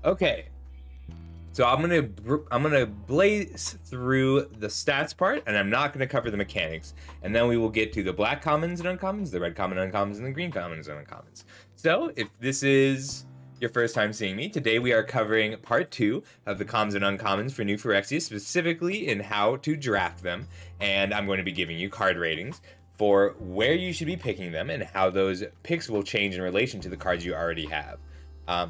Okay, so I'm gonna blaze through the stats part, and I'm not gonna cover the mechanics. And then we will get to the black commons and uncommons, the red common uncommons, and the green commons and uncommons. So if this is your first time seeing me, today we are covering part 2 of the commons and uncommons for New Phyrexia, specifically in how to draft them. And I'm going to be giving you card ratings for where you should be picking them and how those picks will change in relation to the cards you already have.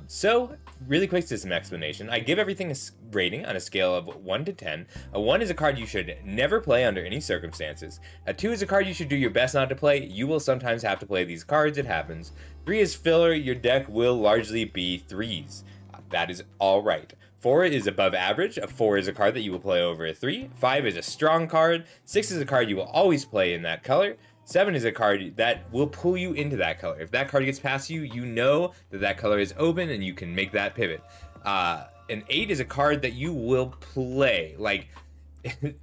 So, really quick system explanation. I give everything a rating on a scale of 1 to 10. A 1 is a card you should never play under any circumstances. A 2 is a card you should do your best not to play. You will sometimes have to play these cards, it happens. 3 is filler. Your deck will largely be 3s. That is alright. 4 is above average. A 4 is a card that you will play over a 3. 5 is a strong card. 6 is a card you will always play in that color. 7 is a card that will pull you into that color. If that card gets past you, you know that that color is open and you can make that pivot. An 8 is a card that you will play. Like,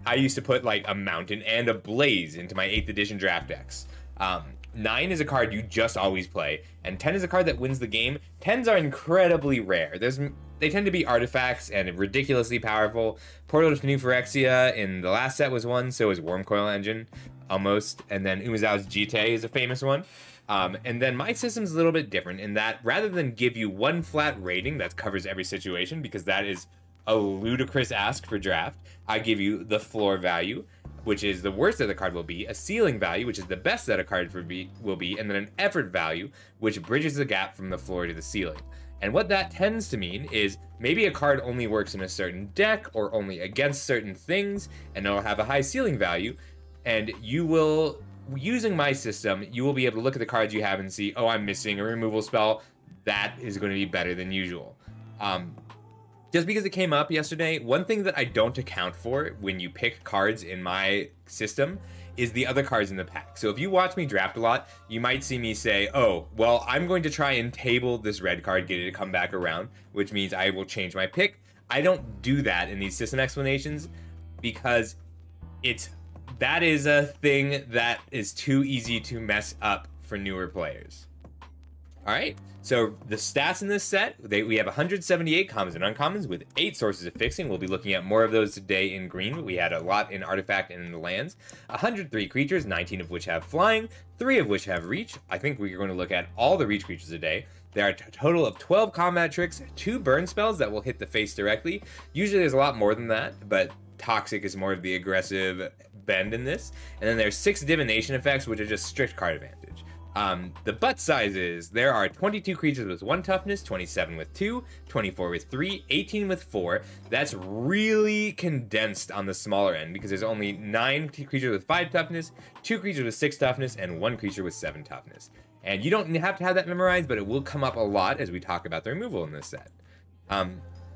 I used to put like a mountain and a blaze into my 8th edition draft decks. 9 is a card you just always play. And 10 is a card that wins the game. 10s are incredibly rare. They tend to be artifacts and ridiculously powerful. Portal to New Phyrexia in the last set was one, so is Wormcoil Engine, almost. And then Umezawa's Jite is a famous one. And then my system's a little bit different in that rather than give you one flat rating that covers every situation, because that is a ludicrous ask for draft, I give you the floor value, which is the worst that the card will be, a ceiling value, which is the best that a card will be, and then an effort value, which bridges the gap from the floor to the ceiling. And what that tends to mean is maybe a card only works in a certain deck or only against certain things, and it'll have a high ceiling value, and you will, using my system, you will be able to look at the cards you have and see, oh, I'm missing a removal spell. That is going to be better than usual. Just because it came up yesterday, one thing that I don't account for when you pick cards in my system is the other cards in the pack. So if you watch me draft a lot, you might see me say, oh, well, I'm going to try and table this red card, get it to come back around, which means I will change my pick. I don't do that in these system explanations because that is a thing that is too easy to mess up for newer players. All right, so the stats in this set, we have 178 commons and uncommons with 8 sources of fixing. We'll be looking at more of those today in green, but we had a lot in artifact and in the lands. 103 creatures, 19 of which have flying, 3 of which have reach. I think we're going to look at all the reach creatures today. There are a total of 12 combat tricks, 2 burn spells that will hit the face directly. Usually there's a lot more than that, but Toxic is more of the aggressive bend in this. And then there's 6 divination effects, which are just strict card advantage. The butt sizes, there are 22 creatures with 1 toughness, 27 with 2, 24 with 3, 18 with 4. That's really condensed on the smaller end because there's only 9 creatures with 5 toughness, 2 creatures with 6 toughness, and 1 creature with 7 toughness. And you don't have to have that memorized, but it will come up a lot as we talk about the removal in this set.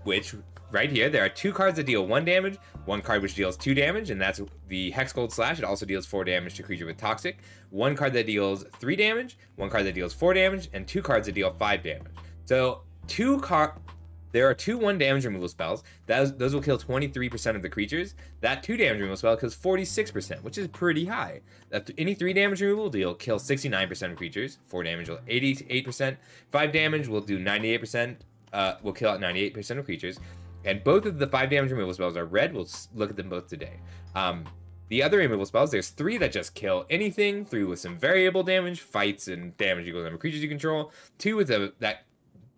Which, right here, there are 2 cards that deal 1 damage, 1 card which deals 2 damage, and that's the Hexgold Slash. It also deals 4 damage to creature with Toxic. 1 card that deals 3 damage, 1 card that deals 4 damage, and 2 cards that deal 5 damage. So, there are 2 1 damage removal spells. Those will kill 23% of the creatures. That 2 damage removal spell kills 46%, which is pretty high. Any 3 damage removal deal kills 69% of creatures. 4 damage will 88%. 5 damage will do 98%. Will kill out 98% of creatures. And both of the 5 damage removal spells are red. We'll look at them both today. The other removal spells, there's 3 that just kill anything, 3 with some variable damage, fights, and damage equal to the number of creatures you control, 2 with that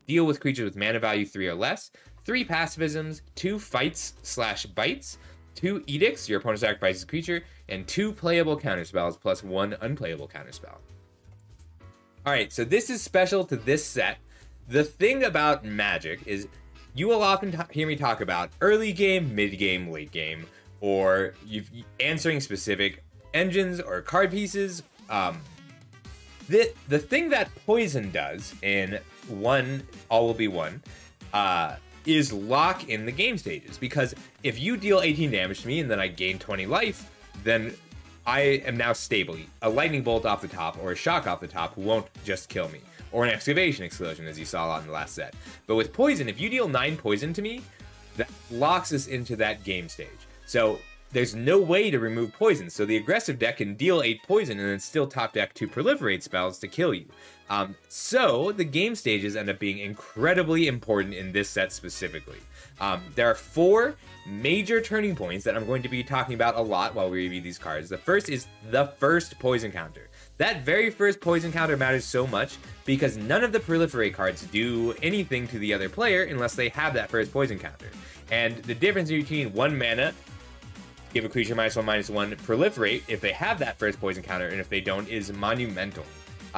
deal with creatures with mana value 3 or less, 3 pacifisms, 2 fights/bites, 2 edicts, your opponent sacrifices a creature, and 2 playable counterspells plus 1 unplayable counterspell. Alright, so this is special to this set. The thing about Magic is you will often hear me talk about early game, mid game, late game, or answering specific engines or card pieces. The thing that Poison does in All Will Be One is lock in the game stages. Because if you deal 18 damage to me and then I gain 20 life, then I am now stable. A lightning bolt off the top or a shock off the top won't just kill me. Or an excavation explosion, as you saw a lot in the last set. But with poison, if you deal 9 poison to me, that locks us into that game stage. So there's no way to remove poison, so the aggressive deck can deal 8 poison and then still top deck 2 proliferate spells to kill you. So the game stages end up being incredibly important in this set specifically. There are 4 major turning points that I'm going to be talking about a lot while we review these cards. The first is the first poison counter. That very first poison counter matters so much because none of the proliferate cards do anything to the other player unless they have that first poison counter. And the difference between 1 mana, give a creature -1/-1, proliferate if they have that first poison counter, and if they don't, is monumental.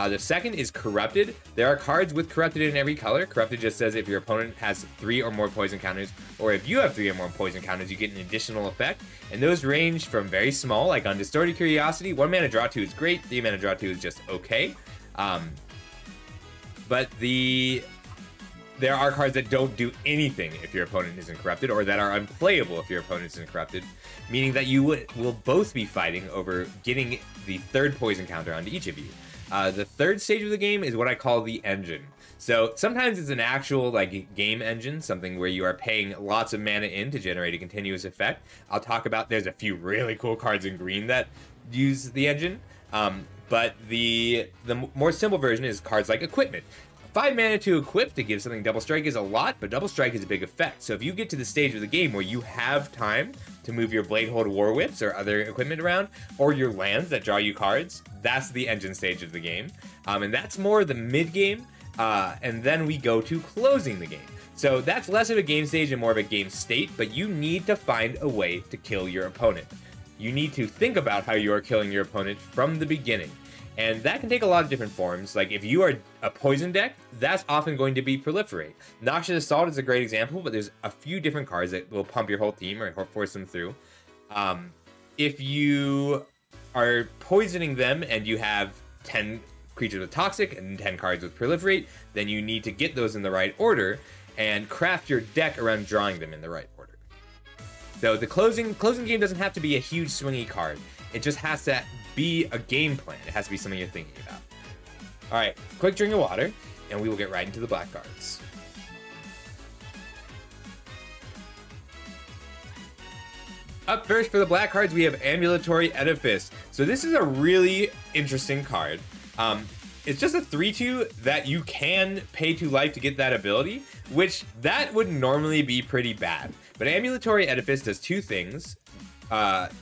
The second is Corrupted. There are cards with Corrupted in every color. Corrupted just says if your opponent has 3 or more poison counters, or if you have 3 or more poison counters, you get an additional effect. And those range from very small, like on Distorted Curiosity, 1 mana draw 2 is great, 3 mana draw 2 is just okay. But there are cards that don't do anything if your opponent isn't Corrupted, or that are unplayable if your opponent isn't Corrupted, meaning that you will both be fighting over getting the third poison counter onto each of you. The third stage of the game is what I call the engine. So sometimes it's an actual like game engine, something where you are paying lots of mana in to generate a continuous effect. I'll talk about, there's a few really cool cards in green that use the engine, but the more simple version is cards like Equipment. 5 mana to equip to give something Double Strike is a lot, but Double Strike is a big effect. So if you get to the stage of the game where you have time to move your Bladehold War Whips or other equipment around, or your lands that draw you cards, that's the engine stage of the game. And that's more the mid-game, and then we go to closing the game. So that's less of a game stage and more of a game state, but you need to find a way to kill your opponent. You need to think about how you are killing your opponent from the beginning. And that can take a lot of different forms. Like if you are a poison deck, that's often going to be Proliferate. Noxious Assault is a great example, but there's a few different cards that will pump your whole team or force them through. If you are poisoning them and you have 10 creatures with Toxic and 10 cards with Proliferate, then you need to get those in the right order and craft your deck around drawing them in the right order. So the closing game doesn't have to be a huge swingy card. It just has to be a game plan. It has to be something you're thinking about. All right, quick drink of water, and we will get right into the black cards. Up first for the black cards, we have Ambulatory Edifice. So this is a really interesting card. It's just a 3/2 that you can pay 2 life to get that ability, which that would normally be pretty bad. But Ambulatory Edifice does 2 things.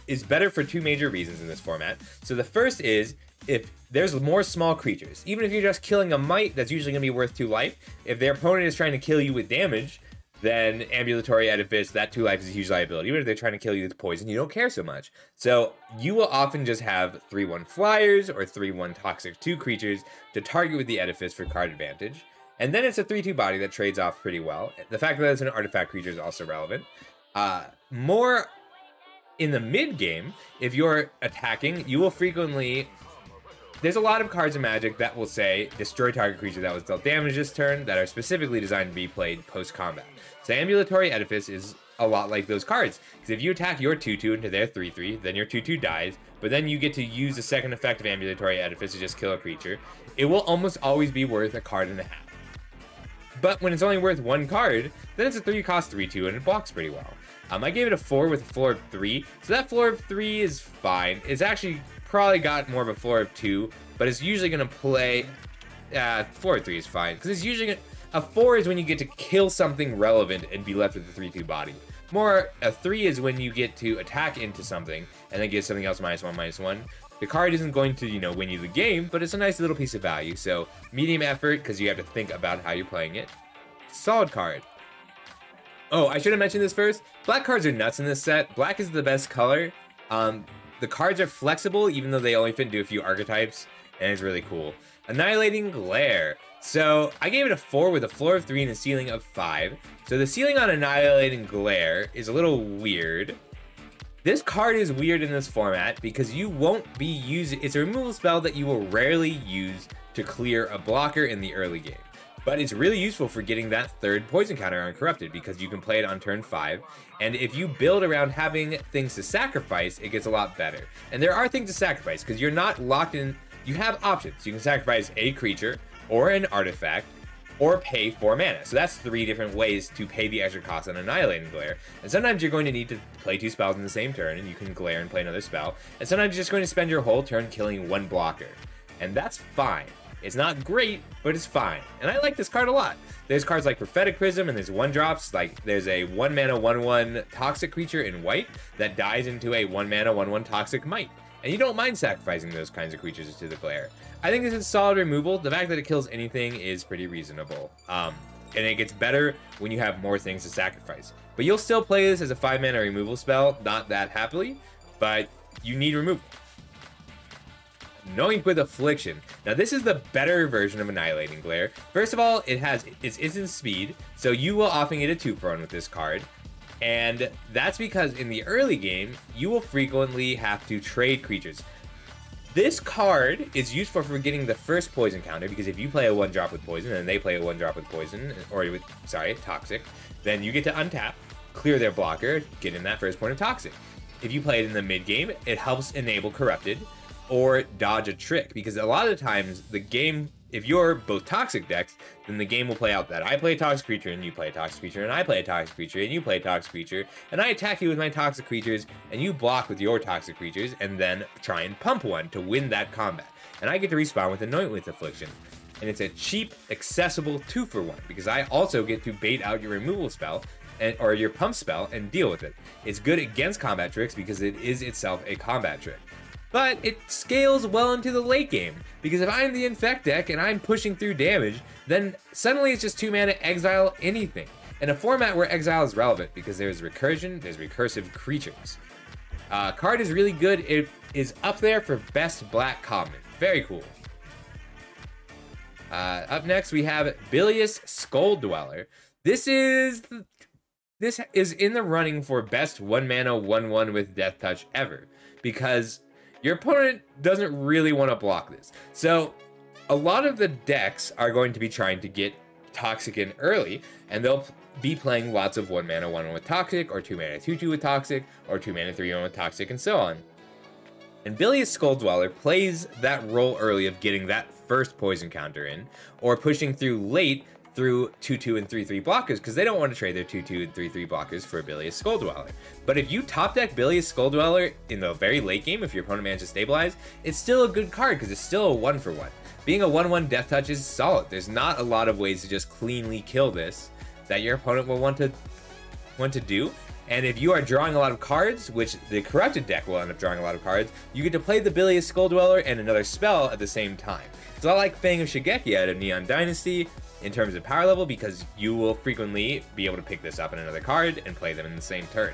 Is better for 2 major reasons in this format. So the first is, if there's more small creatures, even if you're just killing a mite, that's usually going to be worth 2 life. If their opponent is trying to kill you with damage, then Ambulatory Edifice, that 2 life is a huge liability. Even if they're trying to kill you with poison, you don't care so much. So you will often just have 3/1 flyers or 3/1 toxic 2 creatures to target with the Edifice for card advantage. And then it's a 3/2 body that trades off pretty well. The fact that it's an artifact creature is also relevant. More in the mid game, if you're attacking, you will frequently... There's a lot of cards in Magic that will say, destroy target creature that was dealt damage this turn, that are specifically designed to be played post-combat. So Ambulatory Edifice is a lot like those cards. Because if you attack your 2/2 into their 3/3, then your 2/2 dies, but then you get to use the second effect of Ambulatory Edifice to just kill a creature. It will almost always be worth a card and a half. But when it's only worth 1 card, then it's a 3-cost 3/2 and it blocks pretty well. I gave it a 4 with a floor of 3, so that floor of 3 is fine. It's actually probably got more of a floor of 2, but it's usually going to play... floor of 3 is fine, because it's usually going to... A 4 is when you get to kill something relevant and be left with a 3/2 body. More, a 3 is when you get to attack into something, and then get something else -1/-1. The card isn't going to, you know, win you the game, but it's a nice little piece of value, so medium effort, because you have to think about how you're playing it. Solid card. Oh, I should have mentioned this first. Black cards are nuts in this set. Black is the best color. The cards are flexible, even though they only fit into a few archetypes, and it's really cool. Annihilating Glare. So, I gave it a 4 with a floor of 3 and a ceiling of 5. So the ceiling on Annihilating Glare is a little weird. This card is weird in this format because you won't be using... It's a removal spell that you will rarely use to clear a blocker in the early game. But it's really useful for getting that third poison counter on Corrupted because you can play it on turn 5. And if you build around having things to sacrifice, it gets a lot better. And there are things to sacrifice because you're not locked in. You have options. You can sacrifice a creature or an artifact or pay 4 mana. So that's 3 different ways to pay the extra cost on Annihilating Glare. And sometimes you're going to need to play 2 spells in the same turn, and you can glare and play another spell. And sometimes you're just going to spend your whole turn killing 1 blocker. And that's fine. It's not great, but it's fine. And I like this card a lot. There's cards like Prophetic Prism, and there's 1-drops. Like, there's a 1 mana 1/1 toxic creature in white that dies into a 1 mana 1/1 toxic might. And you don't mind sacrificing those kinds of creatures to the glare. I think this is solid removal. The fact that it kills anything is pretty reasonable. And it gets better when you have more things to sacrifice. But you'll still play this as a 5 mana removal spell, not that happily, but you need removal. Knowing with Affliction. Now this is the better version of Annihilating Glare. First of all, it has its instant speed, so you will often get a 2-for-1 with this card. And that's because in the early game, you will frequently have to trade creatures. This card is useful for getting the first poison counter, because if you play a 1-drop with poison and they play a 1-drop with poison, or with, sorry, toxic, then you get to untap, clear their blocker, get in that first point of toxic. If you play it in the mid game, it helps enable Corrupted, or dodge a trick, because a lot of the times the game, if you're both toxic decks, then the game will play out that I play a toxic creature and you play a toxic creature and I play a toxic creature and you play a toxic creature and I attack you with my toxic creatures and you block with your toxic creatures and then try and pump one to win that combat. And I get to respawn with Anoint with Affliction. And it's a cheap, accessible 2-for-1, because I also get to bait out your removal spell or your pump spell and deal with it. It's good against combat tricks because it is itself a combat trick. But it scales well into the late game, because if I'm the Infect deck and I'm pushing through damage, then suddenly it's just 2 mana exile anything. In a format where exile is relevant, because there's recursion, there's recursive creatures. Card is really good. It is up there for best black common. Very cool. Up next we have Bilious Skulldweller. This is in the running for best 1 mana 1/1 with Death Touch ever, because your opponent doesn't really want to block this. So a lot of the decks are going to be trying to get Toxic in early, and they'll be playing lots of 1 mana 1/1 with Toxic, or 2 mana 2/2 with Toxic, or 2 mana 3/1 with Toxic, and so on. And Bilious Skulldweller plays that role early of getting that first poison counter in, or pushing through late through 2/2 and 3/3 blockers, because they don't want to trade their 2/2 and 3/3 blockers for Bilious Skulldweller. But if you top deck Bilious Skulldweller in the very late game, if your opponent manages to stabilize, it's still a good card because it's still a 1-for-1. Being a 1/1 Death Touch is solid. There's not a lot of ways to just cleanly kill this that your opponent will want to do. And if you are drawing a lot of cards, which the Corrupted deck will end up drawing a lot of cards, you get to play the Bilious Skulldweller and another spell at the same time. It's a lot like Fang of Shigeki out of Neon Dynasty in terms of power level, because you will frequently be able to pick this up in another card and play them in the same turn.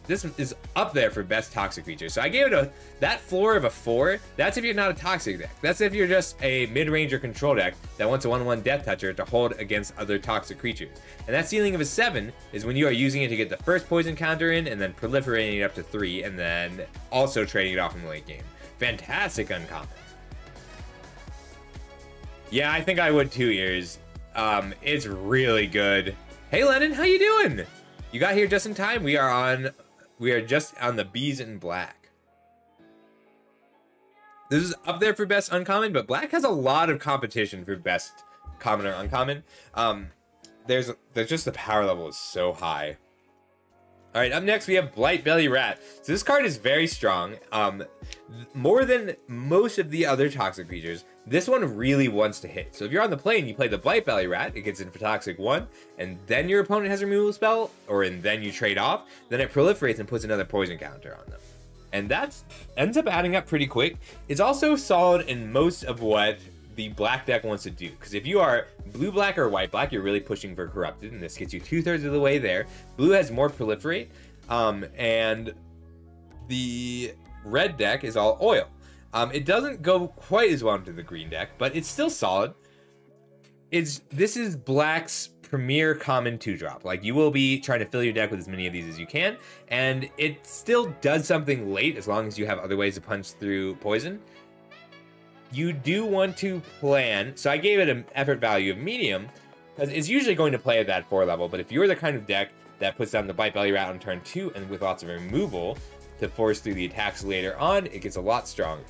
This is up there for best toxic creature. So I gave it that floor of a 4. That's if you're not a toxic deck. That's if you're just a mid-range or control deck that wants a 1/1 Death Toucher to hold against other toxic creatures. And that ceiling of a 7 is when you are using it to get the first poison counter in, and then proliferating it up to 3, and then also trading it off in the late game. Fantastic uncommon. Yeah, I think I would too, Ears. It's really good. Hey Lennon, how you doing? You got here just in time. We are just on the bees in black. This is up there for best uncommon, but black has a lot of competition for best common or uncommon. There's just the power level is so high. All right, up next we have Blightbelly Rat. So this card is very strong. More than most of the other toxic creatures, this one really wants to hit. So if you're on the play and you play the Blightbelly Rat, it gets in for Toxic 1, and then your opponent has a removal spell, and then you trade off, then it proliferates and puts another poison counter on them. And that ends up adding up pretty quick. It's also solid in most of what the black deck wants to do, because if you are blue black or white black, you're really pushing for Corrupted, and this gets you 2/3 of the way there. Blue has more proliferate, and the red deck is all oil. It doesn't go quite as well into the green deck, but it's still solid. This is black's premier common 2-drop. Like, you will be trying to fill your deck with as many of these as you can, and it still does something late as long as you have other ways to punch through poison. You do want to plan, so I gave it an effort value of medium, because it's usually going to play at that 4 level, but if you're the kind of deck that puts down the Blightbelly Rat on turn 2 and with lots of removal to force through the attacks later on, it gets a lot stronger.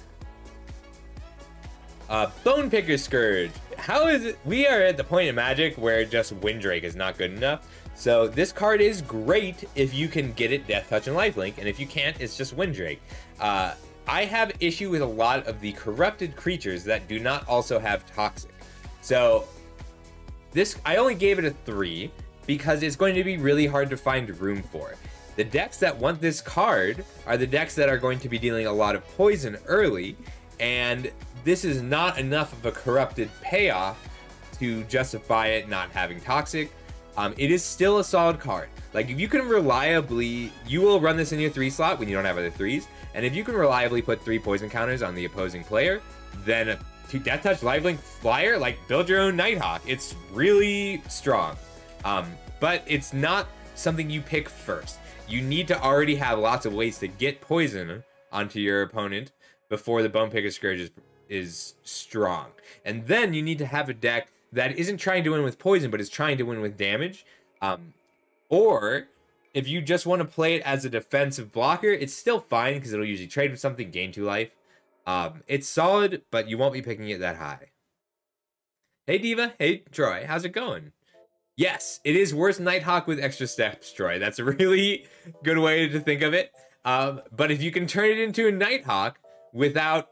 Bone Picker Scourge. How is it? We are at the point in Magic where just Windrake is not good enough. So this card is great if you can get it Death Touch and Lifelink, and if you can't, it's just Windrake. I have issue with a lot of the corrupted creatures that do not also have Toxic. So this, I only gave it a 3 because it's going to be really hard to find room for. The decks that want this card are the decks that are going to be dealing a lot of poison early, and this is not enough of a corrupted payoff to justify it not having Toxic. It is still a solid card. Like, if you can reliably, you will run this in your 3 slot when you don't have other 3s, and if you can reliably put 3 poison counters on the opposing player, then to Death Touch, Lifelink, Flyer, like, build your own Nighthawk. It's really strong. But it's not something you pick first. You need to already have lots of ways to get poison onto your opponent before the Bone Picker Scourge is strong. And then you need to have a deck that isn't trying to win with poison, but is trying to win with damage. Or if you just want to play it as a defensive blocker, it's still fine because it'll usually trade with something, gain 2 life. It's solid, but you won't be picking it that high. Hey Diva, hey Troy, how's it going? Yes, it is worse Nighthawk with extra steps, Troy. That's a really good way to think of it. But if you can turn it into a Nighthawk without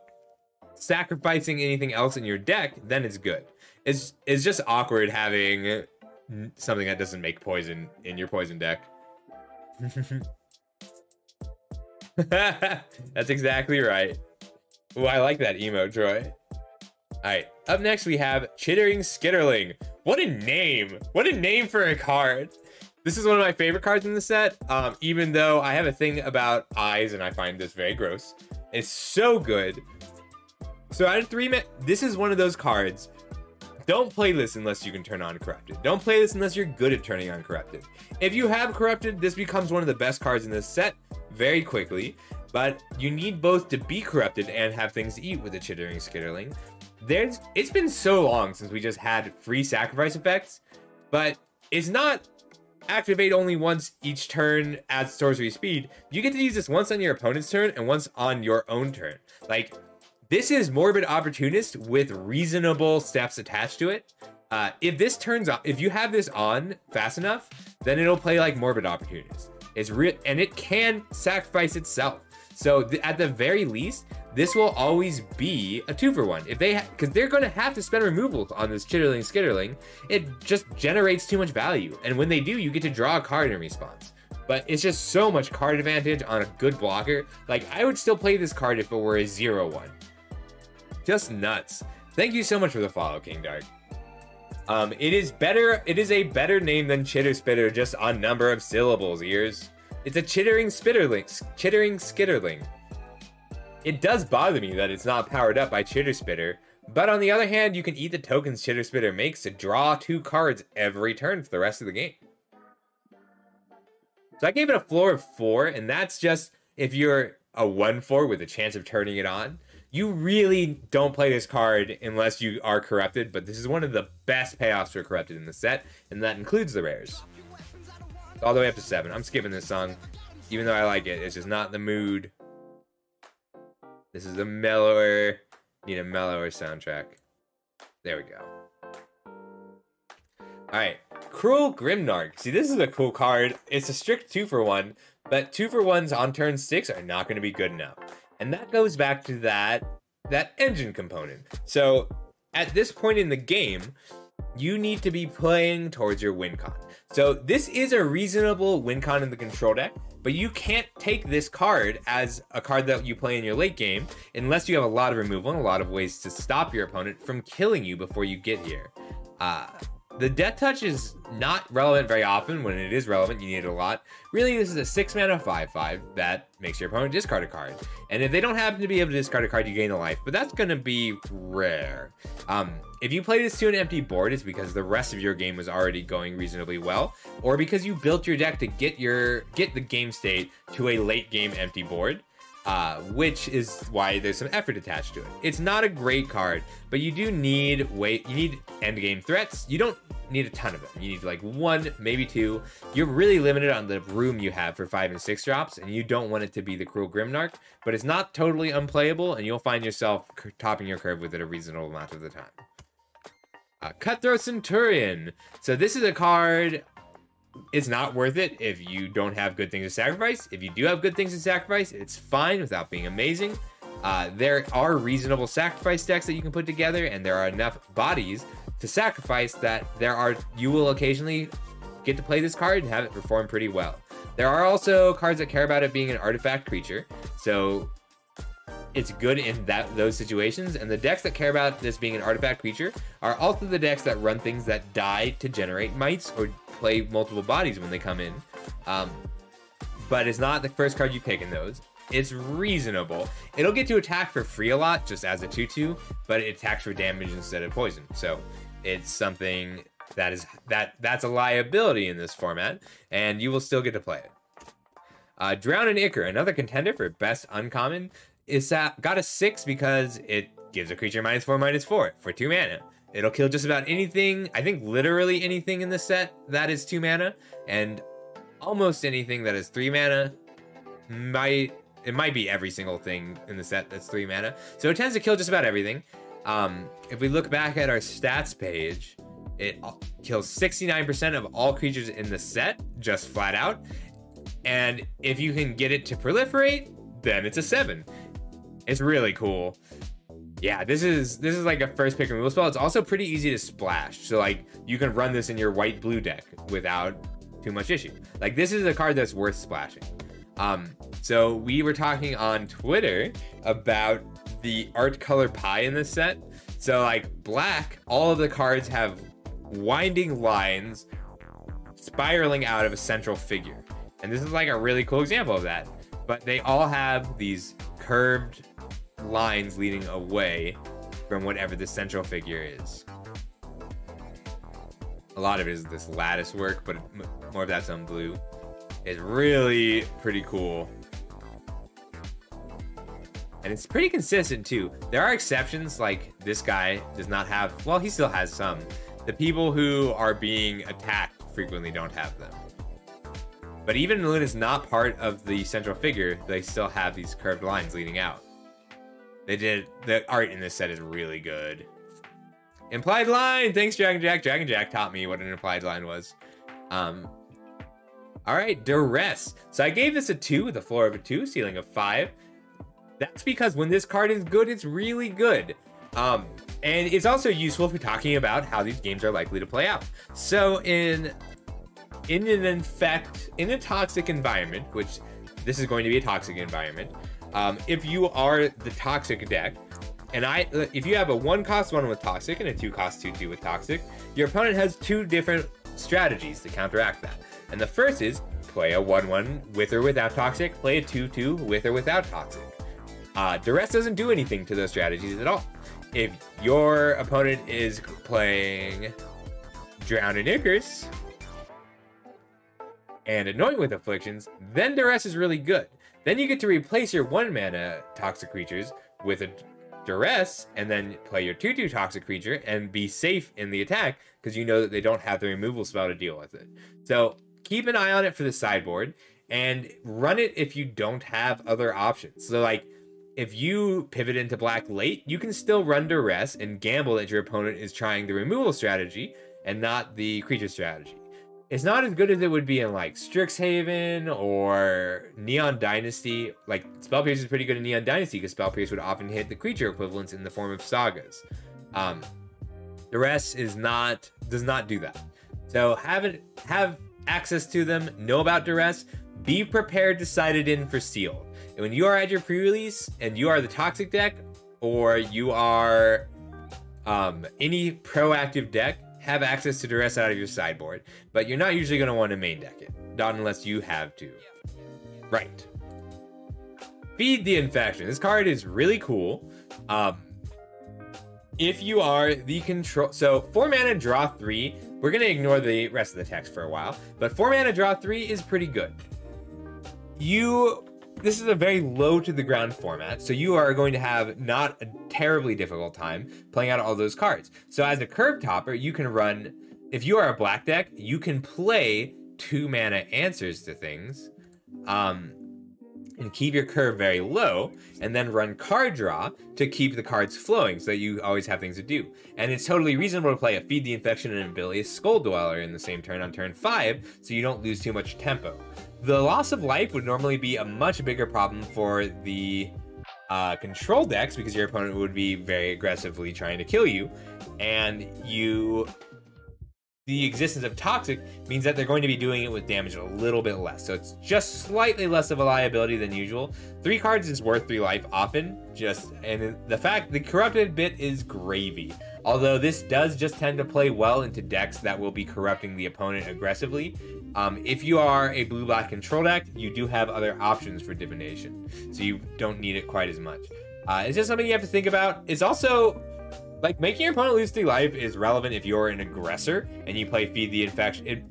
sacrificing anything else in your deck, then it's good. It's just awkward having something that doesn't make poison in your poison deck. That's exactly right. Oh, I like that emo, Troy. Alright, up next we have Chittering Skitterling. What a name! What a name for a card! This is one of my favorite cards in the set, even though I have a thing about eyes and I find this very gross. It's so good. So out of 3 this is one of those cards. Don't play this unless you can turn on Corrupted. Don't play this unless you're good at turning on Corrupted. If you have Corrupted, this becomes one of the best cards in this set very quickly, but you need both to be Corrupted and have things to eat with the Chittering Skitterling. It's been so long since we just had free sacrifice effects, but it's not activate only once each turn at sorcery speed. You get to use this once on your opponent's turn and once on your own turn. Like, this is Morbid Opportunist with reasonable steps attached to it. If this turns on, if you have this on fast enough, then it'll play like Morbid Opportunist. It's real, and it can sacrifice itself. So at the very least, this will always be a 2-for-1. If they, because they're going to have to spend removal on this Chittering Skitterling, it just generates too much value. And when they do, you get to draw a card in response. But it's just so much card advantage on a good blocker. Like, I would still play this card if it were a 0-1. Just nuts. Thank you so much for the follow, King Dark. It is a better name than Chitter Spitter just on number of syllables, ears. It's a Chittering Skitterling. It does bother me that it's not powered up by Chitter Spitter, but on the other hand, you can eat the tokens Chitter Spitter makes to draw 2 cards every turn for the rest of the game. So I gave it a floor of 4, and that's just if you're a 1/4 with a chance of turning it on. You really don't play this card unless you are Corrupted, but this is one of the best payoffs for Corrupted in the set, and that includes the rares. All the way up to 7. I'm skipping this song, even though I like it. It's just not the mood. This is a mellower, need a mellower soundtrack. There we go. Alright, Cruel Grimnark. See, this is a cool card. It's a strict 2-for-1, but 2-for-1s on turn 6 are not going to be good enough. And that goes back to that engine component. So at this point in the game, you need to be playing towards your win con. So this is a reasonable win con in the control deck, but you can't take this card as a card that you play in your late game unless you have a lot of removal and a lot of ways to stop your opponent from killing you before you get here. The Death Touch is not relevant very often. When it is relevant, you need it a lot. Really, this is a 6-mana 5/5 that makes your opponent discard a card. And if they don't happen to be able to discard a card, you gain a life. But that's going to be rare. If you play this to an empty board, it's because the rest of your game was already going reasonably well, or because you built your deck to get the game state to a late game empty board. Which is why there's some effort attached to it. It's not a great card, but you do need you need endgame threats. You don't need a ton of them. You need like 1, maybe 2. You're really limited on the room you have for 5 and 6 drops, and you don't want it to be the Cruel Grimnarch, but it's not totally unplayable, and you'll find yourself topping your curve with it a reasonable amount of the time. Cutthroat Centurion. So this is a card. It's not worth it if you don't have good things to sacrifice. If you do have good things to sacrifice, it's fine without being amazing. There are reasonable sacrifice decks that you can put together, and there are enough bodies to sacrifice that you will occasionally get to play this card and have it perform pretty well. There are also cards that care about it being an artifact creature, so it's good in those situations, and the decks that care about this being an artifact creature are also the decks that run things that die to generate mites or play multiple bodies when they come in. But it's not the first card you pick in those. It's reasonable. It'll get to attack for free a lot just as a 2/2, but it attacks for damage instead of poison. So it's something that's a liability in this format, and you will still get to play it. Drown and Ichor, another contender for best uncommon, is got a 6 because it gives a creature -4/-4 for 2 mana. It'll kill just about anything, I think literally anything in the set that is 2 mana, and almost anything that is 3 mana. It might be every single thing in the set that's 3 mana. So it tends to kill just about everything. If we look back at our stats page, it kills 69% of all creatures in the set, just flat out. And if you can get it to proliferate, then it's a 7. It's really cool. Yeah, this is like a first pick removal spell. It's also pretty easy to splash. So like you can run this in your white-blue deck without too much issue. Like this is a card that's worth splashing. So we were talking on Twitter about the art color pie in this set. So like black, all of the cards have winding lines spiraling out of a central figure. And this is like a really cool example of that. But they all have these curved lines leading away from whatever the central figure is. A lot of it is this lattice work, but more of that's on blue. It's really pretty cool. And it's pretty consistent too. There are exceptions, like this guy does not have, well, he still has some. The people who are being attacked frequently don't have them. But even when it's not part of the central figure, they still have these curved lines leading out. The art in this set is really good. Implied line! Thanks, Dragon Jack. Dragon Jack taught me what an implied line was. Alright, Duress. So I gave this a 2 with a floor of a 2, ceiling of 5. That's because when this card is good, it's really good. And it's also useful if we're talking about how these games are likely to play out. So in a toxic environment, which this is going to be a toxic environment, if you are the toxic deck, and if you have a 1-cost 1 with toxic and a 2-cost 2/2 with toxic, your opponent has 2 different strategies to counteract that. And the first is play a 1/1 with or without toxic, play a 2/2 with or without toxic. Duress doesn't do anything to those strategies at all. If your opponent is playing Drown and Ichors and Anoint with Afflictions, then Duress is really good. Then you get to replace your 1-mana toxic creatures with a Duress, and then play your 2/2 toxic creature and be safe in the attack because you know that they don't have the removal spell to deal with it. So keep an eye on it for the sideboard and run it if you don't have other options. So like if you pivot into black late, you can still run Duress and gamble that your opponent is trying the removal strategy and not the creature strategy. It's not as good as it would be in like Strixhaven or Neon Dynasty. Like Spell Pierce is pretty good in Neon Dynasty because Spell Pierce would often hit the creature equivalents in the form of sagas. Duress does not do that. So have access to them, know about Duress, be prepared to side it in for Sealed. And when you are at your pre-release and you are the toxic deck, or you are any proactive deck, have access to Duress out of your sideboard, but you're not usually going to want to main deck it, not unless you have to. Right. Feed the Infection. This card is really cool. If you are the control, so 4 mana draw 3, we're going to ignore the rest of the text for a while, but 4 mana draw 3 is pretty good. This is a very low to the ground format, so you are going to have not a terribly difficult time playing out all those cards. So as a curve topper, you can run if you are a black deck, you can play 2 mana answers to things, and keep your curve very low, and then run card draw to keep the cards flowing so that you always have things to do. And it's totally reasonable to play a Feed the Infection and Bilious Skull Dweller in the same turn on turn 5, so you don't lose too much tempo. The loss of life would normally be a much bigger problem for the control decks, because your opponent would be very aggressively trying to kill you, and the existence of Toxic means that they're going to be doing it with damage a little bit less. So it's just slightly less of a liability than usual. 3 cards is worth 3 life often. And the fact the corrupted bit is gravy. Although this does just tend to play well into decks that will be corrupting the opponent aggressively. If you are a blue-black control deck, you do have other options for divination. So you don't need it quite as much. It's just something you have to think about. It's also, like, making your opponent lose 3 life is relevant if you're an aggressor and you play Feed the Infection.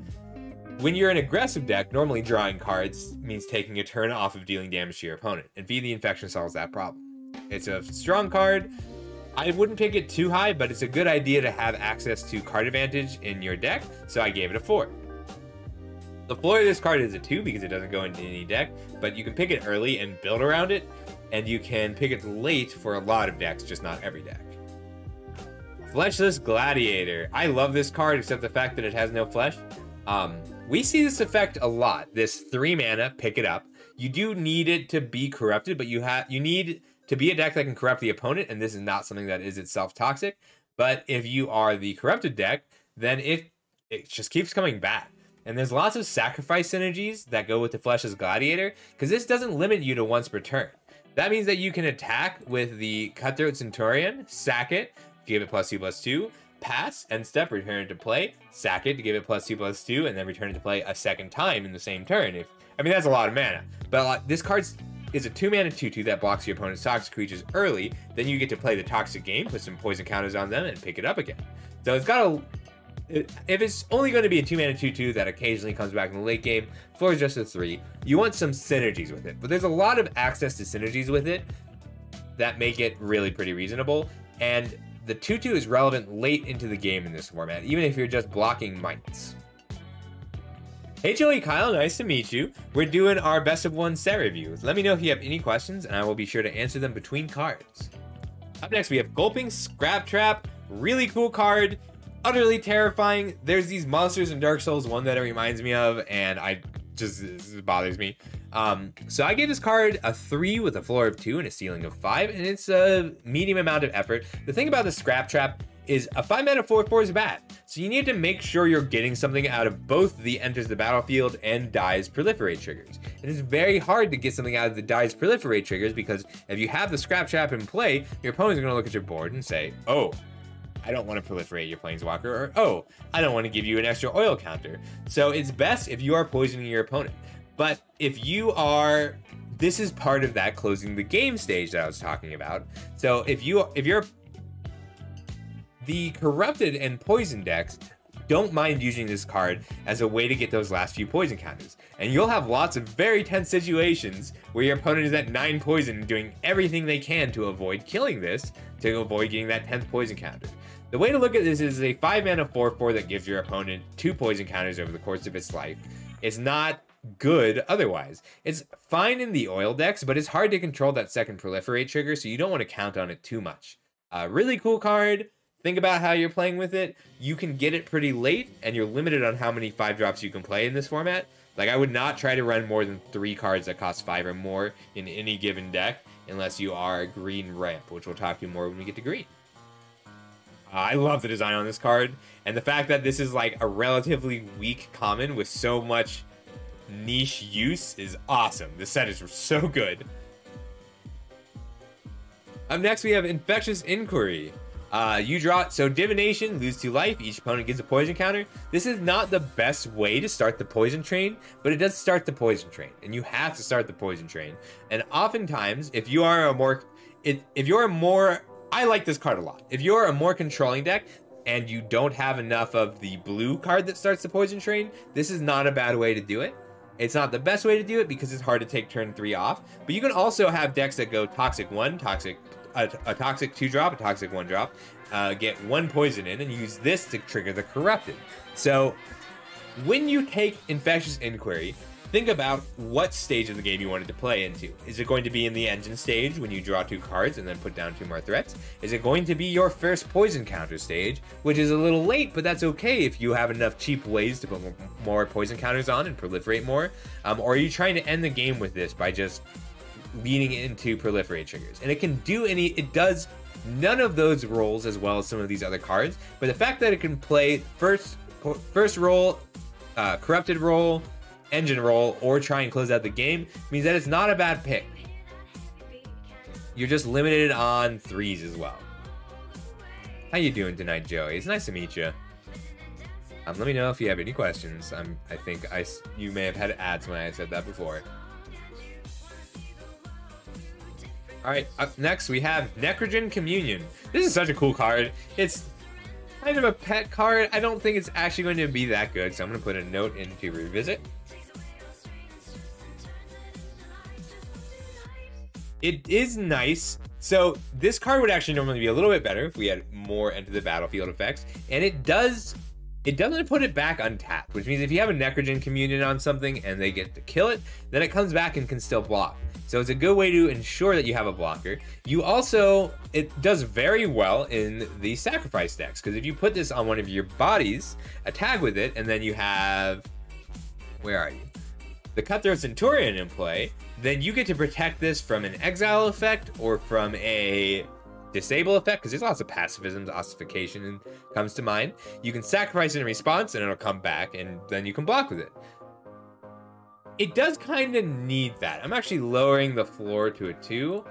When you're an aggressive deck, normally drawing cards means taking a turn off of dealing damage to your opponent, and Feed the Infection solves that problem. It's a strong card. I wouldn't pick it too high, but it's a good idea to have access to card advantage in your deck, so I gave it a 4. The floor of this card is a 2 because it doesn't go into any deck, but you can pick it early and build around it, and you can pick it late for a lot of decks, just not every deck. Fleshless Gladiator. I love this card, except the fact that it has no flesh. We see this effect a lot. This 3 mana, pick it up. You do need it to be corrupted, but you need to be a deck that can corrupt the opponent, and this is not something that is itself toxic. But if you are the corrupted deck, then it just keeps coming back. And there's lots of sacrifice synergies that go with the Fleshless Gladiator, because this doesn't limit you to once per turn. That means that you can attack with the Cutthroat Centurion, sack it, give it +2/+2, pass, end step, return it to play, sack it to give it +2/+2, and then return it to play a second time in the same turn. I mean, that's a lot of mana. But this card is a 2 mana 2/2 that blocks your opponent's toxic creatures early. Then you get to play the toxic game, put some poison counters on them, and pick it up again. So it's got if it's only going to be a 2 mana 2/2 that occasionally comes back in the late game, floor is just a 3. You want some synergies with it. But there's a lot of access to synergies with it that make it really pretty reasonable. And the 2/2 is relevant late into the game in this format, even if you're just blocking mites. Hey Joey Kyle, nice to meet you. We're doing our best of 1 set review. Let me know if you have any questions, and I will be sure to answer them between cards. Up next, we have Gulping Scrap Trap. Really cool card, utterly terrifying. There's these monsters in Dark Souls 1 that it reminds me of, and it bothers me. So I gave this card a 3 with a floor of 2 and a ceiling of 5, and it's a medium amount of effort. The thing about the Scrap Trap is a 5 mana 4/4 is bad. So you need to make sure you're getting something out of both the Enters the Battlefield and Dies Proliferate triggers. It is very hard to get something out of the Dies Proliferate triggers, because if you have the Scrap Trap in play, your opponents are going to look at your board and say, oh, I don't want to proliferate your Planeswalker, or oh, I don't want to give you an extra oil counter. So it's best if you are poisoning your opponent. But if you are, this is part of that closing the game stage that I was talking about. So if you're the corrupted and poison decks, don't mind using this card as a way to get those last few poison counters. And you'll have lots of very tense situations where your opponent is at 9 poison and doing everything they can to avoid killing this, to avoid getting that 10th poison counter. The way to look at this is a 5 mana 4/4 that gives your opponent 2 poison counters over the course of its life. It's not good otherwise. It's fine in the oil decks, but it's hard to control that second proliferate trigger, so you don't want to count on it too much. Really cool card. Think about how you're playing with it. You can get it pretty late, and you're limited on how many 5-drops you can play in this format. Like, I would not try to run more than 3 cards that cost 5 or more in any given deck, unless you are a green ramp, which we'll talk to more when we get to green. I love the design on this card, and the fact that this is like a relatively weak common with so much niche use is awesome. The set is so good. Up next, we have Infectious Inquiry. You draw, so Divination, lose 2 life, each opponent gets a poison counter. This is not the best way to start the poison train, but it does start the poison train, and you have to start the poison train. And oftentimes, if you are I like this card a lot. If you're a more controlling deck and you don't have enough of the blue card that starts the poison train, this is not a bad way to do it. It's not the best way to do it because it's hard to take turn 3 off, but you can also have decks that go Toxic 1, Toxic a toxic 2-drop, a toxic 1-drop, get 1 poison in, and use this to trigger the corrupted. So when you take Infectious Inquiry, think about what stage of the game you wanted to play into. Is it going to be in the engine stage when you draw 2 cards and then put down 2 more threats? Is it going to be your first poison counter stage, which is a little late, but that's okay if you have enough cheap ways to put more poison counters on and proliferate more? Or are you trying to end the game with this by just leaning into proliferate triggers? And it does none of those roles as well as some of these other cards, but the fact that it can play first roll, corrupted roll, engine roll, or try and close out the game means that it's not a bad pick. You're just limited on 3s as well. How you doing tonight, Joey? It's nice to meet you. Let me know if you have any questions. I think you may have had ads when I said that before. Alright, up next we have Necrogen Communion. This is such a cool card. It's kind of a pet card. I don't think it's actually going to be that good, so I'm going to put a note into revisit. It is nice. So this card would actually normally be a little bit better if we had more Enter the Battlefield effects, and it doesn't put it back untapped, which means if you have a Necrogen Communion on something and they get to kill it, then it comes back and can still block. So it's a good way to ensure that you have a blocker. It does very well in the sacrifice decks, because if you put this on one of your bodies, attack with it, and then you have, where are you? The Cutthroat Centurion in play, then you get to protect this from an exile effect or from a disable effect, because there's lots of pacifisms, ossification comes to mind. You can sacrifice it in response and it'll come back, and then you can block with it. It does kind of need that. I'm actually lowering the floor to a 2.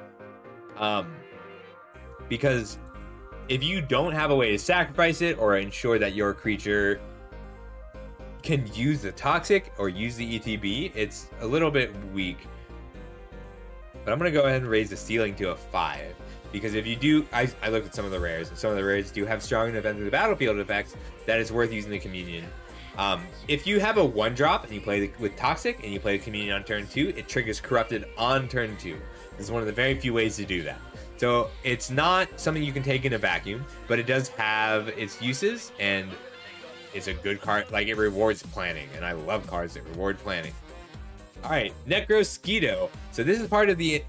Because if you don't have a way to sacrifice it or ensure that your creature can use the toxic or use the ETB, it's a little bit weak. But I'm going to go ahead and raise the ceiling to a 5. Because if you do, I looked at some of the rares, and some of the rares do have strong enough Enter the Battlefield effects that it's worth using the Communion. If you have a 1-drop and you play with Toxic and you play the Communion on turn 2, it triggers Corrupted on turn 2. This is one of the very few ways to do that. So it's not something you can take in a vacuum, but it does have its uses, and it's a good card. Like, it rewards planning, and I love cards that reward planning. All right, Necrosquito. So this is part of the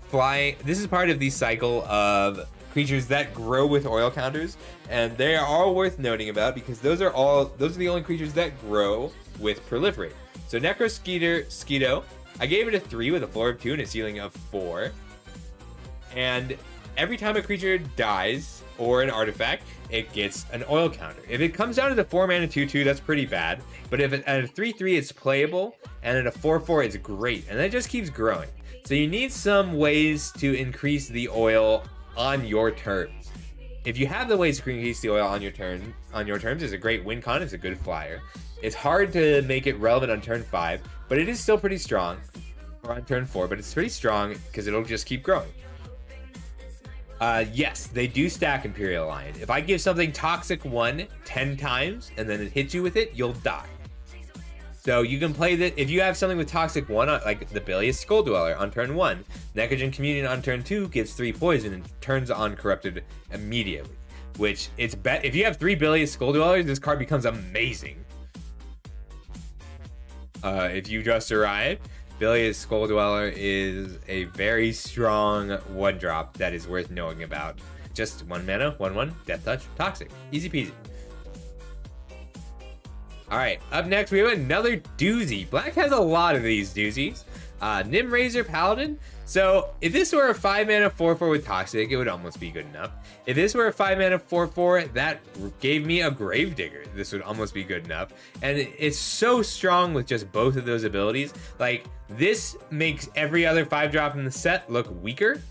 cycle of creatures that grow with oil counters, and they are all worth noting about because those are the only creatures that grow with proliferate. So Necrosquito, I gave it a 3 with a floor of 2 and a ceiling of 4. And every time a creature dies or an artifact, it gets an oil counter. If it comes down to the 4-mana 2/2, that's pretty bad. But if at a 3/3, it's playable, and at a 4/4, it's great. And that just keeps growing. So you need some ways to increase the oil on your terms. If you have the ways to increase the oil on your terms, it's a great win con. It's a good flyer. It's hard to make it relevant on turn 5, but it is still pretty strong. Or on turn 4, but it's pretty strong because it'll just keep growing. Yes, they do stack Imperial Lion. If I give something Toxic 1 10 times and then it hits you with it, you'll die. So you can play that if you have something with Toxic 1, like the Bilious Skull Dweller on turn 1, Necrogen Communion on turn 2 gives 3 poison and turns on Corrupted immediately. Which if you have 3 Bilious Skull Dwellers, this card becomes amazing. If you just arrived, Bilious Skull Dweller is a very strong 1-drop that is worth knowing about. Just 1 mana, 1/1, Death Touch, Toxic. Easy peasy. Alright, up next we have another doozy. Black has a lot of these doozies. Nimraiser Paladin. So, if this were a 5-mana 4/4 with Toxic, it would almost be good enough. If this were a 5-mana 4/4 that gave me a Gravedigger, this would almost be good enough. And it's so strong with just both of those abilities. Like, this makes every other 5-drop in the set look weaker.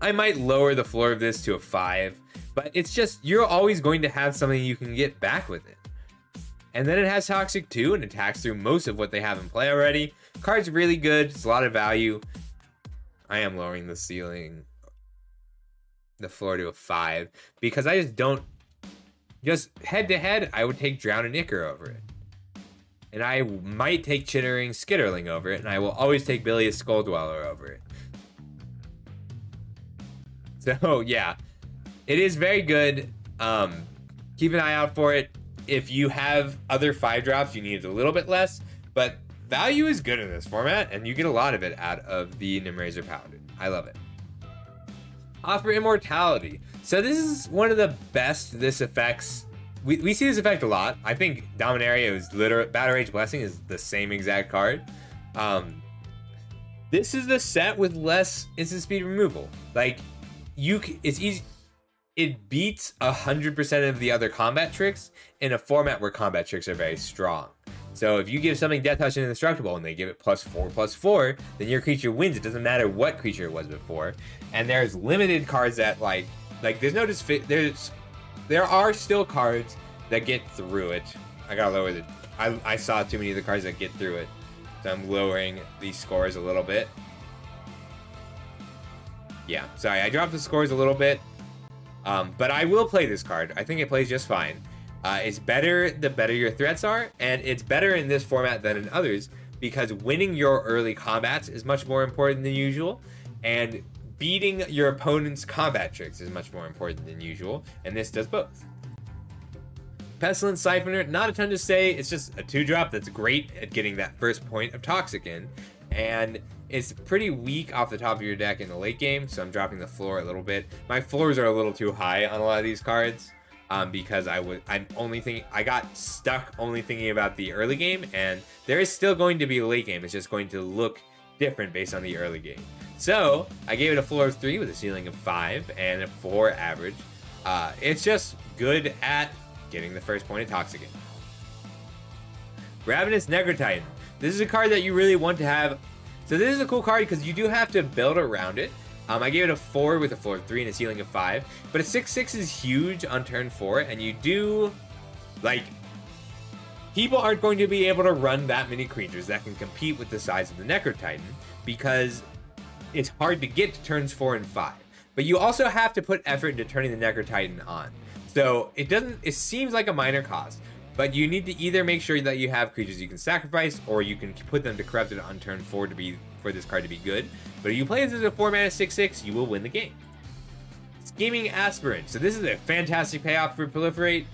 I might lower the floor of this to a 5, but it's just, you're always going to have something you can get back with it. And then it has Toxic 2 and attacks through most of what they have in play already. Card's really good. It's a lot of value. I am lowering the floor to a 5 because I just don't. Just head to head, I would take Drown and Ichor over it. And I might take Chittering Skitterling over it, and I will always take Bilious Skull Dweller over it. So yeah, it is very good. Keep an eye out for it. If you have other 5-drops, you need a little bit less, but value is good in this format, and you get a lot of it out of the Nimrazer Paladin. I love it. Offer Immortality. So this is one of the best this affects. We see this effect a lot. I think Dominaria is literally Battle Rage Blessing is the same exact card. This is the set with less instant speed removal. Like, it's easy. It beats 100% of the other combat tricks in a format where combat tricks are very strong. So if you give something Death Touch and Indestructible and they give it +4/+4, then your creature wins. It doesn't matter what creature it was before. And there's limited cards that like there's no there are still cards that get through it. I gotta lower the. I saw too many of the cards that get through it, so I'm lowering these scores a little bit. Yeah, sorry, I dropped the scores a little bit. But I will play this card. I think it plays just fine. It's better the better your threats are, and it's better in this format than in others because winning your early combats is much more important than usual, and beating your opponent's combat tricks is much more important than usual, and this does both. Pestilence Siphoner, not a ton to say. It's just a 2-drop that's great at getting that first point of Toxic in, and it's pretty weak off the top of your deck in the late game, so I'm dropping the floor a little bit. My floors are a little too high on a lot of these cards because I got stuck only thinking about the early game, and there is still going to be a late game. It's just going to look different based on the early game. So I gave it a floor of 3 with a ceiling of 5 and a 4 average. It's just good at getting the first point of Toxic in. Ravenous Necrotitan. This is a card that you really want to have. So this is a cool card because you do have to build around it. I gave it a 4 with a floor of 3 and a ceiling of 5. But a 6/6 is huge on turn 4, and you do, like, people aren't going to be able to run that many creatures that can compete with the size of the Necrotitan because it's hard to get to turns 4 and 5. But you also have to put effort into turning the Necrotitan on. So it seems like a minor cost, but you need to either make sure that you have creatures you can sacrifice, or you can put them to Corrupted on turn 4 for this card to be good. But if you play this as a 4-mana 6/6, you will win the game. Scheming Aspirant. So this is a fantastic payoff for Proliferate.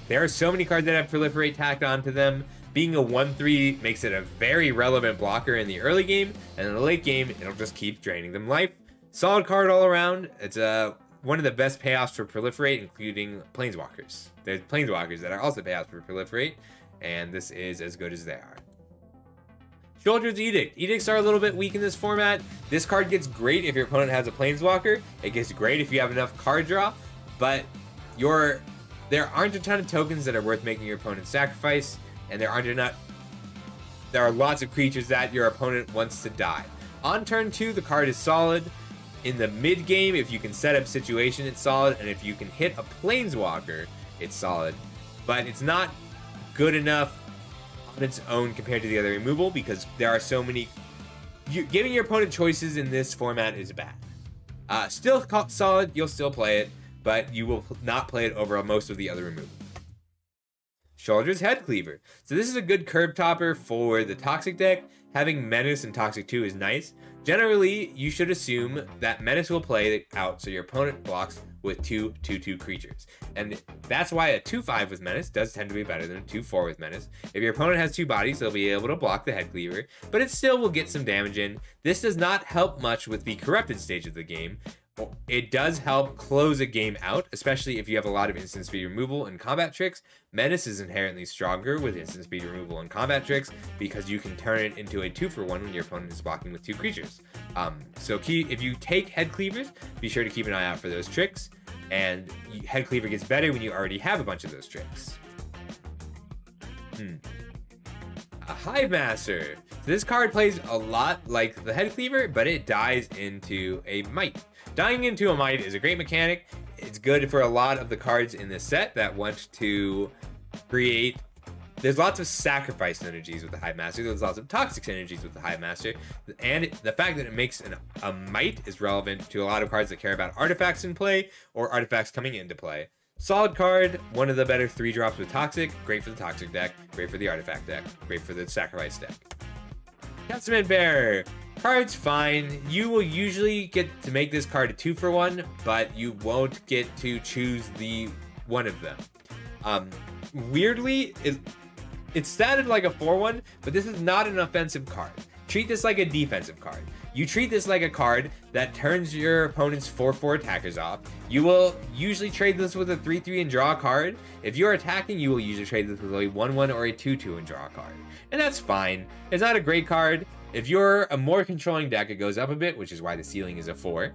There are so many cards that have Proliferate tacked onto them. Being a 1/3 makes it a very relevant blocker in the early game, and in the late game, it'll just keep draining them life. Solid card all around. It's one of the best payoffs for Proliferate, including Planeswalkers. There's Planeswalkers that are also payoffs for Proliferate, and this is as good as they are. Shoulder's Edict. Edicts are a little bit weak in this format. This card gets great if your opponent has a Planeswalker. It gets great if you have enough card draw, but there aren't a ton of tokens that are worth making your opponent sacrifice, and there are lots of creatures that your opponent wants to die. On turn 2, the card is solid. In the mid game, if you can set up situation, it's solid, and if you can hit a Planeswalker, it's solid. But it's not good enough on its own compared to the other removal because there are so many. Giving your opponent choices in this format is bad. Still solid, you'll still play it, but you will not play it over most of the other removal. Shoulders Headcleaver. So this is a good curb topper for the Toxic deck. Having Menace and Toxic 2 is nice. Generally, you should assume that Menace will play out so your opponent blocks with 2/2/2 creatures. And that's why a 2/5 with Menace does tend to be better than a 2/4 with Menace. If your opponent has 2 bodies, they'll be able to block the Headcleaver, but it still will get some damage in. This does not help much with the Corrupted stage of the game. It does help close a game out, especially if you have a lot of instant speed removal and combat tricks. Menace is inherently stronger with instant speed removal and combat tricks because you can turn it into a 2-for-1 when your opponent is blocking with 2 creatures. So if you take Headcleavers, be sure to keep an eye out for those tricks. And Headcleaver gets better when you already have a bunch of those tricks. A Hive Master. So this card plays a lot like the Headcleaver, but it dies into a Might. Dying into a Might is a great mechanic. It's good for a lot of the cards in this set that want to create. There's lots of sacrifice synergies with the Hive Master. There's lots of toxic synergies with the Hive Master. And the fact that it makes a Might is relevant to a lot of cards that care about artifacts in play or artifacts coming into play. Solid card, one of the better 3-drops with Toxic. Great for the Toxic deck, great for the Artifact deck, great for the Sacrifice deck. Testament Bearer. Card's fine. You will usually get to make this card a 2-for-1, but you won't get to choose the one of them. Weirdly, it's statted like a 4-1, but this is not an offensive card. Treat this like a defensive card. You treat this like a card that turns your opponent's 4-4 attackers off. You will usually trade this with a 3-3 and draw a card. If you're attacking, you will usually trade this with a 1-1 or a 2-2 and draw a card. And that's fine. It's not a great card. If you're a more controlling deck, it goes up a bit, which is why the ceiling is a 4.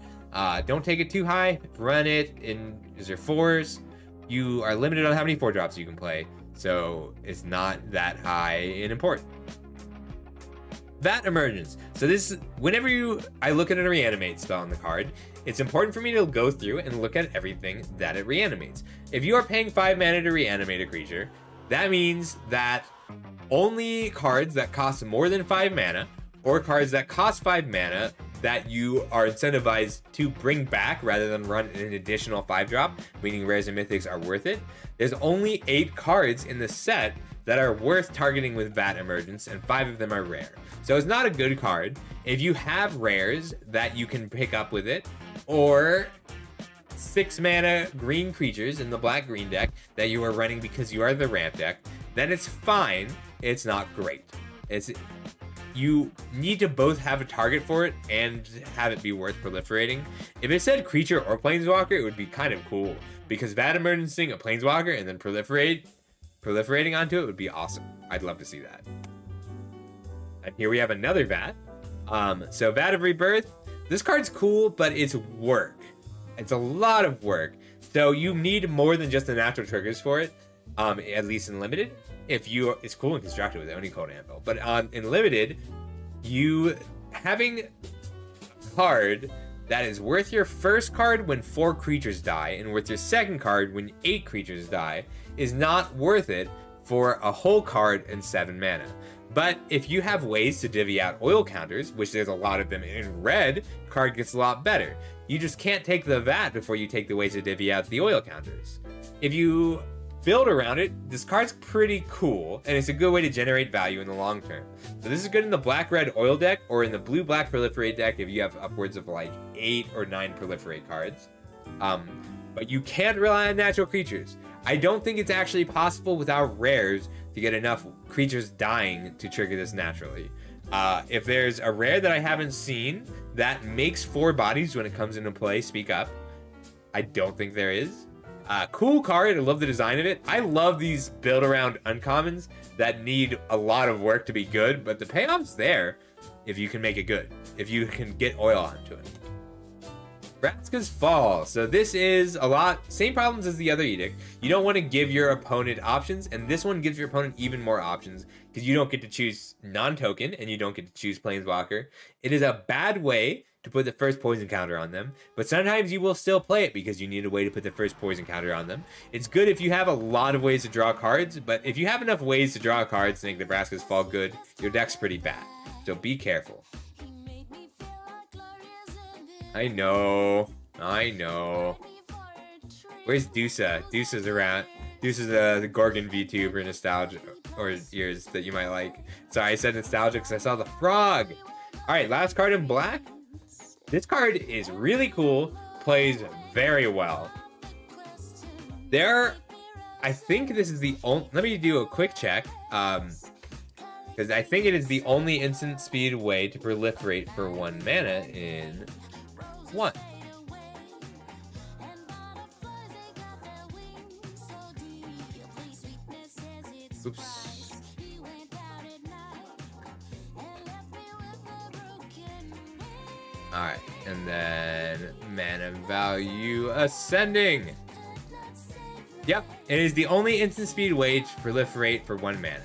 Don't take it too high. Run it in your 4s. You are limited on how many 4-drops you can play, so it's not that high in import. Vat Emergence. So this, whenever I look at a reanimate spell on the card, it's important for me to go through and look at everything that it reanimates. If you are paying 5 mana to reanimate a creature, that means that only cards that cost more than 5 mana, or cards that cost 5 mana that you are incentivized to bring back rather than run an additional 5-drop, meaning rares and mythics are worth it. There's only 8 cards in the set that are worth targeting with Vat Emergence, and 5 of them are rare. So it's not a good card. If you have rares that you can pick up with it, or 6 mana green creatures in the black-green deck that you are running because you are the ramp deck, then it's fine. It's not great. You need to both have a target for it and have it be worth proliferating. If it said creature or planeswalker, it would be kind of cool, because Vat Emergencing a planeswalker and then proliferating onto it would be awesome. I'd love to see that. And here we have another Vat. So Vat of Rebirth. This card's cool, but it's work. It's a lot of work. So you need more than just the natural triggers for it, at least in Limited. It's cool and constructed with Oni-Cold Anvil, but in Limited, you having a card that is worth your first card when 4 creatures die and worth your second card when 8 creatures die is not worth it for a whole card and 7 mana. But if you have ways to divvy out oil counters, which there's a lot of them in red, card gets a lot better. You just can't take the Vat before you take the ways to divvy out the oil counters. If you build around it, this card's pretty cool, and it's a good way to generate value in the long term. So this is good in the black-red oil deck, or in the blue-black proliferate deck if you have upwards of like 8 or 9 proliferate cards. But you can't rely on natural creatures. I don't think it's actually possible without rares to get enough creatures dying to trigger this naturally. If there's a rare that I haven't seen that makes 4 bodies when it comes into play, speak up. I don't think there is. Cool card. I love the design of it. I love these build around uncommons that need a lot of work to be good, but the payoff's there if you can make it good, if you can get oil onto it. Vraska's Fall. So this is same problems as the other Edict. You don't want to give your opponent options, and this one gives your opponent even more options because you don't get to choose non-token and you don't get to choose Planeswalker. It is a bad way to put the first poison counter on them, but sometimes you will still play it because you need a way to put the first poison counter on them. It's good if you have a lot of ways to draw cards, but if you have enough ways to draw cards to make the Vraska's Fall good, your deck's pretty bad. So be careful. I know. Where's Dusa? Dusa's around. Dusa's the Gorgon VTuber nostalgia or years that you might like. Sorry, I said nostalgia because I saw the frog. All right, last card in black. This card is really cool, plays very well. I think this is the only, let me do a quick check, because I think it is the only instant speed way to proliferate for 1 mana in 1. Oops. Alright, and then mana value ascending. Yep, it is the only instant speed way to proliferate for 1 mana.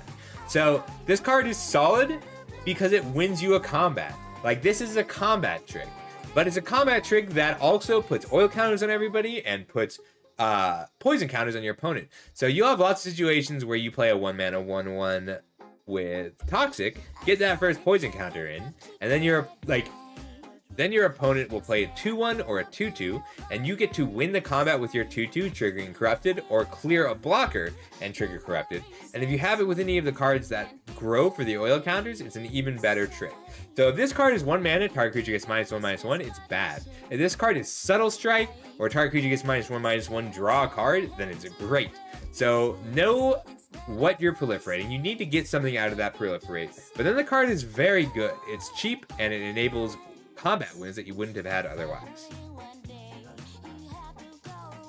So this card is solid because it wins you a combat. Like, this is a combat trick, but it's a combat trick that also puts oil counters on everybody and puts poison counters on your opponent. So you'll have lots of situations where you play a 1 mana 1/1 with Toxic, get that first poison counter in, and then you're like, then your opponent will play a 2/1 or a 2/2, and you get to win the combat with your 2/2, triggering Corrupted, or clear a blocker and trigger Corrupted. And if you have it with any of the cards that grow for the oil counters, it's an even better trick. So if this card is 1 mana, target creature gets -1/-1, it's bad. If this card is Subtle Strike, or target creature gets -1/-1, draw a card, then it's great. So know what you're proliferating. You need to get something out of that proliferate. But then the card is very good. It's cheap, and it enables combat wins that you wouldn't have had otherwise.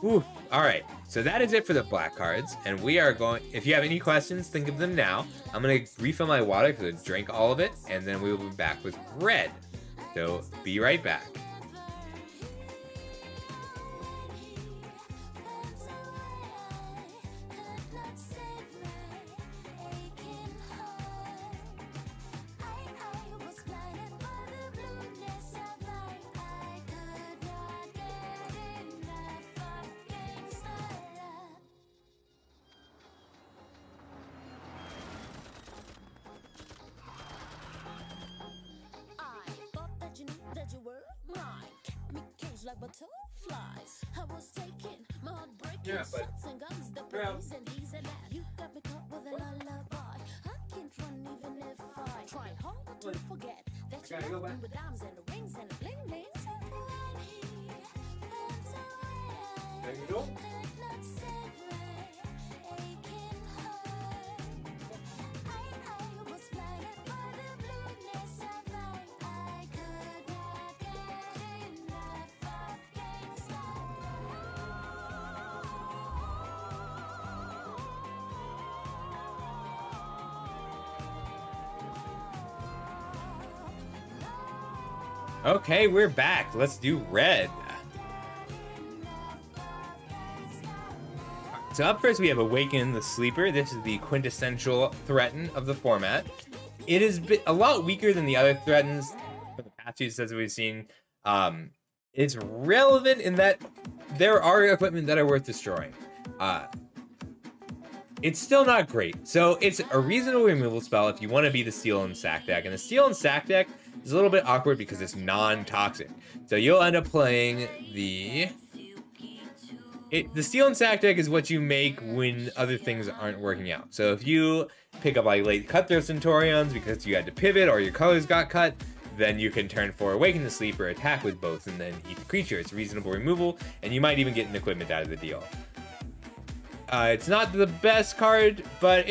Ooh, alright, so that is it for the black cards, and we are going, if you have any questions, think of them now. I'm going to refill my water because I drank all of it, and then we will be back with red. So, be right back. Like butterflies, I was taking my heartbreaking Yeah, but shots and guns, the praise and these and that. You got me caught with a lullaby. I can't run even if I try hard to forget that you love me with diamonds and rings and bling bling. There you go. Okay, we're back. Let's do red. So up first we have Awaken the Sleeper. This is the quintessential Threaten of the format. It is a lot weaker than the other Threatens from the past few sets we've seen. It's relevant in that there are equipment that are worth destroying. It's still not great. So it's a reasonable removal spell if you want to be the Steel and Sack deck. And the Steel and Sack deck is a little bit awkward because it's non-toxic. So you'll end up playing the Steel and Sack deck is what you make when other things aren't working out. So if you pick up like late Cutthroat Centaurions because you had to pivot or your colors got cut, then you can turn for Awaken the Sleeper, attack with both, and then eat the creature. It's reasonable removal, and you might even get an equipment out of the deal. It's not the best card, but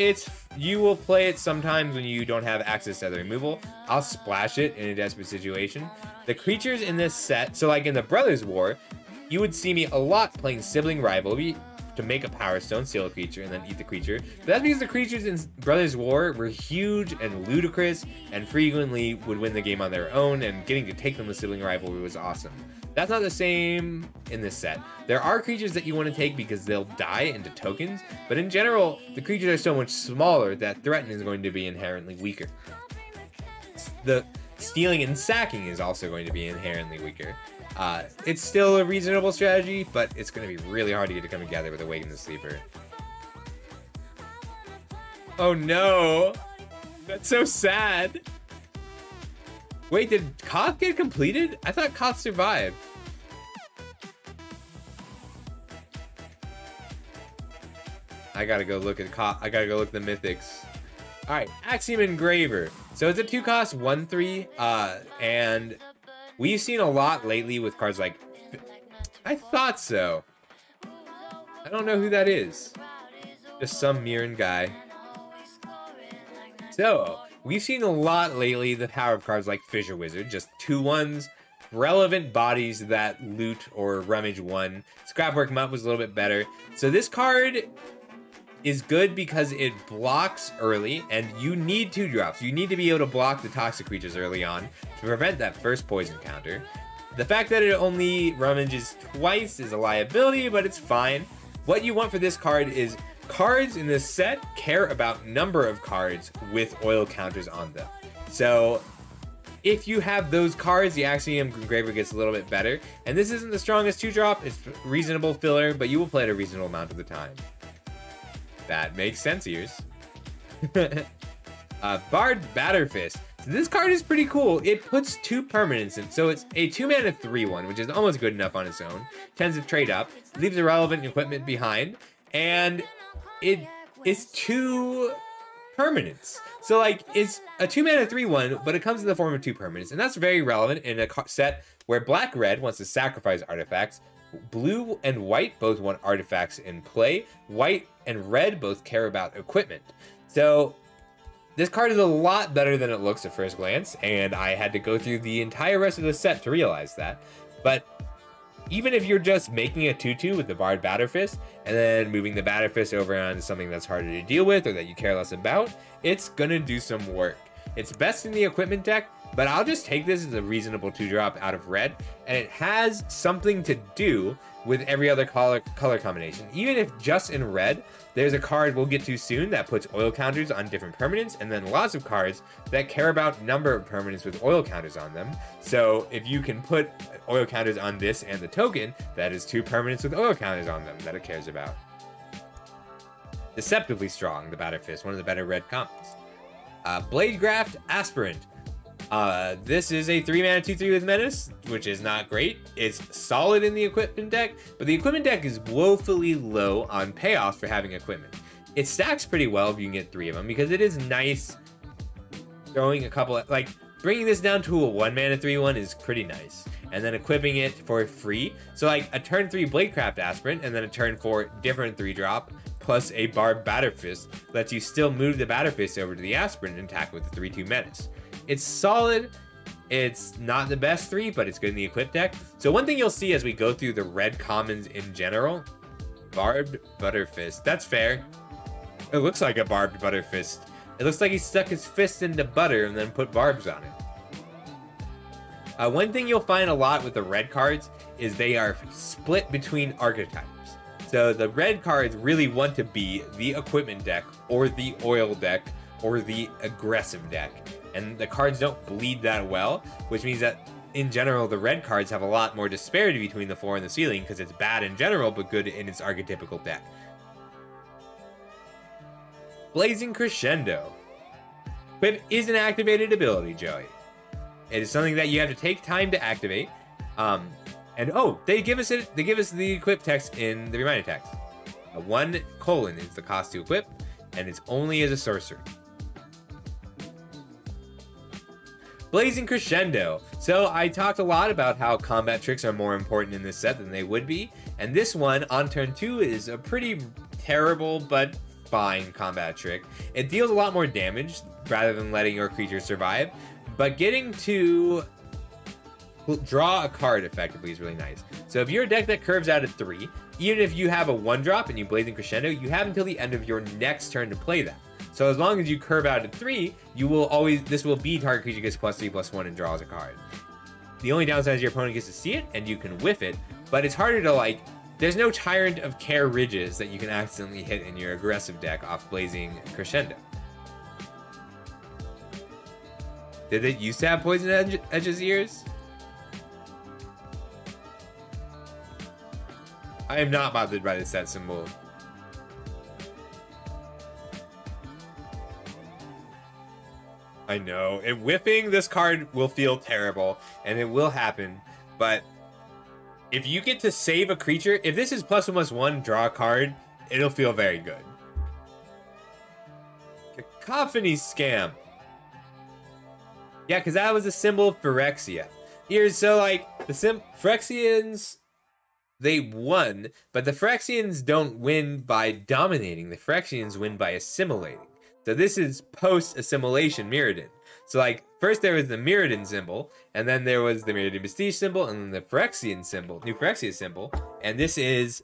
you will play it sometimes when you don't have access to other removal. I'll splash it in a desperate situation. The creatures in this set, so like in the Brothers War, you would see me a lot playing Sibling Rivalry to make a Power Stone, steal a creature, and then eat the creature. But that's because the creatures in Brothers War were huge and ludicrous and frequently would win the game on their own, and getting to take them with Sibling Rivalry was awesome. That's not the same in this set. There are creatures that you want to take because they'll die into tokens, but in general, the creatures are so much smaller that Threaten is going to be inherently weaker. The stealing and sacking is also going to be inherently weaker. It's still a reasonable strategy, but it's going to be really hard to get to come together with Awaken the Sleeper. Oh no! That's so sad! Wait, did Koth get completed? I thought Koth survived. I gotta go look at Koth. I gotta go look at the mythics. Alright, Axiom Engraver. So it's a 2-cost 1/3, and we've seen a lot lately with cards like... I thought so. I don't know who that is. Just some Mirren guy. So, we've seen a lot lately the power of cards like Fissure Wizard, just 2/1s, relevant bodies that loot or rummage 1. Scrapwork Mutt was a little bit better. So this card is good because it blocks early, and you need 2-drops. You need to be able to block the toxic creatures early on to prevent that first poison counter. The fact that it only rummages twice is a liability, but it's fine. What you want for this card is cards in this set care about number of cards with oil counters on them. So if you have those cards, the Axiom Engraver gets a little bit better. And this isn't the strongest 2-drop, it's reasonable filler, but you will play it a reasonable amount of the time. That makes sense, ears. Bard Batterfist. So this card is pretty cool. It puts 2 permanents in. So it's a 2-mana 3/1, which is almost good enough on its own. Tends to trade up, leaves irrelevant equipment behind, and it is 2 permanents. So like it's a 2-mana 3/1, but it comes in the form of 2 permanents, and that's very relevant in a set where black-red wants to sacrifice artifacts. Blue and white both want artifacts in play. White and red both care about equipment. So this card is a lot better than it looks at first glance, and I had to go through the entire rest of the set to realize that. But even if you're just making a 2/2 with the Bard Batterfist, and then moving the Batterfist over on something that's harder to deal with or that you care less about, it's gonna do some work. It's best in the equipment deck, but I'll just take this as a reasonable 2-drop out of red, and it has something to do with every other color combination. Even if just in red, there's a card we'll get to soon that puts oil counters on different permanents, and then lots of cards that care about number of permanents with oil counters on them. So if you can put oil counters on this and the token, that is 2 permanents with oil counters on them that it cares about. Deceptively Strong, the Batterfist, one of the better red combos. Bladegraft Aspirant. This is a 3-mana 2/3 with Menace, which is not great. It's solid in the equipment deck, but the equipment deck is woefully low on payoff for having equipment. It stacks pretty well if you can get 3 of them, because it is nice throwing a couple of, like, bringing this down to a 1-mana 3/1 is pretty nice, and then equipping it for free. So like a turn 3 Bladegraft Aspirant, and then a turn 4 different 3-drop, plus a Bard Batterfist lets you still move the Batterfist over to the Aspirant and attack with the 3/2 Menace. It's solid. It's not the best 3, but it's good in the equip deck. So one thing you'll see as we go through the red commons in general, Barbed Butterfist. That's fair. It looks like a Barbed Butterfist. It looks like he stuck his fist into butter and then put barbs on it. One thing you'll find a lot with the red cards is they are split between archetypes. So the red cards really want to be the equipment deck or the oil deck or the aggressive deck. And the cards don't bleed that well, which means that in general, the red cards have a lot more disparity between the floor and the ceiling because it's bad in general, but good in its archetypical deck. Blazing Crescendo. Equip is an activated ability, Joey. It is something that you have to take time to activate. And oh, they give us the equip text in the reminder text. 1: is the cost to equip, and it's only as a sorcery. Blazing Crescendo. So I talked a lot about how combat tricks are more important in this set than they would be, and this one on turn 2 is a pretty terrible but fine combat trick. It deals a lot more damage rather than letting your creature survive, but getting to draw a card effectively is really nice. So if you're a deck that curves out at 3, even if you have a 1-drop and you Blazing Crescendo, you have until the end of your next turn to play that. So as long as you curve out at 3, you will always, this will be target creature gets +3/+1 and draws a card. The only downside is your opponent gets to see it and you can whiff it, but it's harder to like, there's no Tyrant of Care Ridges that you can accidentally hit in your aggressive deck off Blazing Crescendo. Did it used to have Poison Edge's Ears? I am not bothered by the set symbol. I know. Whiffing this card will feel terrible, and it will happen, but if you get to save a creature, if this is +1/+1, draw a card, it'll feel very good. Cacophony Scamp. Yeah, because that was a symbol of Phyrexia. Here's, so like, the Phyrexians, they won, but the Phyrexians don't win by dominating. The Phyrexians win by assimilating. So this is post-assimilation Mirrodin. So like, first there was the Mirrodin symbol, and then there was the Mirrodin Prestige symbol, and then the Phyrexian symbol, New Phyrexia symbol, and this is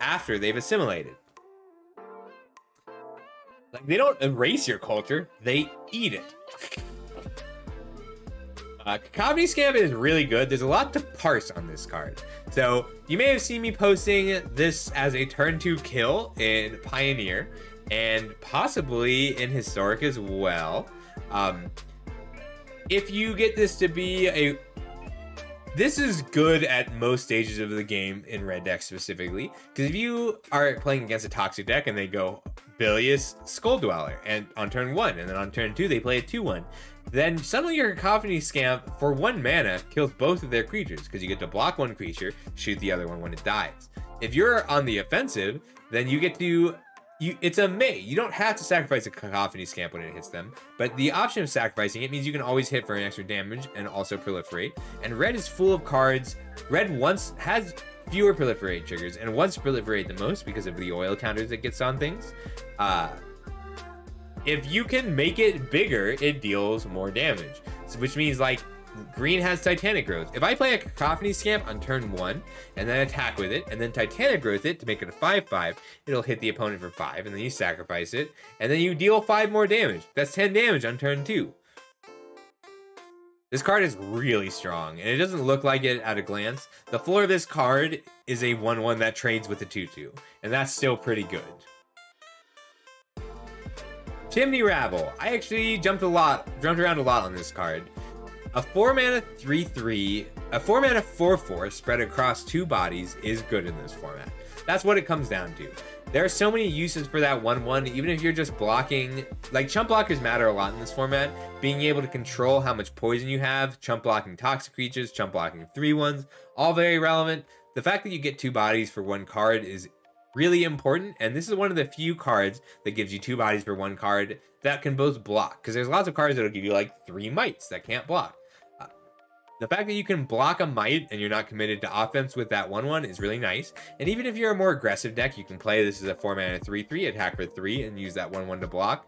after they've assimilated. Like, they don't erase your culture, they eat it. Cacophony Scamp is really good. There's a lot to parse on this card. So you may have seen me posting this as a turn 2 kill in Pioneer, and possibly in Historic as well. If you get this to be a... This is good at most stages of the game in red deck specifically, because if you are playing against a toxic deck and they go Bilious Skull Dweller and on turn 1, and then on turn 2 they play a 2/1, then suddenly your Cacophony Scamp for 1 mana kills both of their creatures, because you get to block one creature, shoot the other one when it dies. If you're on the offensive, then you get to it's a may. You don't have to sacrifice a Cacophony Scamp when it hits them, but the option of sacrificing it means you can always hit for an extra damage and also proliferate. And red is full of cards. Red once has fewer proliferate triggers and wants to proliferate the most because of the oil counters it gets on things. If you can make it bigger, it deals more damage, which means like green has Titanic Growth. If I play a Cacophony Scamp on turn 1 and then attack with it and then Titanic Growth it to make it a 5/5, it'll hit the opponent for 5 and then you sacrifice it and then you deal 5 more damage. That's 10 damage on turn 2. This card is really strong and it doesn't look like it at a glance. The floor of this card is a 1/1 that trades with a 2/2 and that's still pretty good. Chimney Rabble. I actually jumped around a lot on this card. A 4-mana 3/3, a 4-mana 4/4 spread across 2 bodies is good in this format. That's what it comes down to. There are so many uses for that 1/1, even if you're just blocking. Like, chump blockers matter a lot in this format. Being able to control how much poison you have, chump blocking toxic creatures, chump blocking 3/1s, all very relevant. The fact that you get 2 bodies for 1 card is really important, and this is one of the few cards that gives you 2 bodies for 1 card that can both block, because there's lots of cards that'll give you like 3 mites that can't block. The fact that you can block a might and you're not committed to offense with that 1/1 is really nice. And even if you're a more aggressive deck, you can play this as a 4-mana 3/3, attack for 3, and use that 1/1 to block.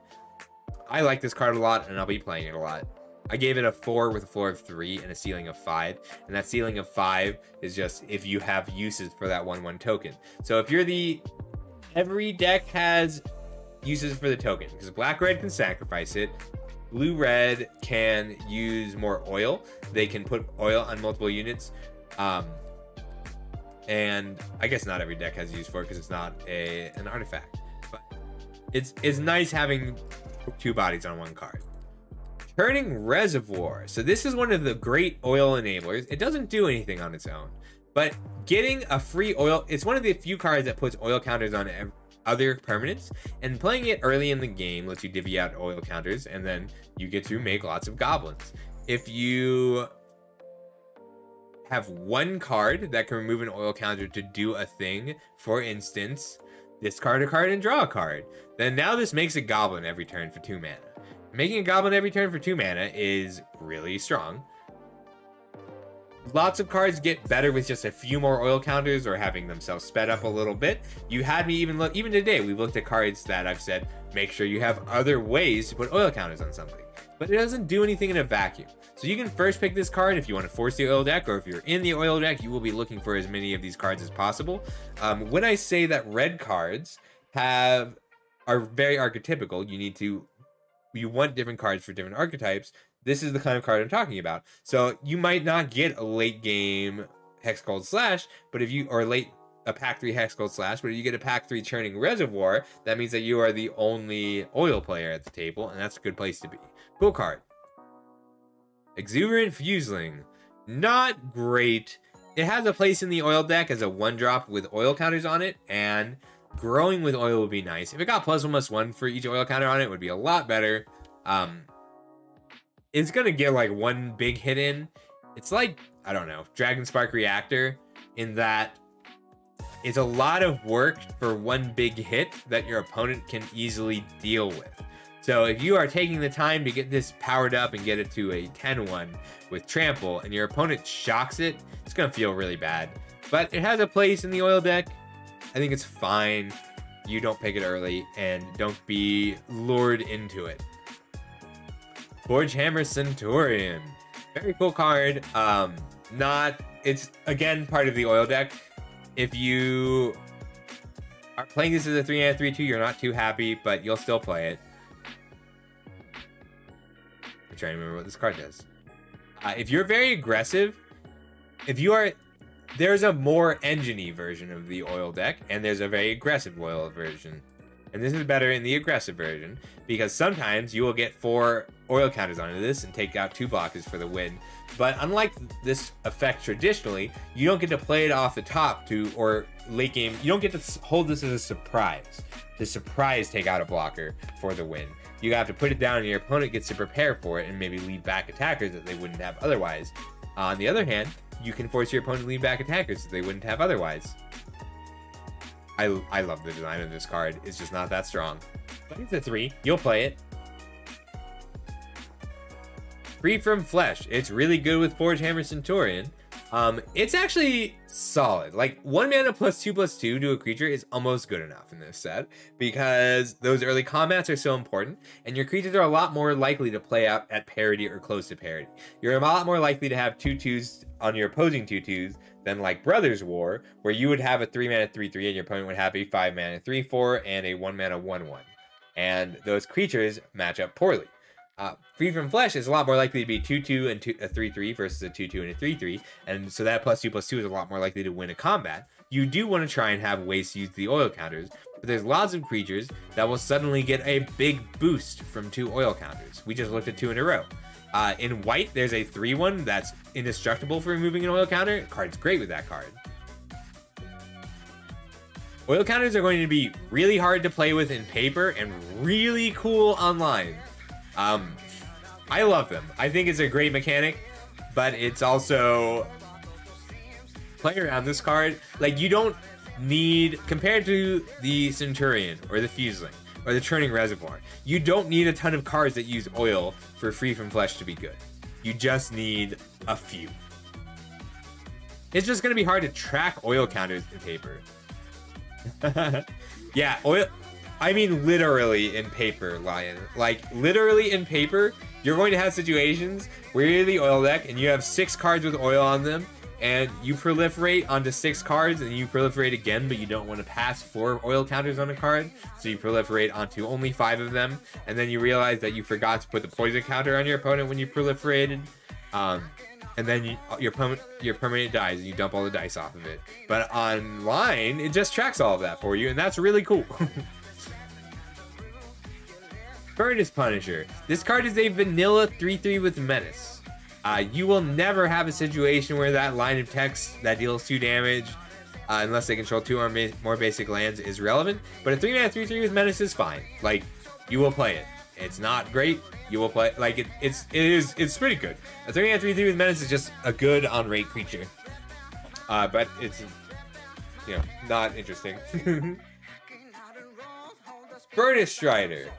I like this card a lot, and I'll be playing it a lot. I gave it a 4 with a floor of 3 and a ceiling of 5. And that ceiling of 5 is just if you have uses for that 1/1 token. So if you're every deck has uses for the token, because black-red can sacrifice it. Blue-red can use more oil. They can put oil on multiple units. And I guess not every deck has use for it because it's not an artifact. But it's nice having 2 bodies on 1 card. Turning Reservoir. So this is one of the great oil enablers. It doesn't do anything on its own. But getting a free oil, it's one of the few cards that puts oil counters on other permanents, and playing it early in the game lets you divvy out oil counters, and then you get to make lots of goblins. If you have 1 card that can remove an oil counter to do a thing, for instance, discard a card and draw a card, then now this makes a goblin every turn for 2 mana. Making a goblin every turn for 2 mana is really strong. Lots of cards get better with just a few more oil counters or having themselves sped up a little bit. You had me even today, we've looked at cards that I've said, make sure you have other ways to put oil counters on something. But it doesn't do anything in a vacuum. So you can first pick this card if you want to force the oil deck, or if you're in the oil deck, you will be looking for as many of these cards as possible. When I say that red cards are very archetypical, you want different cards for different archetypes. This is the kind of card I'm talking about. So you might not get a late game Hexcold Slash, but a pack 3 Hexcold Slash, but if you get a pack 3 Churning Reservoir, that means that you are the only oil player at the table, and that's a good place to be. Cool card. Exuberant Fuseling. Not great. It has a place in the oil deck as a 1-drop with oil counters on it, and growing with oil would be nice. If it got +1/+1 for each oil counter on it, would be a lot better. It's gonna get like 1 big hit in. It's like, I don't know, Dragon Spark Reactor, in that it's a lot of work for 1 big hit that your opponent can easily deal with. So if you are taking the time to get this powered up and get it to a 10/1 with Trample, and your opponent shocks it, it's gonna feel really bad. But it has a place in the oil deck. I think it's fine. You don't pick it early, and don't be lured into it. Forgehammer Centurion. Very cool card. It's again part of the oil deck. If you are playing this as a 3-mana 3/2, you're not too happy, but you'll still play it. I'm trying to remember what this card does. If you're very aggressive, there's a more engine-y version of the oil deck, and there's a very aggressive oil version. And this is better in the aggressive version, because sometimes you will get 4 oil counters onto this and take out 2 blockers for the win. But unlike this effect traditionally, you don't get to play it off the top or late game. You don't get to hold this as a surprise. To surprise take out a blocker for the win. You have to put it down, and your opponent gets to prepare for it and maybe lead back attackers that they wouldn't have otherwise. On the other hand, you can force your opponent to lead back attackers that they wouldn't have otherwise. I love the design of this card. It's just not that strong. But it's a 3. You'll play it. Free from Flesh. It's really good with Forge Hammer Centurion. It's actually solid. Like 1 mana +2/+2 to a creature is almost good enough in this set because those early combats are so important, and your creatures are a lot more likely to play out at parity or close to parity. You're a lot more likely to have 2/2s on your opposing 2/2s than like Brothers War, where you would have a 3 mana 3/3 and your opponent would have a 5 mana 3/4 and a 1 mana 1/1, and those creatures match up poorly. Free from Flesh is a lot more likely to be 2/2 and a 3/3 versus a 2/2 and a 3/3, and so that +2/+2 is a lot more likely to win a combat. You do want to try and have ways to use the oil counters, but there's lots of creatures that will suddenly get a big boost from 2 oil counters. We just looked at 2 in a row. In white, there's a 3/1 that's indestructible for removing an oil counter. The card's great with that card. Oil counters are going to be really hard to play with in paper and really cool online. I love them. I think it's a great mechanic, but it's also play around this card. Like, you don't need, compared to the Centurion or the Fuseling or the Churning Reservoir, you don't need a ton of cards that use oil for Free from Flesh to be good. You just need a few. It's just going to be hard to track oil counters in paper. Yeah, oil. I mean, literally in paper, Lion. Like, literally in paper, you're going to have situations where you're the oil deck and you have 6 cards with oil on them, and you proliferate onto 6 cards, and you proliferate again, but you don't want to pass 4 oil counters on a card, so you proliferate onto only 5 of them, and then you realize that you forgot to put the poison counter on your opponent when you proliferated, and then your permanent dies, and you dump all the dice off of it. But online, it just tracks all of that for you, and that's really cool. Furnace Punisher. This card is a vanilla 3/3 with Menace. You will never have a situation where that line of text that deals 2 damage, unless they control 2 or more basic lands, is relevant. But a 3 mana 3/3 with Menace is fine. Like, you will play it. It's not great. You will play like it's pretty good. A 3 mana 3/3 with Menace is just a good on rate creature. But it's, you know, not interesting. Furnace Strider.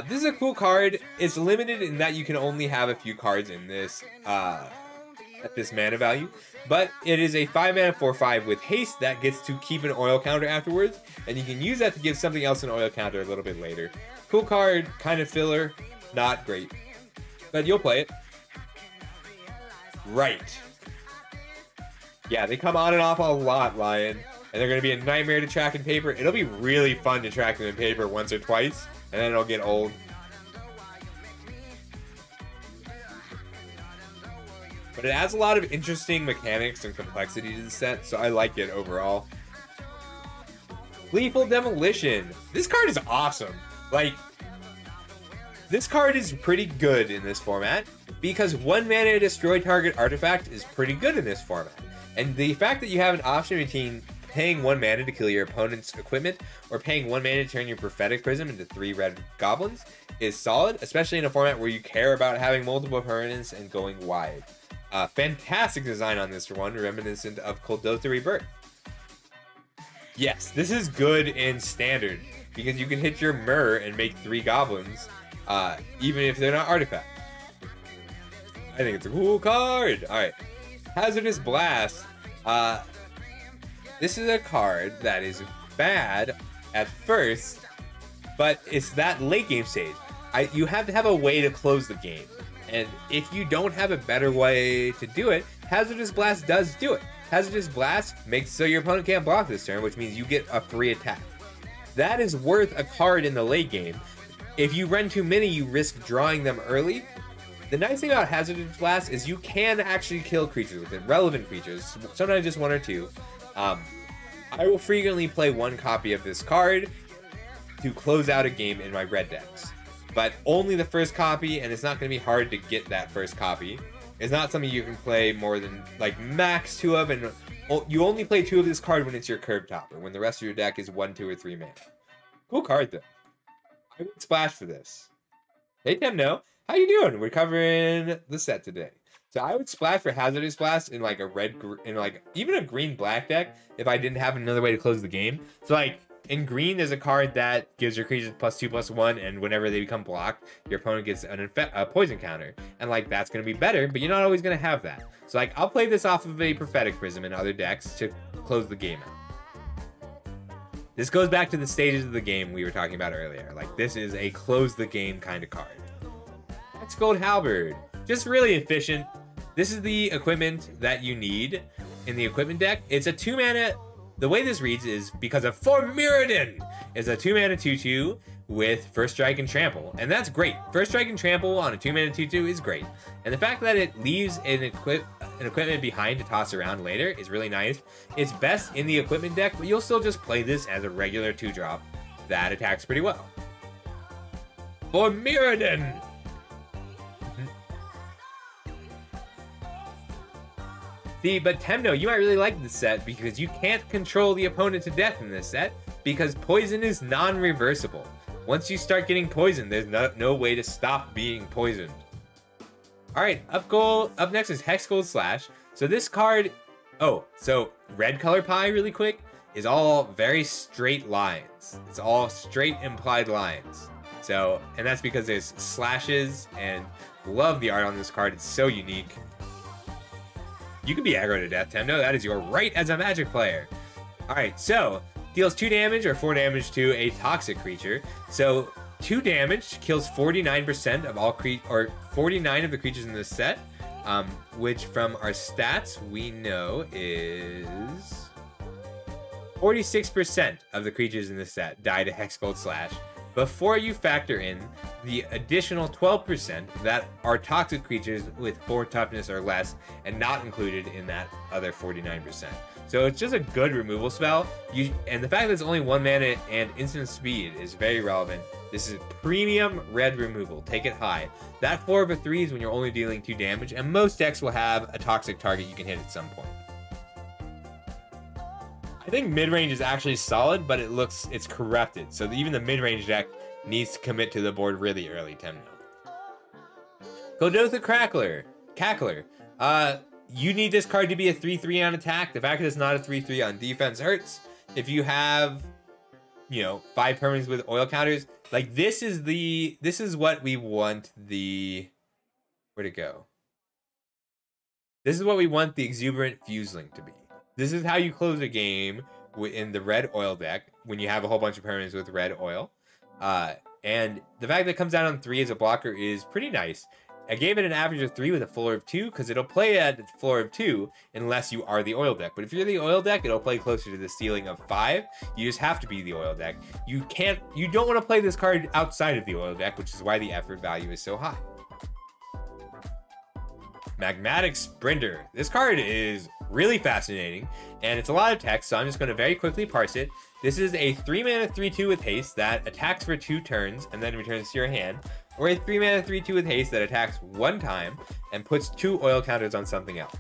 This is a cool card. It's limited in that you can only have a few cards in this at this mana value, but it is a 5 mana 4/5 with haste that gets to keep an oil counter afterwards, and you can use that to give something else an oil counter a little bit later. Cool card, kind of filler, not great, but you'll play it. Right. Yeah, they come on and off a lot, Lion, and they're going to be a nightmare to track in paper. It'll be really fun to track them in paper once or twice, and then it'll get old. But it adds a lot of interesting mechanics and complexity to the set, so I like it overall. Lethal Demolition. This card is awesome. Like, this card is pretty good in this format because 1 mana destroy target artifact is pretty good in this format. And the fact that you have an option between paying 1 mana to kill your opponent's equipment or paying 1 mana to turn your Prophetic Prism into 3 red goblins is solid, especially in a format where you care about having multiple permanents and going wide. Fantastic design on this one, reminiscent of Kuldotha Rebirth. Yes, this is good in Standard because you can hit your Myr and make 3 goblins, even if they're not artifact. I think it's a cool card. All right, Hazardous Blast. This is a card that is bad at first, but it's that late game stage. You have to have a way to close the game. And if you don't have a better way to do it, Hazardous Blast does do it. Hazardous Blast makes so your opponent can't block this turn, which means you get a free attack. That is worth a card in the late game. If you run too many, you risk drawing them early. The nice thing about Hazardous Blast is you can actually kill creatures with it, relevant creatures, sometimes just 1 or 2. I will frequently play 1 copy of this card to close out a game in my red decks. But only the first copy, and it's not going to be hard to get that first copy. It's not something you can play more than, like, max 2 of, and you only play 2 of this card when it's your curve topper, when the rest of your deck is 1, 2, or 3 mana. Cool card, though. I would splash for this. Hey, Tim, no. How you doing? We're covering the set today. So I would splash for Hazardous Blast in like a in like even a green-black deck if I didn't have another way to close the game. So like in green, there's a card that gives your creatures +2/+1, and whenever they become blocked, your opponent gets a poison counter. And like that's gonna be better, but you're not always gonna have that. So like I'll play this off of a Prophetic Prism in other decks to close the game out. This goes back to the stages of the game we were talking about earlier. Like this is a close the game kind of card. Hexgold Halberd, just really efficient. This is the equipment that you need in the equipment deck. It's a 2-mana. The way this reads is because of Mirrodin is a 2-mana 2/2 with First Strike and Trample, and that's great. First Strike and Trample on a 2-mana 2/2 is great, and the fact that it leaves an equipment behind to toss around later is really nice. It's best in the equipment deck, but you'll still just play this as a regular 2-drop that attacks pretty well. For Mirrodin. See, but Temno, you might really like this set because you can't control the opponent to death in this set because poison is non-reversible. Once you start getting poisoned, there's no way to stop being poisoned. Alright, up next is Hexgold Slash. So this card, so red color pie really quick, is all very straight lines. It's all straight implied lines. So, and that's because there's slashes, and love the art on this card, it's so unique. You can be aggro to death, Temno. That is your right as a Magic player. Alright, so deals 2 damage or 4 damage to a toxic creature. So 2 damage kills 49% of all 49 of the creatures in this set, which from our stats we know is 46% of the creatures in this set die to Hexgold Slash. Before you factor in the additional 12% that are toxic creatures with 4 toughness or less, and not included in that other 49%. So it's just a good removal spell. And the fact that it's only 1 mana and instant speed is very relevant. This is premium red removal. Take it high. That 4 of a 3 is when you're only dealing 2 damage, and most decks will have a toxic target you can hit at some point. I think mid-range is actually solid, but it's corrupted. So even the mid-range deck needs to commit to the board really early, Temno. Godotha Cackler. You need this card to be a 3/3 on attack. The fact that it's not a 3/3 on defense hurts. If you have, 5 permanents with oil counters, like this is what we want where'd it go? This is what we want the Exuberant Fuseling to be. This is how you close a game in the red oil deck when you have a whole bunch of permanents with red oil. And the fact that it comes down on 3 as a blocker is pretty nice. I gave it an average of 3 with a floor of 2 because it'll play at the floor of 2 unless you are the oil deck. But if you're the oil deck, it'll play closer to the ceiling of 5. You just have to be the oil deck. You don't want to play this card outside of the oil deck, which is why the effort value is so high. Magmatic Sprinter. This card is really fascinating, and it's a lot of text, so I'm just going to very quickly parse it. This is a 3-mana 3/2 with haste that attacks for 2 turns and then returns to your hand, or a 3-mana 3/2 with haste that attacks 1 time and puts 2 oil counters on something else.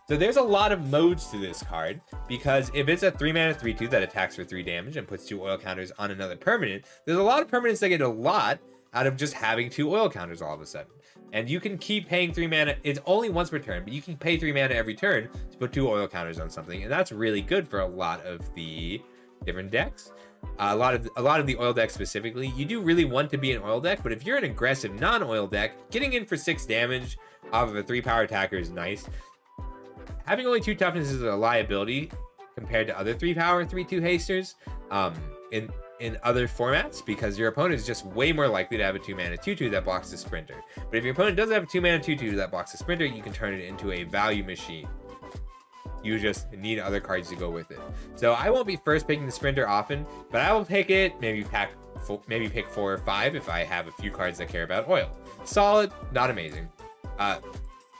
So there's a lot of modes to this card, because if it's a 3-mana 3/2 that attacks for 3 damage and puts 2 oil counters on another permanent, there's a lot of permanents that get a lot out of just having 2 oil counters all of a sudden. And you can keep paying 3 mana. It's only once per turn, but you can pay 3 mana every turn to put 2 oil counters on something, and that's really good for a lot of the different decks. A lot of the oil decks specifically, you do really want to be an oil deck, but if you're an aggressive non-oil deck, getting in for 6 damage off of a 3-power attacker is nice. Having only 2 toughness is a liability compared to other 3-power 3/2 hasters in other formats, because your opponent is just way more likely to have a 2-mana 2/2 that blocks the Sprinter. But if your opponent doesn't have a 2-mana 2/2 that blocks the Sprinter, you can turn it into a value machine. You just need other cards to go with it. So I won't be first picking the Sprinter often, but I will pick it, maybe pick 4 or 5 if I have a few cards that care about oil. Solid, not amazing.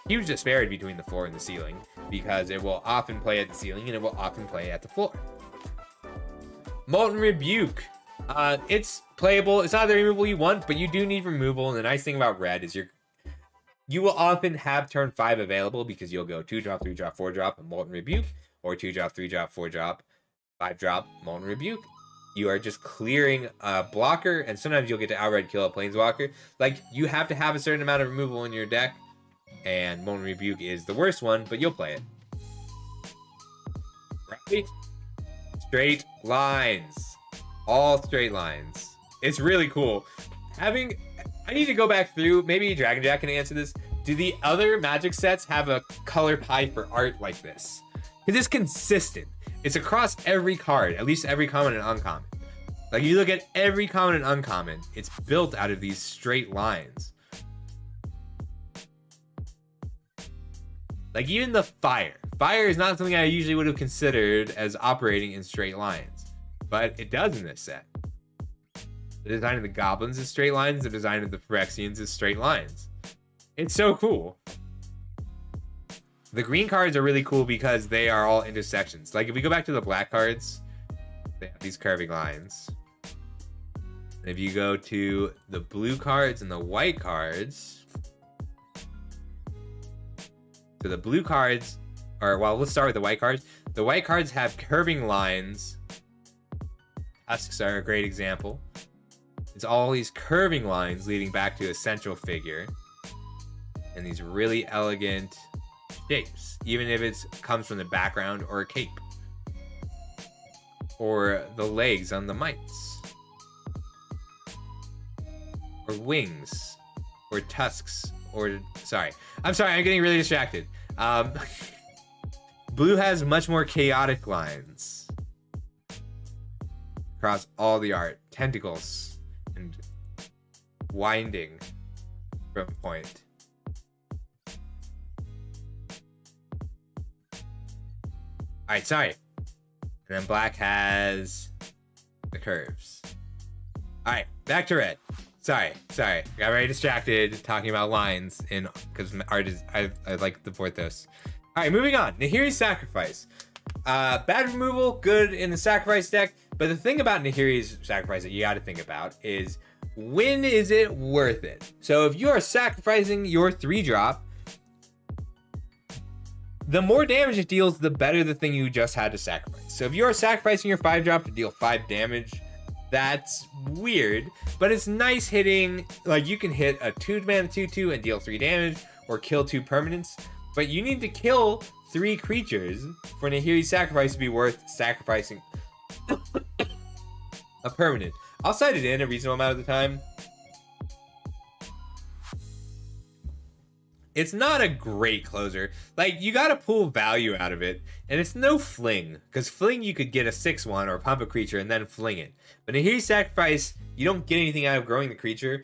Huge disparity between the floor and the ceiling, because it will often play at the ceiling and it will often play at the floor. Molten Rebuke. It's playable. It's not the removal you want, but you do need removal. And the nice thing about red is you will often have turn 5 available, because you'll go 2-drop, 3-drop, 4-drop, Molten Rebuke, or 2-drop, 3-drop, 4-drop, 5-drop, Molten Rebuke. You are just clearing a blocker, and sometimes you'll get to outright kill a planeswalker. Like, you have to have a certain amount of removal in your deck And Moment Rebuke is the worst one, but you'll play it. Right? Straight lines. All straight lines. It's really cool. I need to go back through, maybe Dragon Jack can answer this. Do the other Magic sets have a color pie for art like this? Because it's consistent. It's across every card, at least every common and uncommon. Like, you look at every common and uncommon, it's built out of these straight lines. Like, even the fire. Fire is not something I usually would have considered as operating in straight lines. But it does in this set. The design of the goblins is straight lines. The design of the Phyrexians is straight lines. It's so cool. The green cards are really cool because they are all intersections. Like, if we go back to the black cards, they have these curving lines. And if you go to the blue cards and the white cards, so the blue cards, or well, let's start with the white cards. The white cards have curving lines. Tusks are a great example. It's all these curving lines leading back to a central figure. And these really elegant shapes, even if it comes from the background or a cape. Or the legs on the mites. Or wings. Or tusks. Or, sorry, I'm getting really distracted. Blue has much more chaotic lines. Across all the art. Tentacles. And winding from point. Alright, sorry. And then black has the curves. Alright, back to red. Sorry. I got very distracted talking about lines in because art is I like the Porthos. Alright, moving on. Nahiri's Sacrifice. Bad removal, good in the sacrifice deck, but the thing about Nahiri's Sacrifice that you gotta think about is when is it worth it? So if you are sacrificing your 3-drop, the more damage it deals, the better the thing you just had to sacrifice. So if you are sacrificing your 5-drop to deal 5 damage, that's weird, but it's nice hitting, like you can hit a 2-mana 2/2 and deal 3 damage, or kill 2 permanents, but you need to kill 3 creatures for Nahiri's Sacrifice to be worth sacrificing a permanent. I'll sight it in a reasonable amount of the time. It's not a great closer. Like, you gotta pull value out of it, and it's no fling, because fling you could get a 6/1 or pump a creature and then fling it. But Nahiri's Sacrifice, you don't get anything out of growing the creature.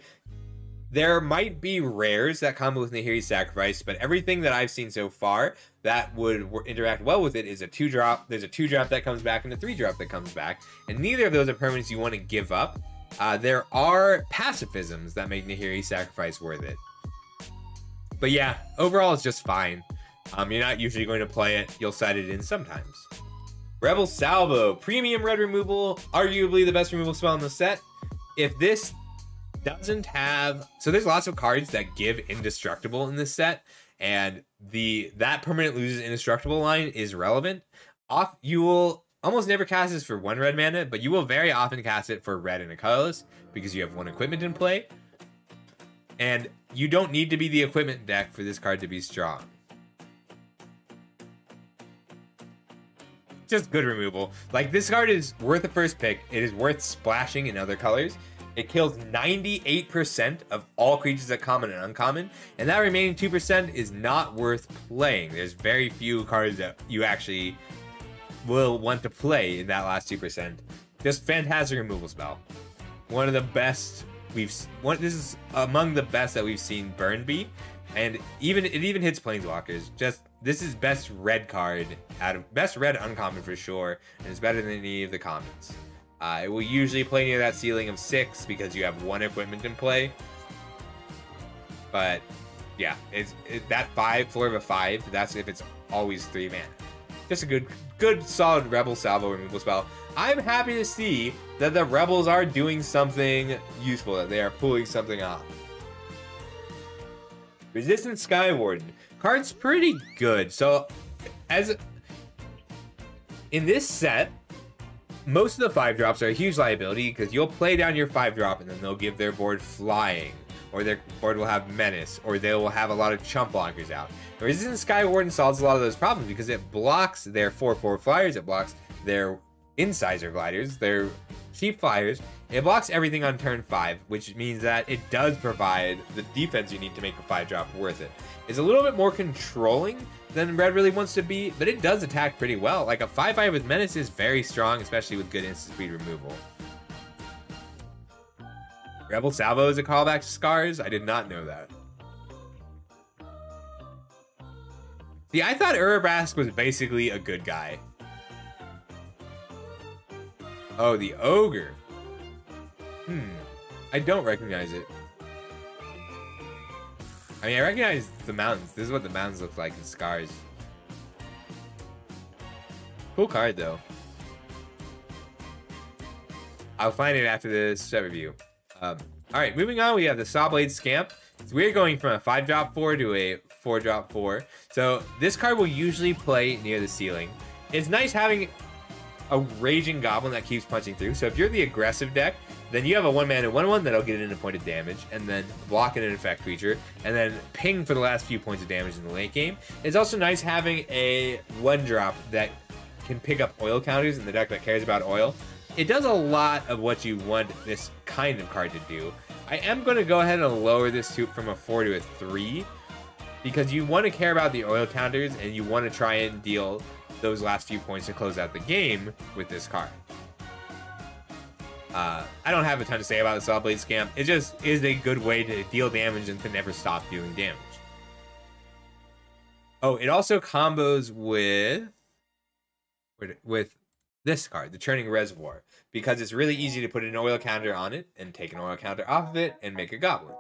There might be rares that come with Nahiri's Sacrifice, but everything that I've seen so far that would interact well with it is a 2-drop. There's a 2-drop that comes back and a 3-drop that comes back, and neither of those are permanents you want to give up. There are pacifisms that make Nahiri's Sacrifice worth it. But yeah, overall it's just fine. You're not usually going to play it. You'll sight it in sometimes. Rebel Salvo, premium red removal, arguably the best removal spell in the set. If this doesn't have, so there's lots of cards that give indestructible in this set, and that permanent loses indestructible line is relevant. You will almost never cast this for 1 red mana, but you will very often cast it for red and a colorless because you have 1 equipment in play. And you don't need to be the equipment deck for this card to be strong. Just good removal. Like, this card is worth a first pick. It is worth splashing in other colors. It kills 98% of all creatures that common and uncommon, and that remaining 2% is not worth playing. There's very few cards that you actually will want to play in that last 2%. Just fantastic removal spell. One of the best this is among the best that we've seen Burn be, and it even hits Planeswalkers. This is best red card best red uncommon for sure, and it's better than any of the commons. It will usually play near that ceiling of 6 because you have 1 equipment in play. But yeah, that 5 floor of a 5. That's if it's always 3 mana. Just a good solid Rebel Salvo removal spell. I'm happy to see that the Rebels are doing something useful, that they are pulling something off. Resistant Skywarden. Card's pretty good. So, in this set, most of the 5-drops are a huge liability because you'll play down your 5-drop and then they'll give their board flying. or their board will have Menace, or they will have a lot of chump blockers out. The Resistance Sky Warden solves a lot of those problems because it blocks their 4/4 flyers, it blocks their Incisor gliders, their cheap flyers, it blocks everything on turn 5, which means that it does provide the defense you need to make a 5-drop worth it. It's a little bit more controlling than Red really wants to be, but it does attack pretty well. Like a 5/5 with Menace is very strong, especially with good instant speed removal. Rebel Salvo is a callback to Scars? I did not know that. See, I thought Urabrask was basically a good guy. Oh, the Ogre. I don't recognize it. I mean, I recognize the mountains. This is what the mountains look like in Scars. Cool card, though. I'll find it after this set review. Alright, moving on, we have the Sawblade Scamp. So we're going from a 5-drop 4 to a 4-drop 4. So this card will usually play near the ceiling. It's nice having a Raging Goblin that keeps punching through. So if you're the aggressive deck, then you have a 1-mana 1/1 that'll get into pointed damage, and then block an infect creature, and then ping for the last few points of damage in the late game. It's also nice having a 1-drop that can pick up oil counters in the deck that cares about oil. It does a lot of what you want this kind of card to do. I am going to go ahead and lower this from a 4 to a 3, because you want to care about the oil counters, and you want to try and deal those last few points to close out the game with this card. I don't have a ton to say about the Sawblade Scamp. It just is a good way to deal damage and to never stop dealing damage. Oh, it also combos with this card, the Churning Reservoir, because it's really easy to put an oil counter on it and take an oil counter off of it and make a goblin.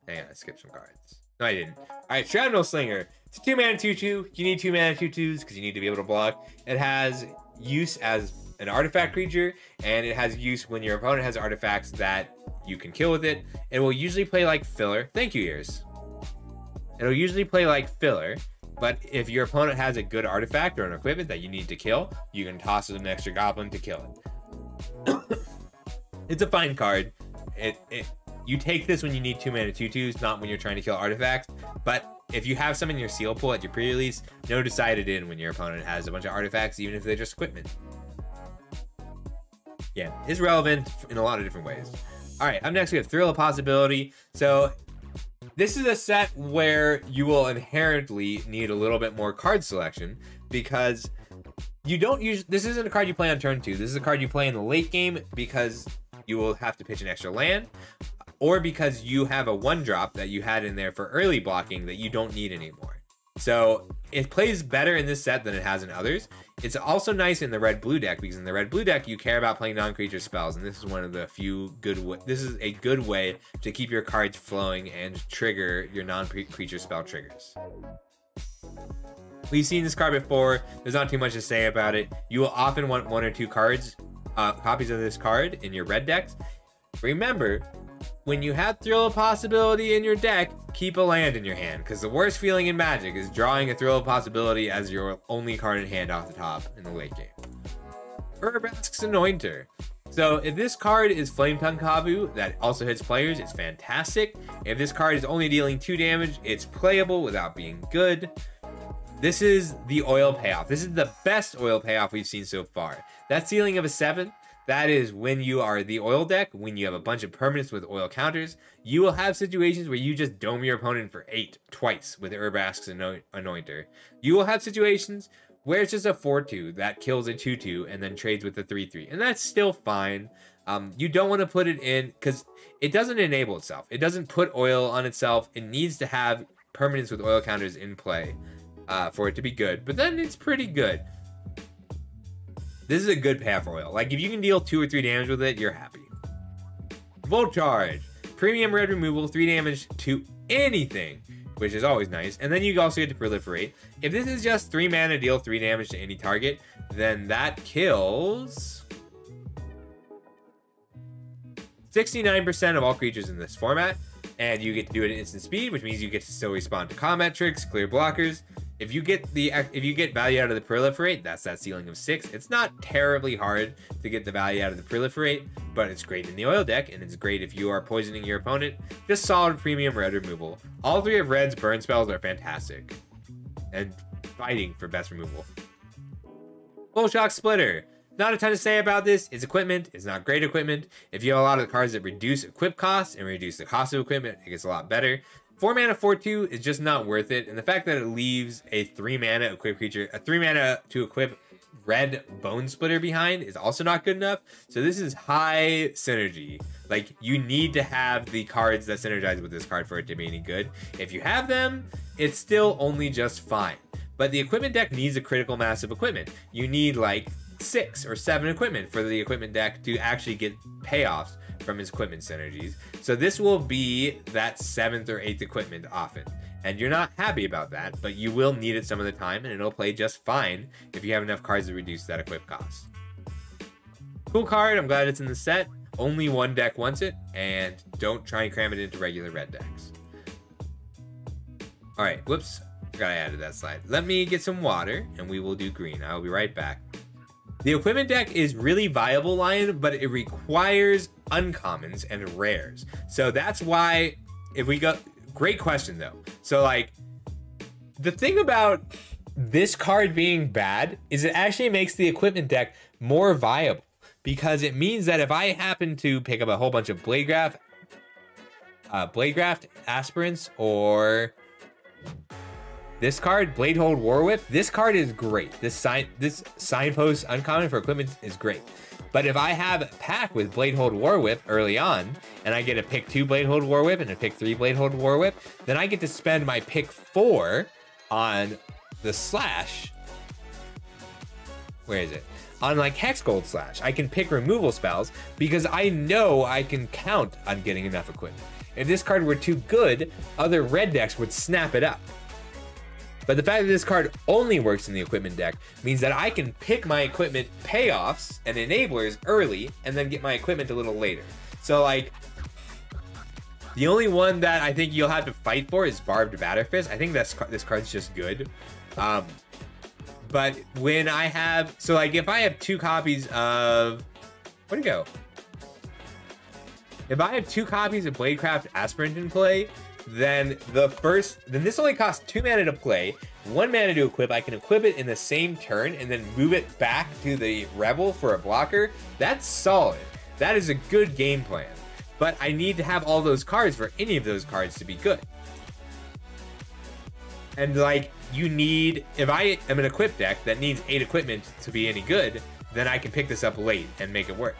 Hang on, I skipped some cards. No, I didn't. Alright, Shrapnel Slinger. It's a 2-mana 2/2. You need 2-mana 2/2s because you need to be able to block. It has use as an artifact creature, and it has use when your opponent has artifacts that you can kill with it. It will usually play like filler. Thank you, Ears. It'll usually play like filler, but if your opponent has a good artifact or an equipment that you need to kill, you can toss it an extra goblin to kill it. It's a fine card. You take this when you need 2-mana 2/2s, not when you're trying to kill artifacts. But if you have some in your seal pool at your pre-release, know to side it in when your opponent has a bunch of artifacts, even if they're just equipment. Yeah, it's relevant in a lot of different ways. All right, up next we have Thrill of Possibility. So this is a set where you will inherently need a little bit more card selection, because you don't use, this isn't a card you play on turn 2. This is a card you play in the late game because you will have to pitch an extra land, or because you have a 1-drop that you had in there for early blocking that you don't need anymore. So it plays better in this set than it has in others. It's also nice in the red-blue deck, because in the red-blue deck you care about playing non-creature spells, and this is one of the few good this is a good way to keep your cards flowing and trigger your non-creature spell triggers. We've seen this card before. There's not too much to say about it. You will often want 1 or 2 cards, copies of this card in your red decks. Remember, when you have Thrill of Possibility in your deck, keep a land in your hand, because the worst feeling in Magic is drawing a Thrill of Possibility as your only card in hand off the top in the late game. Urabrask's Anointer. So if this card is Flametongue Kavu that also hits players, it's fantastic. If this card is only dealing 2 damage, it's playable without being good. This is the oil payoff. This is the best oil payoff we've seen so far. That ceiling of a 7, that is when you are the oil deck, when you have a bunch of permanents with oil counters, you will have situations where you just dome your opponent for 8 twice with Urabrask's Anointer. You will have situations where it's just a 4/2 that kills a 2/2 and then trades with a 3/3, and that's still fine. You don't want to put it in because it doesn't enable itself. It doesn't put oil on itself. It needs to have permanents with oil counters in play for it to be good, but then it's pretty good. This is a good payoff for oil. Like, if you can deal 2 or 3 damage with it, you're happy. Volt Charge. Premium red removal, 3 damage to anything, which is always nice. And then you also get to proliferate. If this is just 3 mana, deal 3 damage to any target, then that kills 69% of all creatures in this format. And you get to do it at instant speed, which means you get to still respond to combat tricks, clear blockers. If you get value out of the proliferate, that's that ceiling of 6. It's not terribly hard to get the value out of the proliferate, but it's great in the oil deck, and it's great if you are poisoning your opponent. Just solid premium red removal. All 3 of red's burn spells are fantastic, and fighting for best removal. Volshock Splitter. Not a ton to say about this. It's equipment. It's not great equipment. If you have a lot of the cards that reduce equip costs and reduce the cost of equipment, it gets a lot better. 4 mana 4/2 is just not worth it, and the fact that it leaves a 3 mana equip creature, a 3 mana to equip red Bone Splitter behind is also not good enough. So this is high synergy. Like, you need to have the cards that synergize with this card for it to be any good. If you have them, it's still only just fine. But the equipment deck needs a critical mass of equipment. You need like 6 or 7 equipment for the equipment deck to actually get payoffs from his equipment synergies. So this will be that 7th or 8th equipment often. And you're not happy about that, but you will need it some of the time, and it'll play just fine if you have enough cards to reduce that equip cost. Cool card, I'm glad it's in the set. Only one deck wants it, and don't try and cram it into regular red decks. Alright, whoops, forgot I added that slide. Let me get some water, and we will do green. I'll be right back. The equipment deck is really viable, Lion, but it requires uncommons and rares. So that's why, if we go... Great question, though. So, like, the thing about this card being bad is it actually makes the equipment deck more viable. Because it means that if I happen to pick up a whole bunch of Bladegraft Aspirants, or this card, Bladehold Warwhip, this card is great. This Signpost uncommon for equipment is great. But if I have a pack with Bladehold Warwhip early on, and I get a pick 2 Bladehold Warwhip and a pick 3 Bladehold Warwhip, then I get to spend my pick 4 on the Slash. Where is it? On like Hexgold Slash. I can pick removal spells because I know I can count on getting enough equipment. If this card were too good, other red decks would snap it up. But the fact that this card only works in the equipment deck means that I can pick my equipment payoffs and enablers early and then get my equipment a little later. So, like, the only one that I think you'll have to fight for is Barbed Batterfist. I think this card's just good. But when I have... So, like, if I have 2 copies of... Where'd it go? If I have 2 copies of Bladecraft Aspirant in play... Then this only costs 2 mana to play, 1 mana to equip. I can equip it in the same turn and then move it back to the Rebel for a blocker. That's solid. That is a good game plan. But I need to have all those cards for any of those cards to be good. And like, you need, if I am an equip deck that needs 8 equipment to be any good, then I can pick this up late and make it work.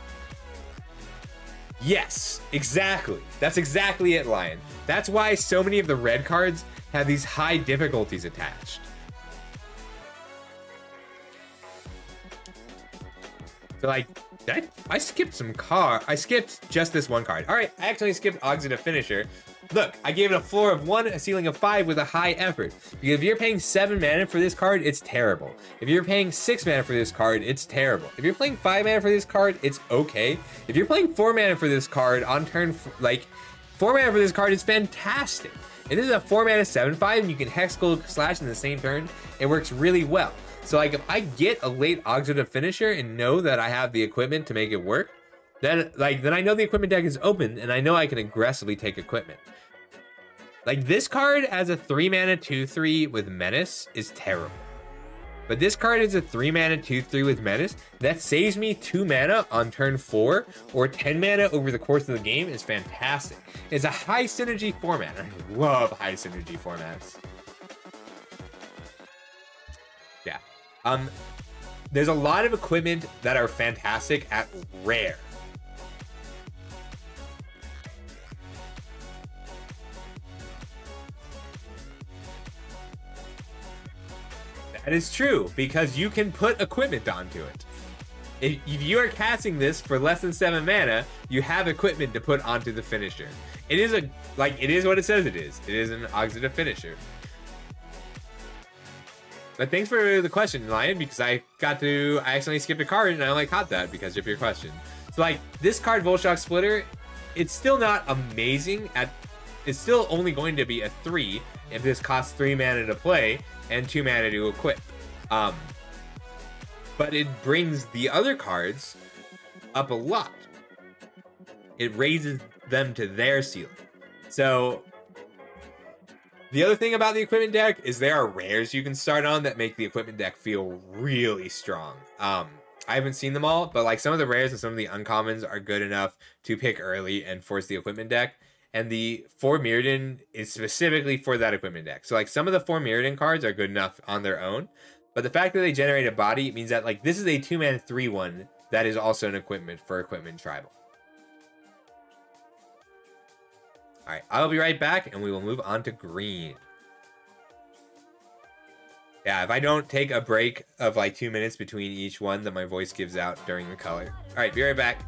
Yes, exactly. That's exactly it, Lion. That's why so many of the red cards have these high difficulties attached. So, like, I skipped I skipped just this one card. All right, I actually skipped Oxidative Finisher. Look, I gave it a floor of 1, a ceiling of 5 with a high effort. Because if you're paying 7 mana for this card, it's terrible. If you're paying 6 mana for this card, it's terrible. If you're playing 5 mana for this card, it's okay. If you're playing 4 mana for this card on turn, like, 4 mana for this card is fantastic. If this is a 4 mana 7/5 and you can Hexgold Slash in the same turn, it works really well. So, like, if I get a late Oxidative Finisher and know that I have the equipment to make it work, then I know the equipment deck is open and I know I can aggressively take equipment. Like, this card as a 3 mana 2/3 with Menace is terrible. But this card is a 3 mana 2/3 with Menace. That saves me 2 mana on turn 4 or 10 mana over the course of the game is fantastic. It's a high synergy format. I love high synergy formats. Yeah. There's a lot of equipment that are fantastic at rare. That is true, because you can put equipment onto it. If you are casting this for less than 7 mana, you have equipment to put onto the finisher. It is it is what it says it is. It is an Oxidative Finisher. But thanks for the question, Lion, because I accidentally skipped a card and I only caught that because of your question. So, like, this card, Volshock Splitter, it's still not amazing at it's still only going to be a 3 if this costs 3 mana to play and 2 mana to equip. But it brings the other cards up a lot. It raises them to their ceiling. So the other thing about the equipment deck is there are rares you can start on that make the equipment deck feel really strong. I haven't seen them all, but like some of the rares and some of the uncommons are good enough to pick early and force the equipment deck. And the 4 Mirrodin is specifically for that equipment deck. So like some of the 4 Mirrodin cards are good enough on their own. But the fact that they generate a body means that like this is a 2-mana 3/1 that is also an equipment for equipment tribal. Alright, I'll be right back and we will move on to green. Yeah, if I don't take a break of like 2 minutes between each one, then my voice gives out during the color. Alright, be right back.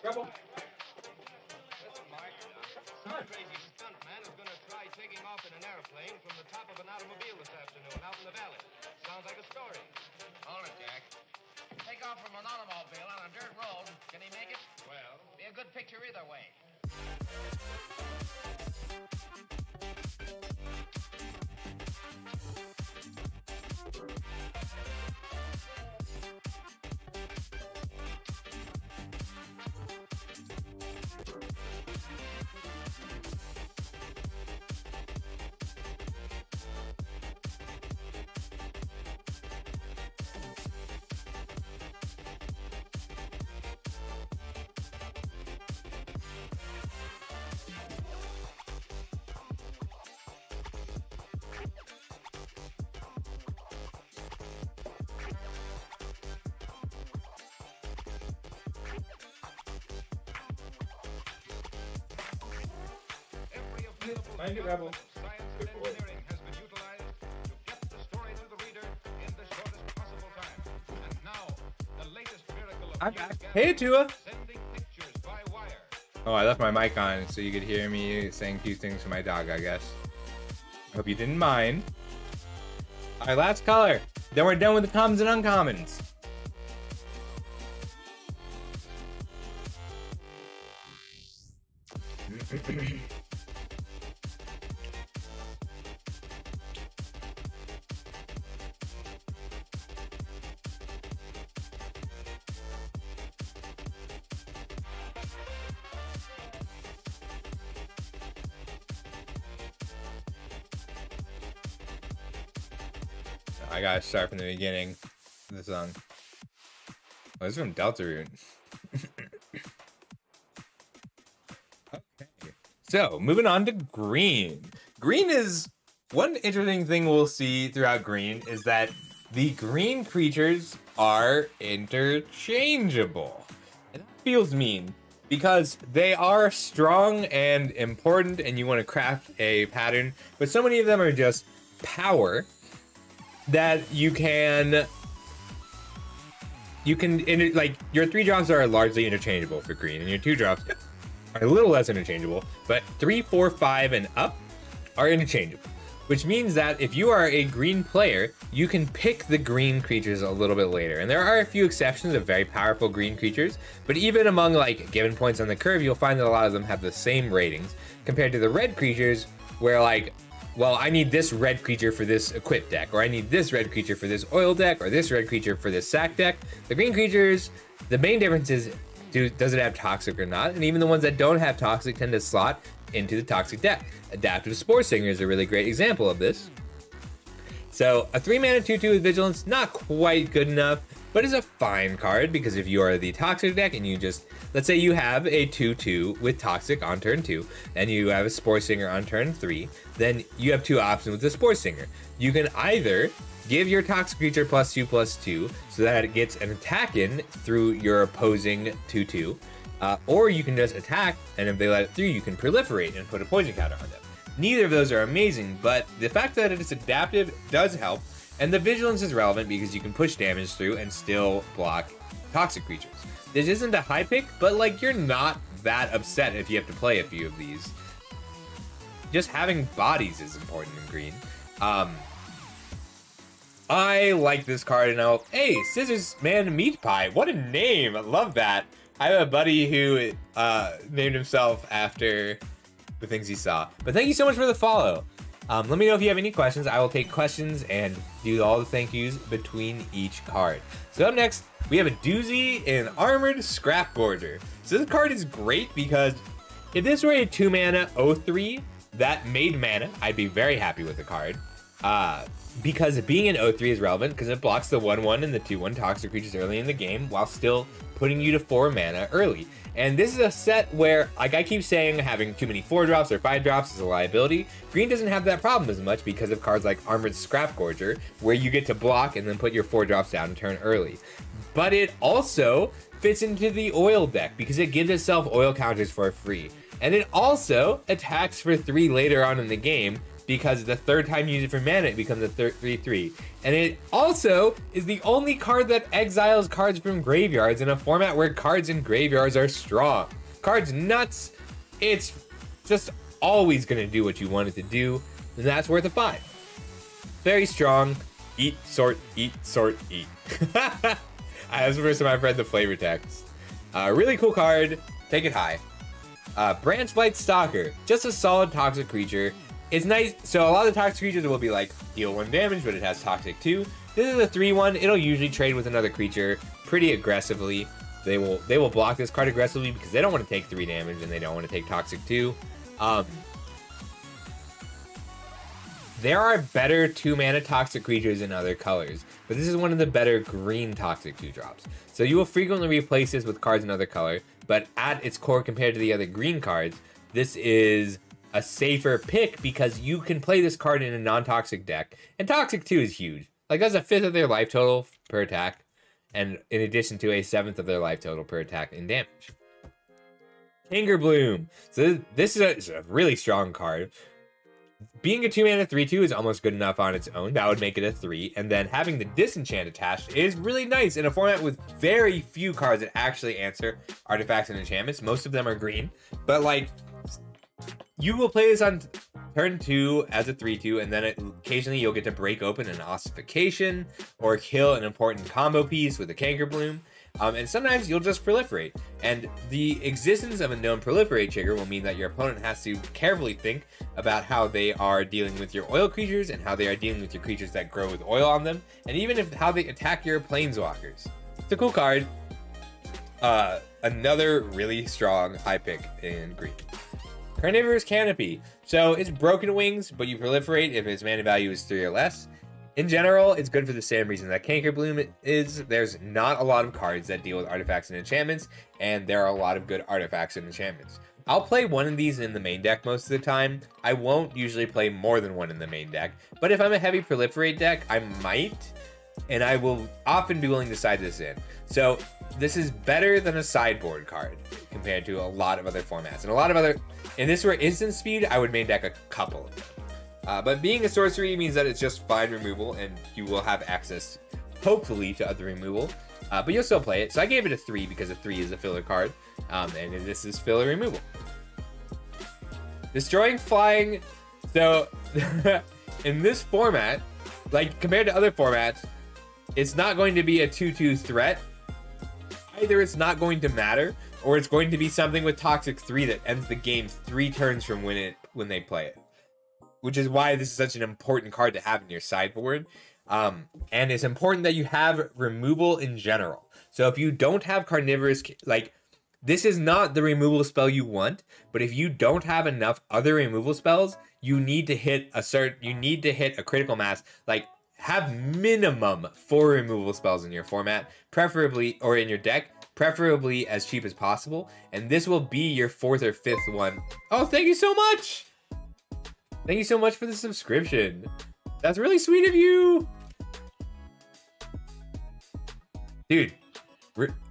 Rebel. Listen, Mark, some crazy stuntman is going to try taking off in an airplane from the top of an automobile this afternoon out in the valley. Sounds like a story. Hold it, Jack. Take off from an automobile on a dirt road. Can he make it? Well, be a good picture either way. Mind it, Rebel. Science and engineering has been utilized to get the story to the reader in the shortest possible time. And now, the latest miracle of I'm news back. gathering, Hey, Tua. sending pictures by wire. Oh, I left my mic on so you could hear me saying cute things to my dog, I guess. Hope you didn't mind. Alright, last color. Then we're done with the commons and uncommons. I gotta start from the beginning of the song. Oh, this is from Deltarune. Okay. So, moving on to green. Green is... One interesting thing we'll see throughout green is that the green creatures are interchangeable. And that feels mean, because they are strong and important and you want to craft a pattern, but so many of them are just power that you can like, your 3-drops are largely interchangeable for green, and your 2-drops are a little less interchangeable, but 3, 4, 5, and up are interchangeable, which means that if you are a green player, you can pick the green creatures a little bit later. And there are a few exceptions of very powerful green creatures, but even among like given points on the curve, you'll find that a lot of them have the same ratings compared to the red creatures, where like, well, I need this red creature for this equip deck, or I need this red creature for this oil deck, or this red creature for this sack deck. The green creatures, the main difference is, does it have toxic or not? And even the ones that don't have toxic tend to slot into the toxic deck. Adaptive Spore Singer is a really great example of this. So a 3-mana 2/2 with Vigilance, not quite good enough, but is a fine card, because if you are the toxic deck and you just, let's say you have a 2/2 with toxic on turn 2, and you have a Spore Singer on turn 3, then you have two options with the Spore Singer. You can either give your toxic creature +2/+2 so that it gets an attack in through your opposing 2/2, or you can just attack, and if they let it through, you can proliferate and put a poison counter on them. Neither of those are amazing, but the fact that it is adaptive does help, and the Vigilance is relevant because you can push damage through and still block toxic creatures. This isn't a high pick, but like, you're not that upset if you have to play a few of these. Just having bodies is important in green. I like this card, and hey, Scissors Man Meat Pie, what a name, I love that. I have a buddy who named himself after the things he saw. But thank you so much for the follow. Let me know if you have any questions. I will take questions and do all the thank yous between each card. So up next, we have a doozy in Armored Scrap Gorger. So this card is great because if this were a 2-mana 0/3 that made mana, I'd be very happy with the card. Because being an 0/3 is relevant because it blocks the 1/1 and the 2/1 toxic creatures early in the game while still putting you to 4 mana early. And this is a set where, like I keep saying, having too many 4-drops or 5-drops is a liability. Green doesn't have that problem as much because of cards like Armored Scrap Gorger, where you get to block and then put your 4-drops down and turn early. But it also fits into the oil deck because it gives itself oil counters for free. And it also attacks for 3 later on in the game, because the third time you use it for mana, it becomes a 3/3. And it also is the only card that exiles cards from graveyards in a format where cards in graveyards are strong. Card's nuts. It's just always gonna do what you want it to do, and that's worth a 5. Very strong. Eat, sort, eat, sort, eat. That's the first time I've read the flavor text. Really cool card. Take it high. Branchblight Stalker. Just a solid toxic creature. It's nice, so a lot of the toxic creatures will be like, deal 1 damage, but it has toxic 2. This is a 3/1, it'll usually trade with another creature pretty aggressively. They will block this card aggressively because they don't want to take 3 damage and they don't want to take toxic 2. There are better 2-mana toxic creatures in other colors, but this is one of the better green toxic 2-drops. So you will frequently replace this with cards in other color, but at its core compared to the other green cards, this is a safer pick because you can play this card in a non-toxic deck, and toxic 2 is huge. Like, that's a 5th of their life total per attack, and in addition to a 7th of their life total per attack in damage. Kangaroo. So this is a really strong card. Being a 2-mana 3/2 is almost good enough on its own. That would make it a 3. And then having the disenchant attached is really nice in a format with very few cards that actually answer artifacts and enchantments. Most of them are green. But like, you will play this on turn 2 as a 3/2, and then occasionally you'll get to break open an ossification or kill an important combo piece with a Cankerbloom. And sometimes you'll just proliferate. And the existence of a known proliferate trigger will mean that your opponent has to carefully think about how they are dealing with your oil creatures and how they are dealing with your creatures that grow with oil on them, and even how they attack your planeswalkers. It's a cool card. Another really strong high pick in green. Carnivorous Canopy. So it's Broken Wings, but you proliferate if its mana value is 3 or less. In general, it's good for the same reason that Cankerbloom is. There's not a lot of cards that deal with artifacts and enchantments, and there are a lot of good artifacts and enchantments. I'll play one of these in the main deck most of the time. I won't usually play more than one in the main deck, but if I'm a heavy proliferate deck, I might, and I will often be willing to side this in. So this is better than a sideboard card compared to a lot of other formats. And a lot of other, in this were instant speed, I would main deck a couple of them. But being a sorcery means that it's just fine removal, and you will have access, hopefully, to other removal. But you'll still play it. So I gave it a 3 because a 3 is a filler card, and this is filler removal. Destroying Flying. So in this format, like compared to other formats, it's not going to be a 2/2 threat. Either it's not going to matter, or it's going to be something with Toxic 3 that ends the game 3 turns from when they play it. Which is why this is such an important card to have in your sideboard. And it's important that you have removal in general. So if you don't have Carnivorous, like, this is not the removal spell you want, but if you don't have enough other removal spells, you need to hit a critical mass. Like, have minimum 4 removal spells in your format, preferably, or in your deck, preferably as cheap as possible. And this will be your 4th or 5th one. Oh, thank you so much! Thank you so much for the subscription. That's really sweet of you. Dude,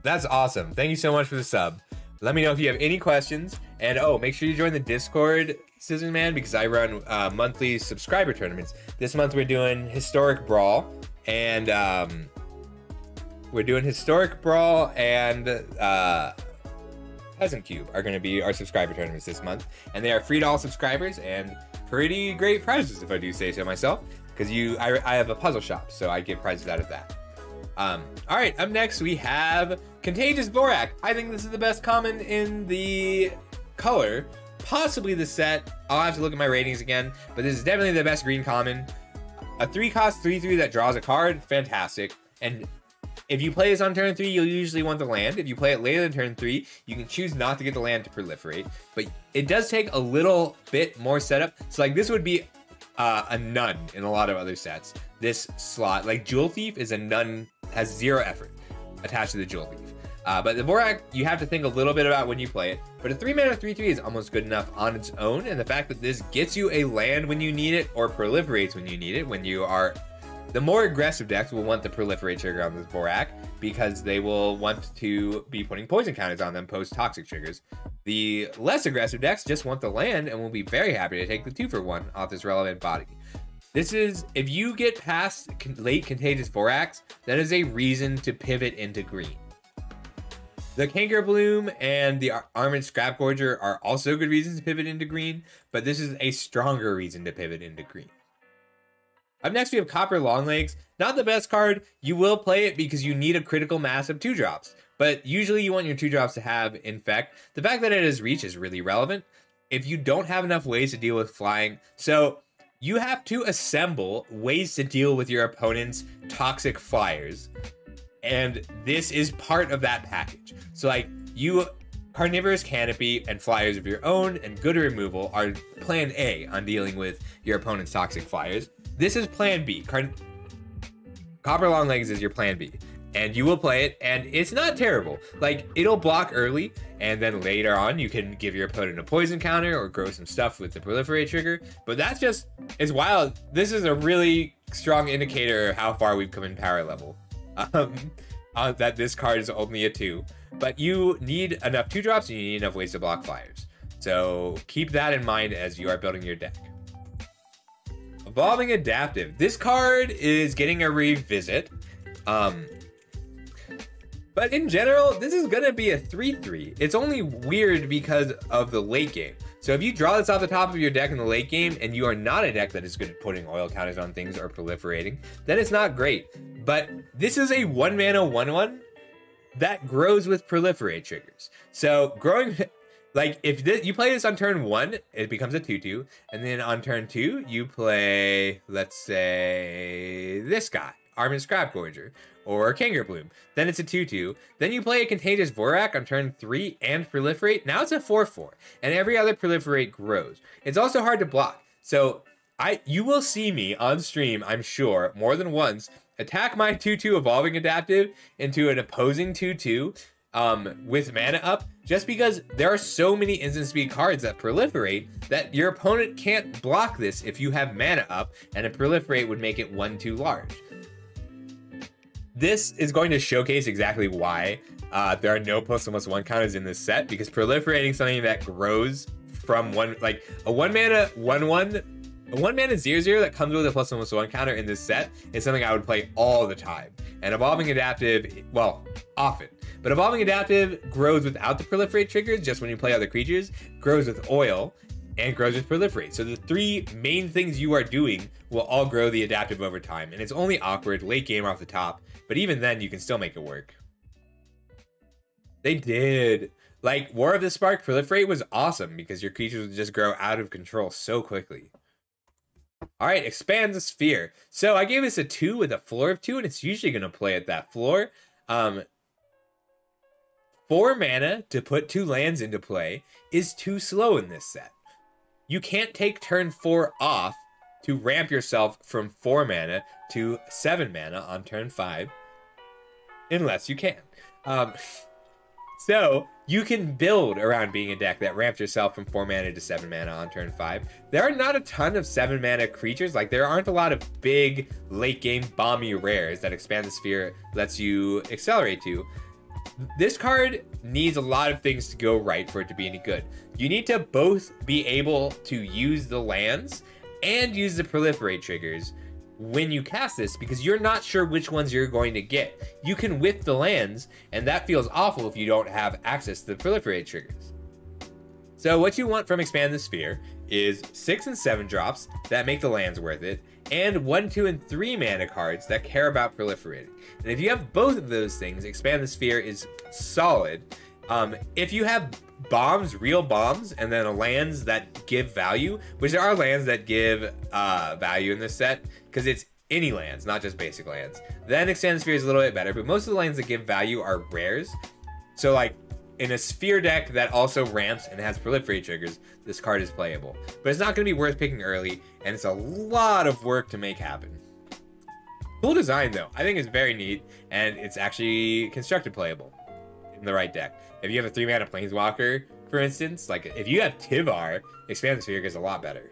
that's awesome. Thank you so much for the sub. Let me know if you have any questions. And oh, make sure you join the Discord, Scissor Man, because I run monthly subscriber tournaments. This month we're doing Historic Brawl. And Peasant Cube are going to be our subscriber tournaments this month. And they are free to all subscribers and pretty great prizes, if I do say so myself, because I have a puzzle shop, so I get prizes out of that. All right, up next we have Contagious Vorak. I think this is the best common in the color, possibly the set. I'll have to look at my ratings again, but this is definitely the best green common. A 3-cost 3/3 that draws a card, fantastic. And if you play this on turn 3, you'll usually want the land. If you play it later than turn 3, you can choose not to get the land to proliferate. But it does take a little bit more setup. So like this would be a none in a lot of other sets. This slot, like Jewel Thief, is a none, has 0 effort attached to the Jewel Thief. But the Vorak, you have to think a little bit about when you play it. But a 3-mana 3/3 is almost good enough on its own. And the fact that this gets you a land when you need it, or proliferates when you need it, when you are... The more aggressive decks will want the proliferate trigger on this Vorak because they will want to be putting poison counters on them post toxic triggers. The less aggressive decks just want the land and will be very happy to take the 2-for-1 off this relevant body. This is, if you get past late Contagious Voraks, that is a reason to pivot into green. The Cankerbloom and the Armored Scrapgorger are also good reasons to pivot into green, but this is a stronger reason to pivot into green. Up next, we have Copper Longlegs. Not the best card. You will play it because you need a critical mass of 2-drops. But usually you want your 2-drops to have Infect. The fact that it has Reach is really relevant. If you don't have enough ways to deal with flying, so you have to assemble ways to deal with your opponent's toxic flyers. And this is part of that package. So like Carnivorous Canopy and flyers of your own and good removal are plan A on dealing with your opponent's toxic flyers. This is plan B. Copper Longlegs is your plan B. And you will play it, and it's not terrible. Like, it'll block early, and then later on, you can give your opponent a poison counter or grow some stuff with the proliferate trigger. But that's just, it's wild. This is a really strong indicator of how far we've come in power level. That this card is only a 2. but you need enough 2-drops and you need enough ways to block flyers. So keep that in mind as you are building your deck. Evolving Adaptive. This card is getting a revisit. But in general, this is going to be a 3/3. It's only weird because of the late game. So if you draw this off the top of your deck in the late game and you are not a deck that is good at putting oil counters on things or proliferating, then it's not great. But this is a 1-mana 1/1 that grows with proliferate triggers. So growing, like if you play this on turn 1, it becomes a 2/2. And then on turn 2, you play, let's say, this guy, Armin Scrapgorger, or Kangerbloom. Then it's a 2/2. Then you play a Contagious Vorak on turn 3 and proliferate. Now it's a 4/4. And every other proliferate grows. It's also hard to block. So you will see me on stream, I'm sure, more than once, attack my 2/2 Evolving Adaptive into an opposing 2/2 with mana up, just because there are so many instant speed cards that proliferate that your opponent can't block this if you have mana up, and a proliferate would make it 1/2 large. This is going to showcase exactly why there are no +1/+1 counters in this set, because proliferating something that grows from a 1-mana 1/1, a 1-mana 0/0 that comes with a +1/+1 counter in this set is something I would play all the time. And Evolving Adaptive, well, often. But Evolving Adaptive grows without the proliferate triggers, just when you play other creatures, grows with oil, and grows with proliferate. So the 3 main things you are doing will all grow the adaptive over time. And it's only awkward late game off the top, but even then you can still make it work. They did. Like, War of the Spark proliferate was awesome because your creatures would just grow out of control so quickly. All right, Expand the Sphere. So I gave this a 2 with a floor of 2, and it's usually going to play at that floor. 4 mana to put 2 lands into play is too slow in this set. You can't take turn 4 off to ramp yourself from 4 mana to 7 mana on turn 5, unless you can. So you can build around being a deck that ramps yourself from 4 mana to 7 mana on turn 5. There are not a ton of 7 mana creatures. Like, there aren't a lot of big late game bomby rares that Expand the Sphere lets you accelerate to. This card needs a lot of things to go right for it to be any good. You need to both be able to use the lands and use the proliferate triggers when you cast this, because you're not sure which ones you're going to get. You can whiff the lands, and that feels awful if you don't have access to the proliferate triggers. So what you want from Expand the Sphere is 6 and 7 drops that make the lands worth it, and 1, 2, and 3 mana cards that care about proliferating. And if you have both of those things, Expand the Sphere is solid. If you have bombs, real bombs, and then lands that give value, which there are lands that give value in this set, because it's any lands, not just basic lands, then Expand the Sphere is a little bit better, but most of the lands that give value are rares. So like, in a Sphere deck that also ramps and has proliferate triggers, this card is playable. But it's not going to be worth picking early, and it's a lot of work to make happen. Cool design, though. I think it's very neat, and it's actually constructed playable in the right deck. If you have a 3-mana Planeswalker, for instance, like if you have Tivar, Expand the Sphere gets a lot better.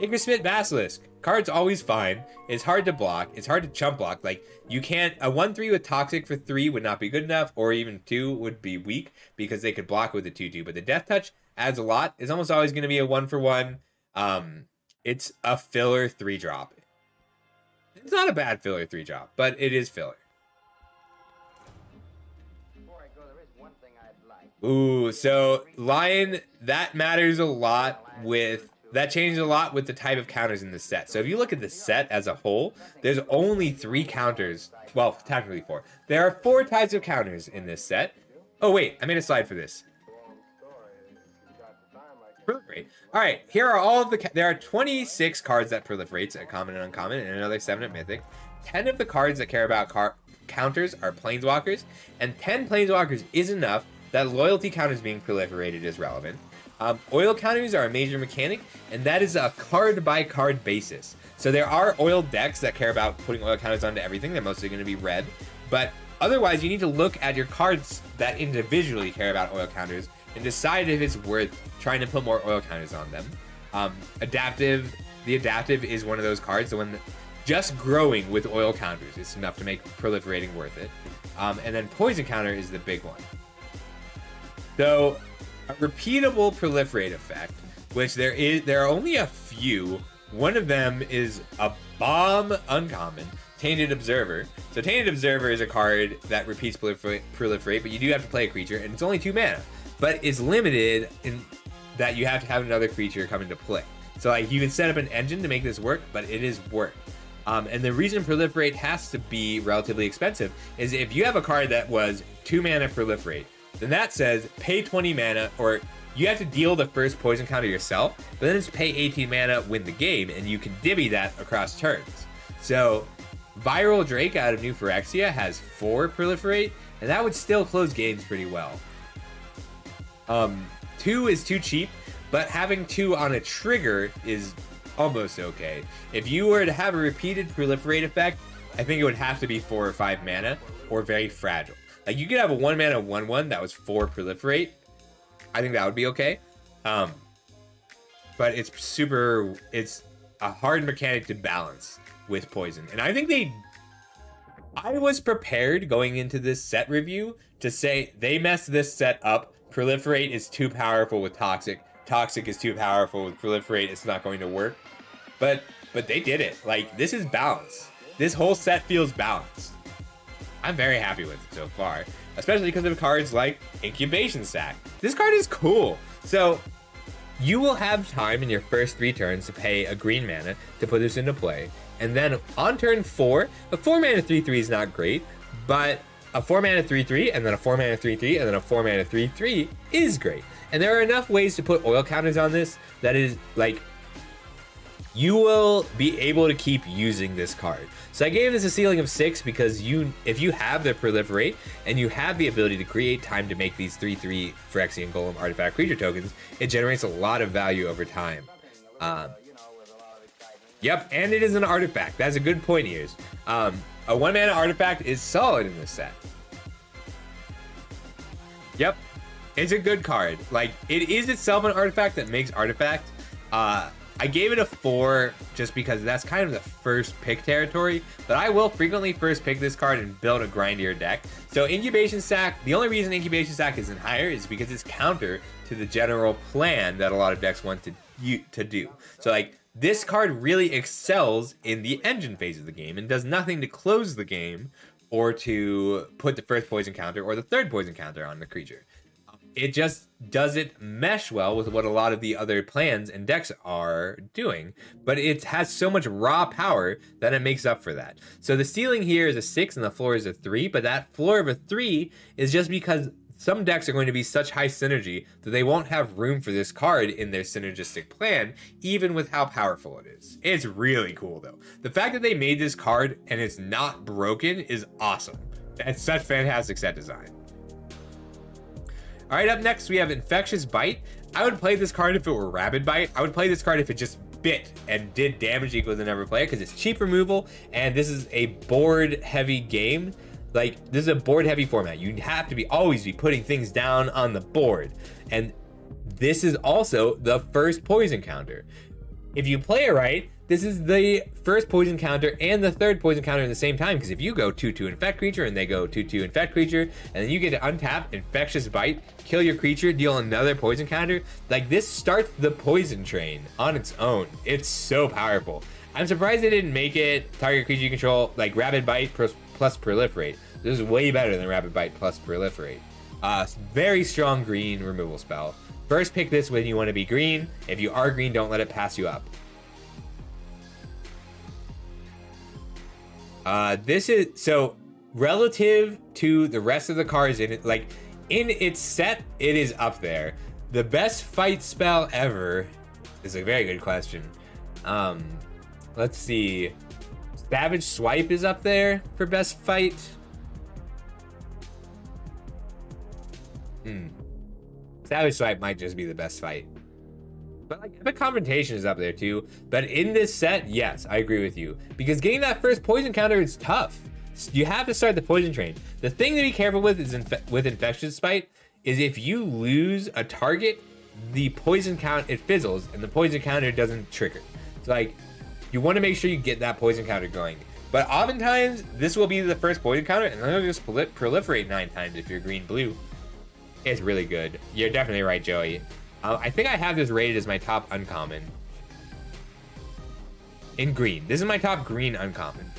Igrismith Basilisk. Card's always fine. It's hard to block. It's hard to chump block. Like, you can't... A 1/3 with Toxic for 3 would not be good enough, or even 2 would be weak, because they could block with a 2/2. But the Death Touch adds a lot. It's almost always going to be a 1-for-1. It's a filler 3-drop. It's not a bad filler 3-drop, but it is filler. Before I go, there is one thing I'd like. Ooh, so Lion, that matters a lot with... That changes a lot with the type of counters in the set. So if you look at the set as a whole, there's only 3 counters. Well, technically 4. There are 4 types of counters in this set. Oh, wait. I made a slide for this. Proliferate. All right. Here are all of the... There are 26 cards that proliferates at common and uncommon, and another 7 at mythic. 10 of the cards that care about counters are planeswalkers, and 10 planeswalkers is enough that loyalty counters being proliferated is relevant. Oil counters are a major mechanic, and that is a card-by-card basis. So there are oil decks that care about putting oil counters onto everything. They're mostly going to be red. But otherwise, you need to look at your cards that individually care about oil counters and decide if it's worth trying to put more oil counters on them. The Adaptive is one of those cards, the one that just growing with oil counters is enough to make proliferating worth it. And then poison counter is the big one. So a repeatable proliferate effect, which there are only a few. One of them is a bomb uncommon, Tainted Observer. So Tainted Observer is a card that repeats proliferate, but you do have to play a creature, and it's only 2 mana. But it's limited in that you have to have another creature come into play. So like you can set up an engine to make this work, but it is work. And the reason proliferate has to be relatively expensive is if you have a card that was 2 mana proliferate, then that says pay 20 mana, or you have to deal the first poison counter yourself, but then it's pay 18 mana, win the game, and you can divvy that across turns. So Viral Drake out of New Phyrexia has 4 proliferate, and that would still close games pretty well. 2 is too cheap, but having 2 on a trigger is almost okay. If you were to have a repeated proliferate effect, I think it would have to be 4 or 5 mana, or very fragile. Like you could have a 1 mana 1/1 that was 4 proliferate. I think that would be okay. But it's a hard mechanic to balance with poison. And I think I was prepared going into this set review to say they messed this set up. Proliferate is too powerful with Toxic. Toxic is too powerful with Proliferate. It's not going to work. But they did it. Like, this is balanced. This whole set feels balanced. I'm very happy with it so far, especially because of cards like Incubation Sac. This card is cool. So you will have time in your first 3 turns to pay a green mana to put this into play. And then on turn 4, a 4 mana 3/3 is not great, but a 4 mana 3/3 and then a 4 mana 3/3 and then a 4 mana 3/3 is great. And there are enough ways to put oil counters on this that is like, you will be able to keep using this card. So I gave this a ceiling of 6 because if you have the proliferate and you have the ability to create time to make these 3/3 Phyrexian Golem artifact creature tokens, it generates a lot of value over time. Yep, and it is an artifact. That's a good point, Ears. A 1 mana artifact is solid in this set. Yep, it's a good card. Like, it is itself an artifact that makes artifact. I gave it a 4 just because that's kind of the first pick territory, but I will frequently first pick this card and build a grindier deck. So Incubation Sac, the only reason Incubation Sac isn't higher is because it's counter to the general plan that a lot of decks want to do. So like, this card really excels in the engine phase of the game and does nothing to close the game or to put the first poison counter or the third poison counter on the creature. It just doesn't mesh well with what a lot of the other plans and decks are doing, but it has so much raw power that it makes up for that. So the ceiling here is a 6 and the floor is a 3, but that floor of a 3 is just because some decks are going to be such high synergy that they won't have room for this card in their synergistic plan, even with how powerful it is. It's really cool though. The fact that they made this card and it's not broken is awesome. It's such fantastic set design. All right, up next we have Infectious Bite. I would play this card if it were Rabid Bite. I would play this card if it just bit and did damage equal to never play it because it's cheap removal and this is a board heavy game. Like, this is a board heavy format. You have to always be putting things down on the board. And this is also the first poison counter. If you play it right, this is the first poison counter and the third poison counter at the same time. Because if you go 2/2 infect creature and they go 2/2 infect creature, and then you get to untap Infectious Bite, kill your creature, deal another poison counter, like this starts the poison train on its own. It's so powerful. I'm surprised they didn't make it target creature you control like Rabid Bite plus Proliferate. This is way better than Rabid Bite plus Proliferate. Very strong green removal spell. First pick this when you want to be green. If you are green, don't let it pass you up. This is, so relative to the rest of the cards in it, like in its set, it is up there. The best fight spell ever is a very good question. Let's see. Savage Swipe is up there for best fight. Savage Swipe might just be the best fight. But like Epic Confrontation is up there too. But in this set, yes, I agree with you. Because getting that first poison counter is tough. You have to start the poison train. The thing to be careful with is with Infectious Bite is if you lose a target, the poison count, it fizzles and the poison counter doesn't trigger. So like, you want to make sure you get that poison counter going. But oftentimes, this will be the first poison counter, and then it'll just proliferate 9 times if you're green-blue. It's really good. You're definitely right, Joey. I think I have this rated as my top uncommon. In green. This is my top green uncommon.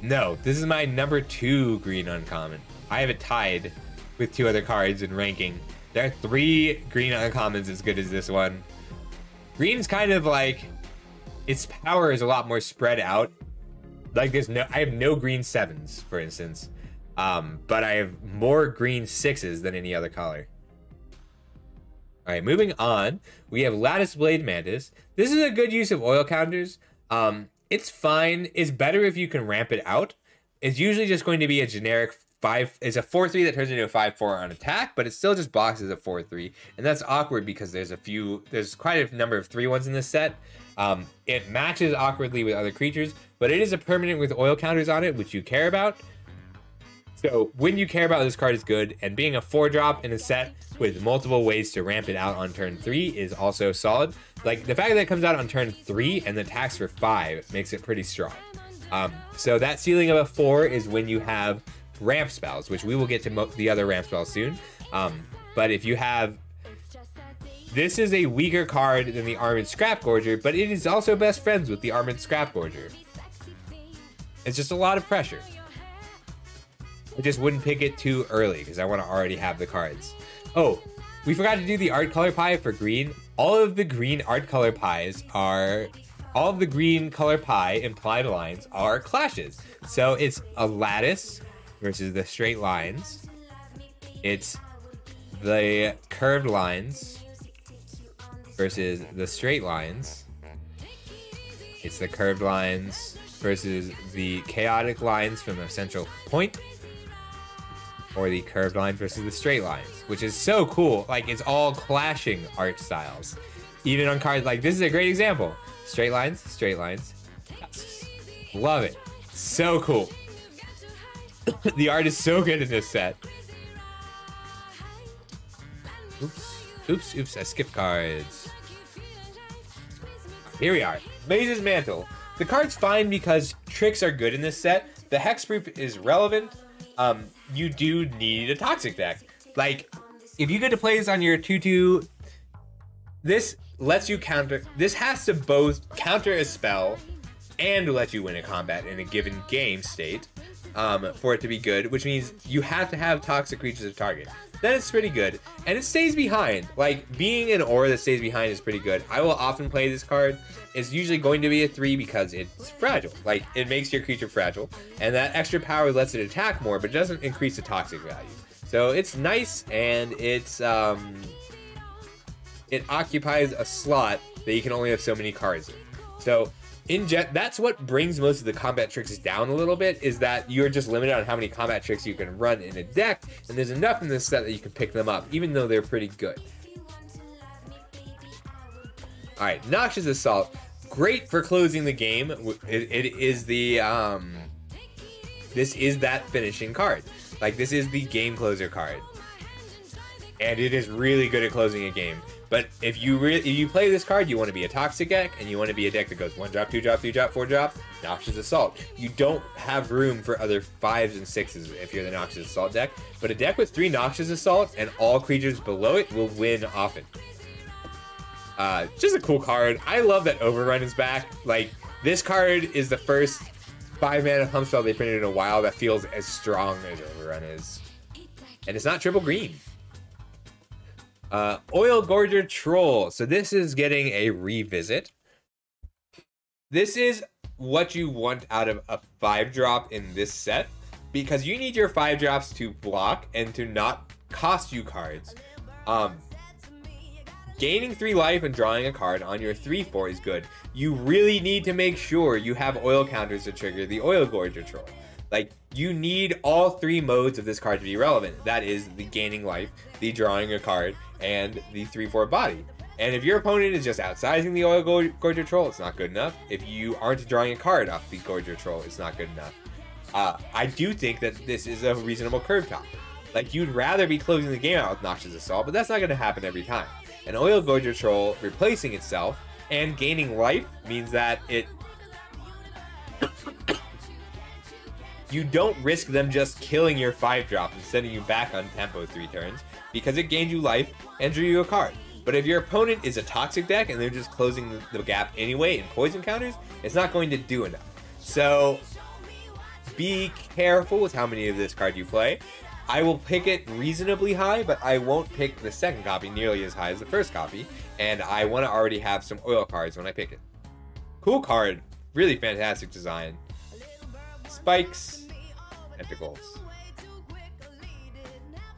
No, this is my number 2 green uncommon. I have it tied with 2 other cards in ranking. There are 3 green uncommons as good as this one. Green's kind of like, its power is a lot more spread out. Like I have no green 7s, for instance. But I have more green 6s than any other color. All right, moving on, we have Lattice Blade Mantis. This is a good use of oil counters. It's fine. It's better if you can ramp it out. It's usually just going to be a generic 5. It's a 4/3 that turns into a 5/4 on attack, but it still just boxes a 4/3, and that's awkward because there's quite a number of 3/1s in this set. It matches awkwardly with other creatures, but it is a permanent with oil counters on it, which you care about. So when you care about, this card is good, and being a 4-drop in a set with multiple ways to ramp it out on turn 3 is also solid. Like the fact that it comes out on turn 3 and the attacks for 5 makes it pretty strong. So that ceiling of a 4 is when you have ramp spells, which we will get to the other ramp spells soon. But if you have, this is a weaker card than the Armored Scrap Gorger, but it is also best friends with the Armored Scrap Gorger. It's just a lot of pressure. I just wouldn't pick it too early because I want to already have the cards. Oh, we forgot to do the art color pie for green. All of the green art color pies are, all of the green color pie implied lines are clashes. So it's a lattice versus the straight lines. It's the curved lines versus the straight lines. It's the curved lines versus the chaotic lines from a central point. Or the curved lines versus the straight lines, which is so cool. Like, it's all clashing art styles. Even on cards like this is a great example. Straight lines, straight lines. Yes. Love it. So cool. The art is so good in this set. Oops, I skipped cards. Here we are. Maze's Mantle. The card's fine because tricks are good in this set. The hexproof is relevant. You do need a toxic deck. Like, if you get to play this on your 2/2, this lets you counter. This has to both counter a spell and let you win a combat in a given game state for it to be good, which means you have to have toxic creatures as target. Then it's pretty good, and it stays behind. Like, being an aura that stays behind is pretty good. I will often play this card. It's usually going to be a 3 because it's fragile. Like, it makes your creature fragile, and that extra power lets it attack more, but doesn't increase the toxic value. So it's nice, and it's it occupies a slot that you can only have so many cards in. So that's what brings most of the combat tricks down a little bit, is that you're just limited on how many combat tricks you can run in a deck, and there's enough in this set that you can pick them up, even though they're pretty good. Alright, Noxious Assault. Great for closing the game. It is the, this is that finishing card. Like, this is the game closer card. And it is really good at closing a game. But if you play this card, you want to be a toxic deck, and you want to be a deck that goes 1-drop, 2-drop, 3-drop, 4-drop, Noxious Assault. You don't have room for other 5s and 6s if you're the Noxious Assault deck, but a deck with 3 Noxious Assault and all creatures below it will win often. Just a cool card. I love that Overrun is back. Like, this card is the first 5-mana pump spell they printed in a while that feels as strong as Overrun is. And it's not triple green. Oil Gorger Troll. So this is getting a revisit. This is what you want out of a 5-drop in this set, because you need your 5-drops to block and to not cost you cards. Gaining 3 life and drawing a card on your 3/4 is good. You really need to make sure you have oil counters to trigger the Oil Gorger Troll. Like, you need all 3 modes of this card to be relevant. That is the gaining life, the drawing a card, and the 3/4 body. And if your opponent is just outsizing the Oil Gorger Troll, it's not good enough. If you aren't drawing a card off the Gorger Troll, it's not good enough. I do think that this is a reasonable curve top. Like, you'd rather be closing the game out with Noxious Assault, but that's not going to happen every time. An Oil Gorger Troll replacing itself and gaining life means that it you don't risk them just killing your 5-drop and sending you back on tempo 3 turns, because it gains you life and drew you a card. But if your opponent is a toxic deck and they're just closing the gap anyway in poison counters, it's not going to do enough. So be careful with how many of this card you play. I will pick it reasonably high, but I won't pick the second copy nearly as high as the first copy, and I want to already have some oil cards when I pick it. Cool card, really fantastic design. Spikes, tentacles.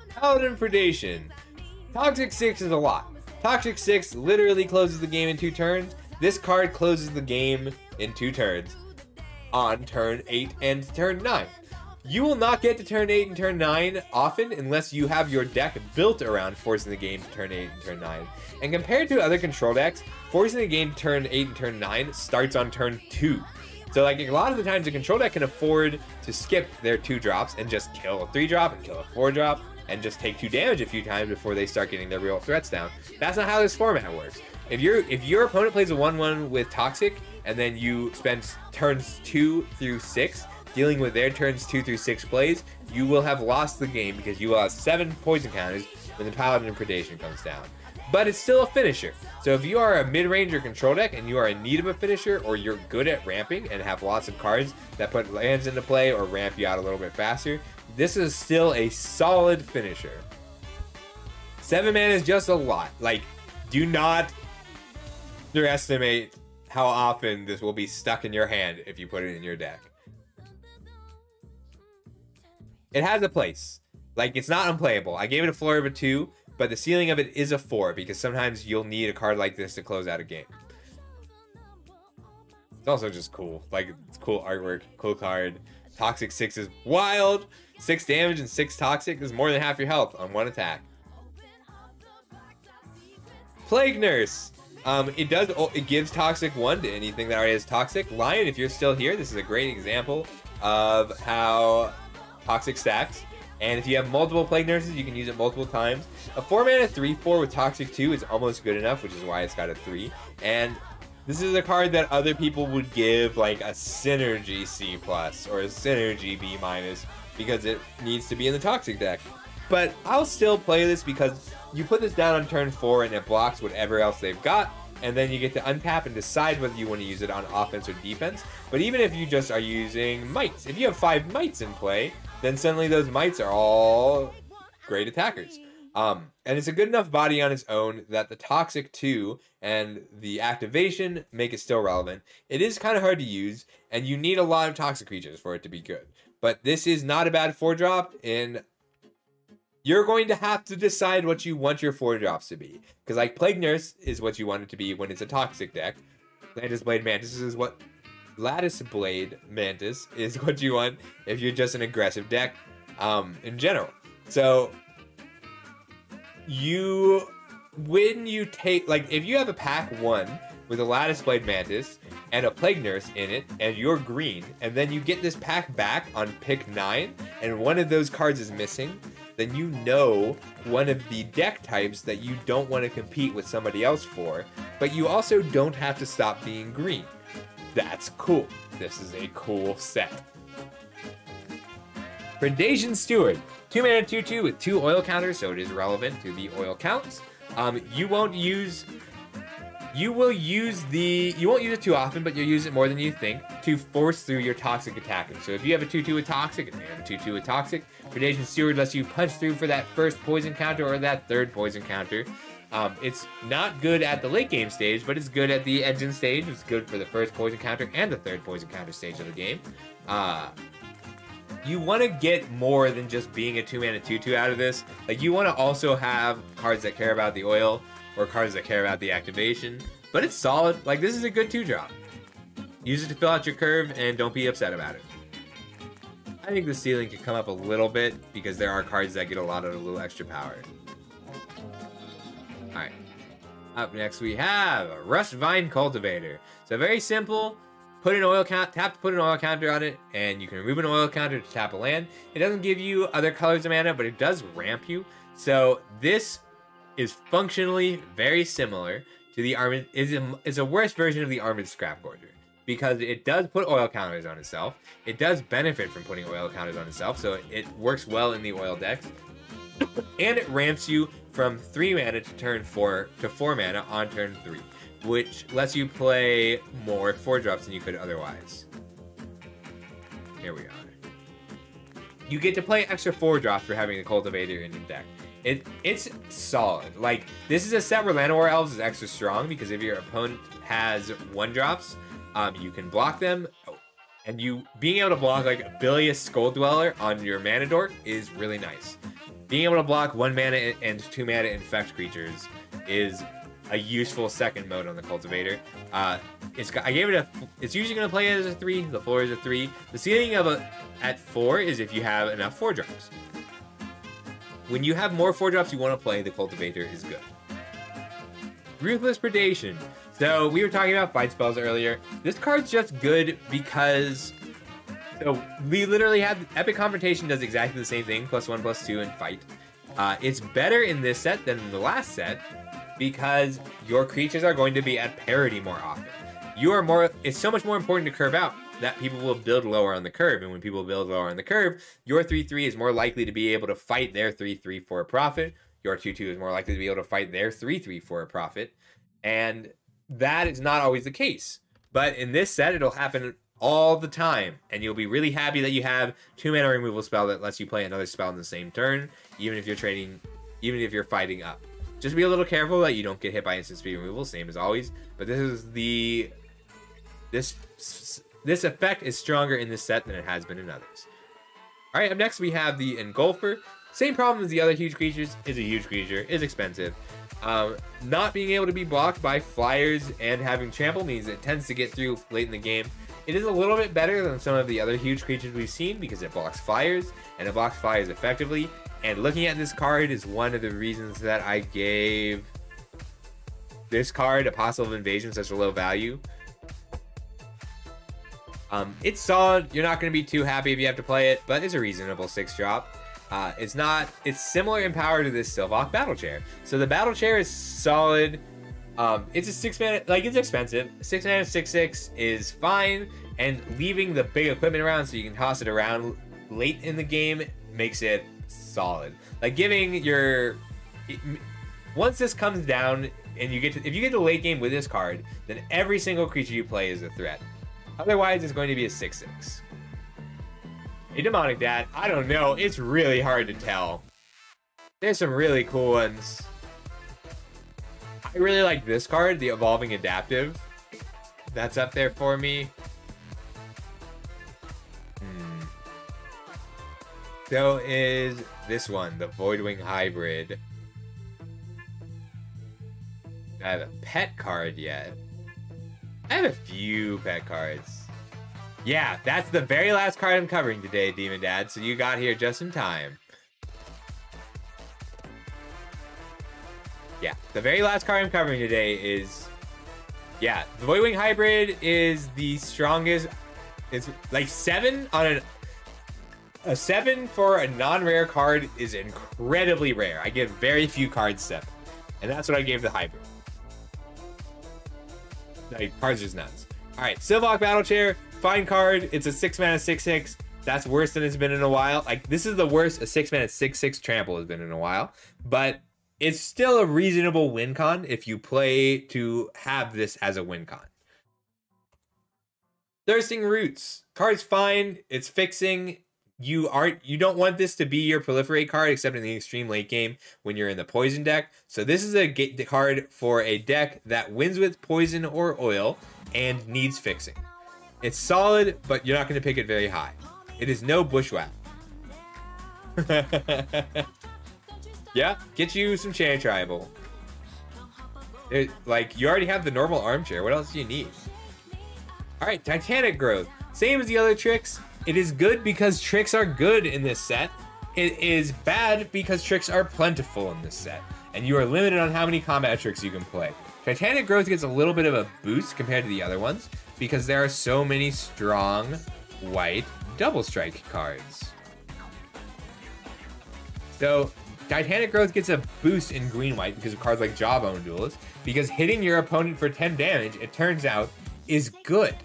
Paladin Predation. Toxic 6 is a lot. Toxic 6 literally closes the game in 2 turns. This card closes the game in 2 turns on turn 8 and turn 9. You will not get to turn 8 and turn 9 often unless you have your deck built around forcing the game to turn 8 and turn 9. And compared to other control decks, forcing the game to turn 8 and turn 9 starts on turn 2. So like a lot of the times a control deck can afford to skip their 2 drops and just kill a 3-drop and kill a 4-drop and just take 2 damage a few times before they start getting their real threats down. That's not how this format works. If your opponent plays a 1/1 with Toxic and then you spend turns 2 through 6 dealing with their turns 2 through 6 plays, you will have lost the game because you will have 7 poison counters when the Paladin Predation comes down. But it's still a finisher. So if you are a mid-ranger control deck and you are in need of a finisher, or you're good at ramping and have lots of cards that put lands into play or ramp you out a little bit faster, this is still a solid finisher. 7 mana is just a lot. Like, do not underestimate how often this will be stuck in your hand if you put it in your deck. It has a place. Like, it's not unplayable. I gave it a floor of a 2, but the ceiling of it is a 4, because sometimes you'll need a card like this to close out a game. It's also just cool. Like, it's cool artwork, cool card. Toxic 6 is wild. 6 damage and 6 toxic is more than half your health on 1 attack. Plague Nurse. It gives Toxic 1 to anything that already has Toxic. Lion, if you're still here, this is a great example of how Toxic stacks. And if you have multiple Plague Nurses, you can use it multiple times. A 4-mana 3/4 with Toxic 2 is almost good enough, which is why it's got a 3. And this is a card that other people would give like a Synergy C+ or a Synergy B- because it needs to be in the Toxic deck. But I'll still play this because you put this down on turn 4 and it blocks whatever else they've got, and then you get to untap and decide whether you want to use it on offense or defense. But even if you just are using Mites, if you have 5 Mites in play, then suddenly those Mites are all great attackers. And it's a good enough body on its own that the Toxic 2 and the activation make it still relevant. It is kind of hard to use, and you need a lot of Toxic creatures for it to be good. But this is not a bad 4-drop, and you're going to have to decide what you want your 4-drops to be. Because like Plague Nurse is what you want it to be when it's a Toxic deck. Lattice Blade Mantis is what you want if you're just an aggressive deck in general. So when you take, like, if you have a pack 1 with a Lattice Blade Mantis and a Plague Nurse in it, and you're green, and then you get this pack back on pick 9, and one of those cards is missing, then you know one of the deck types that you don't want to compete with somebody else for, but you also don't have to stop being green. That's cool. This is a cool set. Predation Steward. 2-mana 2/2 with 2 oil counters, so it is relevant to the oil counts. You won't use it too often, but you'll use it more than you think to force through your Toxic attacking. So if you have a 2/2 with Toxic, and you have a 2/2 with Toxic, Predation Steward lets you punch through for that first poison counter or that third poison counter. It's not good at the late game stage, but it's good at the engine stage. It's good for the first poison counter and the third poison counter stage of the game. You want to get more than just being a 2-mana 2/2 out of this. Like, you want to also have cards that care about the oil or cards that care about the activation. But it's solid. Like, this is a good 2-drop. Use it to fill out your curve and don't be upset about it. I think the ceiling could come up a little bit because there are cards that get a lot of a little extra power. Alright. Up next we have a Rustvine Cultivator. So very simple. Put an oil tap to put an oil counter on it, and you can remove an oil counter to tap a land. It doesn't give you other colors of mana, but it does ramp you. So this is functionally very similar to the Armored. Is a worse version of the Armored Scrap Gorger, because it does put oil counters on itself. It does benefit from putting oil counters on itself, so it works well in the oil decks. And it ramps you from 3 mana to turn 4 to 4 mana on turn 3, which lets you play more 4-drops than you could otherwise. Here we are. You get to play extra 4-drops for having a Cultivator in your deck. It's solid. Like, this is a set where Llanowar Elves is extra strong because if your opponent has 1-drops, you can block them. And you being able to block like a Bilious Skull Dweller on your Mana Dork is really nice. Being able to block 1 mana and 2 mana infect creatures is a useful second mode on the Cultivator. It's usually going to play it as a 3. The floor is a 3. The ceiling at 4 is if you have enough 4-drops. When you have more 4-drops you want to play, the Cultivator is good. Ruthless Predation. So we were talking about fight spells earlier. This card's just good because... So we literally have Epic Confrontation does exactly the same thing, +1/+2 in fight. It's better in this set than in the last set because your creatures are going to be at parity more often. It's so much more important to curve out that people will build lower on the curve, and when people build lower on the curve, your 3/3 is more likely to be able to fight their 3/3 for a profit. Your 2/2 is more likely to be able to fight their 3/3 for a profit, and that is not always the case. But in this set, it'll happen all the time, and you'll be really happy that you have 2 mana removal spell that lets you play another spell in the same turn, even if you're fighting up. Just be a little careful that you don't get hit by instant speed removal, same as always. But this effect is stronger in this set than it has been in others. All right, up next we have the Engulfer. Same problem as the other huge creatures. Is a huge creature, is expensive. Not being able to be blocked by flyers and having trample means it tends to get through late in the game. It is a little bit better than some of the other huge creatures we've seen because it blocks flyers, and it blocks flyers effectively. And looking at this card is one of the reasons that I gave this card, Apostle of Invasion, such a low value. It's solid. You're not going to be too happy if you have to play it, but it's a reasonable 6-drop. It's similar in power to this Sylvok Battle Chair. So the Battle Chair is solid. It's a 6 mana, like it's expensive. 6 mana 6/6 is fine, and leaving the big equipment around so you can toss it around late in the game makes it solid. Like once this comes down and if you get to late game with this card, then every single creature you play is a threat. Otherwise, it's going to be a 6/6. A Demonic Dad, I don't know. It's really hard to tell. There's some really cool ones. I really like this card, the Evolving Adaptive. That's up there for me. So is this one, the Voidwing Hybrid. I have a pet card yet. I have a few pet cards. Yeah, that's the very last card I'm covering today, Demon Dad, so you got here just in time. Yeah, the very last card I'm covering today is... Yeah, the Voidwing Hybrid is the strongest... It's like 7 on a 7 for a non-rare card is incredibly rare. I give very few cards 7. And that's what I gave the Hybrid. Like, cards just nuts. Alright, Sylvok Battle Chair, fine card. It's a 6 mana 6/6. That's worse than it's been in a while. Like, this is the worst a 6 mana 6/6 trample has been in a while. But it's still a reasonable win con if you play to have this as a win con. Thirsting Roots. Card's fine. It's fixing. You don't want this to be your proliferate card except in the extreme late game when you're in the poison deck. So this is a card for a deck that wins with poison or oil and needs fixing. It's solid, but you're not going to pick it very high. It is no Bushwhack. Yeah, get you some Chant Tribal. Like, you already have the normal armchair. What else do you need? Alright, Titanic Growth. Same as the other tricks. It is good because tricks are good in this set. It is bad because tricks are plentiful in this set. And you are limited on how many combat tricks you can play. Titanic Growth gets a little bit of a boost compared to the other ones because there are so many strong white double strike cards. So Titanic Growth gets a boost in green-white because of cards like Jawbone Duelist, because hitting your opponent for 10 damage, it turns out, is good.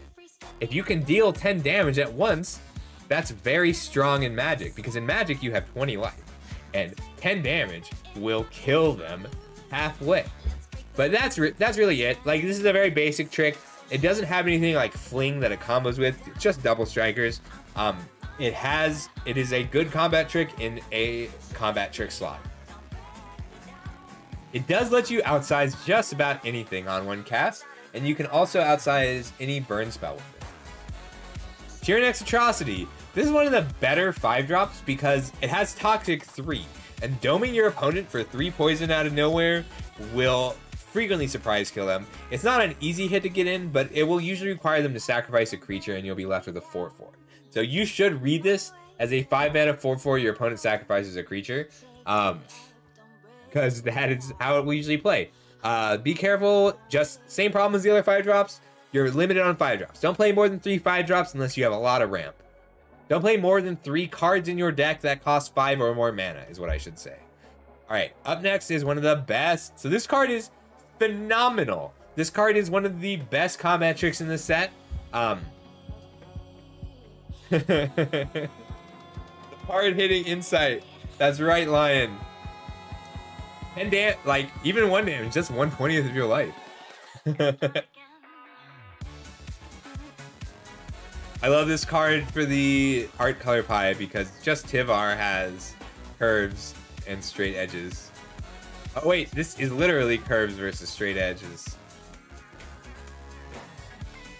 if you can deal 10 damage at once, that's very strong in Magic, because in Magic you have 20 life, and 10 damage will kill them halfway. But that's really it. Like, this is a very basic trick. It doesn't have anything like Fling that it combos with. It's just double strikers. It is a good combat trick in a combat trick slot. It does let you outsize just about anything on one cast, and you can also outsize any burn spell with it. Tyrannex Atrocity. This is one of the better 5-drops because it has Toxic 3, and doming your opponent for 3 poison out of nowhere will frequently surprise kill them. It's not an easy hit to get in, but it will usually require them to sacrifice a creature and you'll be left with a 4/4. So you should read this as a 5-mana 4/4 your opponent sacrifices a creature, because that is how it will usually play. Be careful, just same problem as the other 5-drops. You're limited on 5-drops. Don't play more than 3 5-drops unless you have a lot of ramp. Don't play more than 3 cards in your deck that cost 5 or more mana, is what I should say. Alright, up next is one of the best. So this card is phenomenal. This card is one of the best combat tricks in the set. The hard-hitting insight. That's right, Lion. 10 like, even 1 damage, just 1/20th of your life. I love this card for the art color pie because just Tyvar has curves and straight edges. Oh wait, this is literally curves versus straight edges.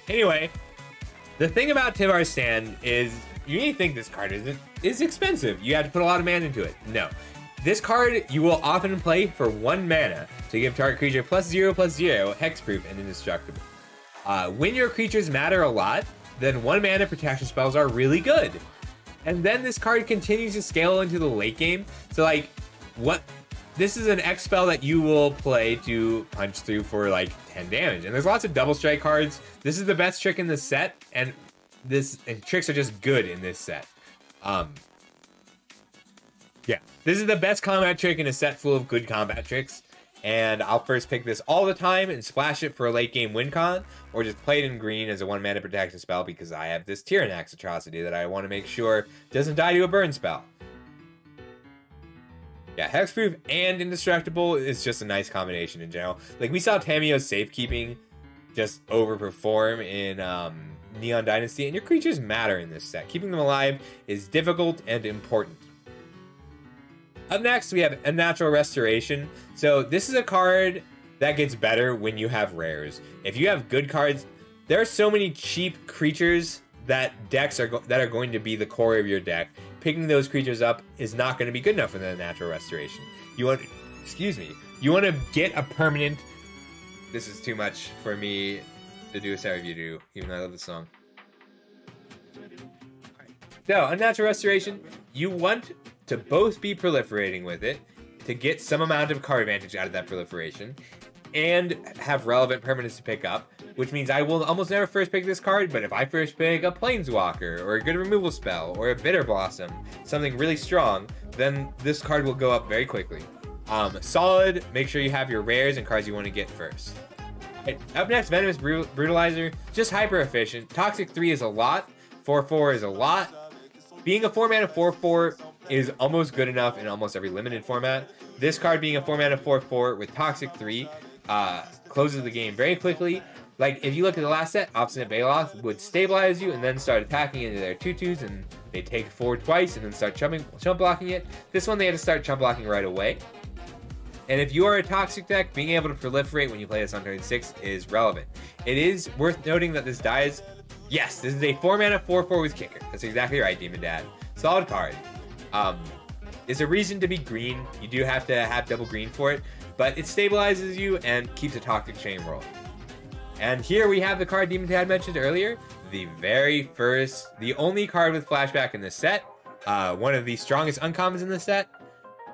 Anyway, the thing about Tyvar's Stand is you need to think this card is expensive. You have to put a lot of mana into it. No. This card you will often play for 1 mana to give target creature +0/+0, hexproof, and indestructible. When your creatures matter a lot, then 1 mana protection spells are really good. And then this card continues to scale into the late game. So like, this is an X spell that you will play to punch through for like 10 damage. And there's lots of double strike cards. This is the best trick in the set, and tricks are just good in this set. Yeah, this is the best combat trick in a set full of good combat tricks. And I'll first pick this all the time and splash it for a late game win con, or just play it in green as a 1 mana protection spell because I have this Tyrannex Atrocity that I want to make sure doesn't die to a burn spell. Yeah, hexproof and indestructible is just a nice combination in general. Like, we saw Tamiyo's safekeeping just overperform in Neon Dynasty, and your creatures matter in this set. Keeping them alive is difficult and important. Up next, we have Unnatural Restoration. So this is a card that gets better when you have rares. If you have good cards, there are so many cheap creatures that that are going to be the core of your deck. Picking those creatures up is not going to be good enough for the Unnatural Restoration. You want to get a permanent. This is too much for me to do a set review, even though I love the song. So, Unnatural Restoration, you want to both be proliferating with it to get some amount of card advantage out of that proliferation and have relevant permanents to pick up, which means I will almost never first pick this card, but if I first pick a Planeswalker or a good removal spell or a Bitter Blossom, something really strong, then this card will go up very quickly. Solid, make sure you have your rares and cards you want to get first. Right, up next, Venomous Brutalizer, just hyper efficient. Toxic 3 is a lot, 4/4 is a lot. Being a 4-mana 4/4 is almost good enough in almost every limited format. This card being a 4-mana 4/4 with Toxic 3 closes the game very quickly. Like, if you look at the last set, Obstinate Baloth would stabilize you and then start attacking into their 2/2s, and they take forward twice and then start chump blocking it. This one they had to start chump blocking right away. And if you are a Toxic deck, being able to proliferate when you play this on turn 6 is relevant. It is worth noting that this dies. Yes, this is a 4-mana 4/4 with Kicker. That's exactly right, Demon Dad. Solid card. It's a reason to be green. You do have to have double green for it, but it stabilizes you and keeps a Toxic chain rolling. And here we have the card Demon Dad mentioned earlier. The only card with flashback in this set. One of the strongest uncommons in the set.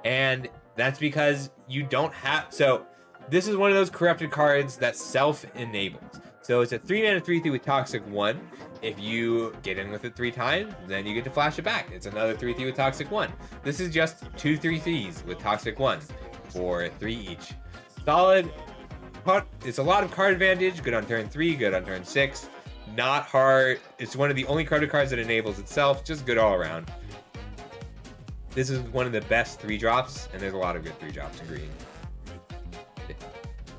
And that's because you don't have... So, this is one of those corrupted cards that self-enables. So it's a 3-mana 3/3 with Toxic 1. If you get in with it 3 times, then you get to flash it back. It's another 3/3 with Toxic 1. This is just 2 3/3s with Toxic 1 for 3 each. Solid. It's a lot of card advantage. Good on turn 3, good on turn 6. not hard. It's one of the only card cards that enables itself. Just good all around. This is one of the best 3-drops, and there's a lot of good 3-drops in green.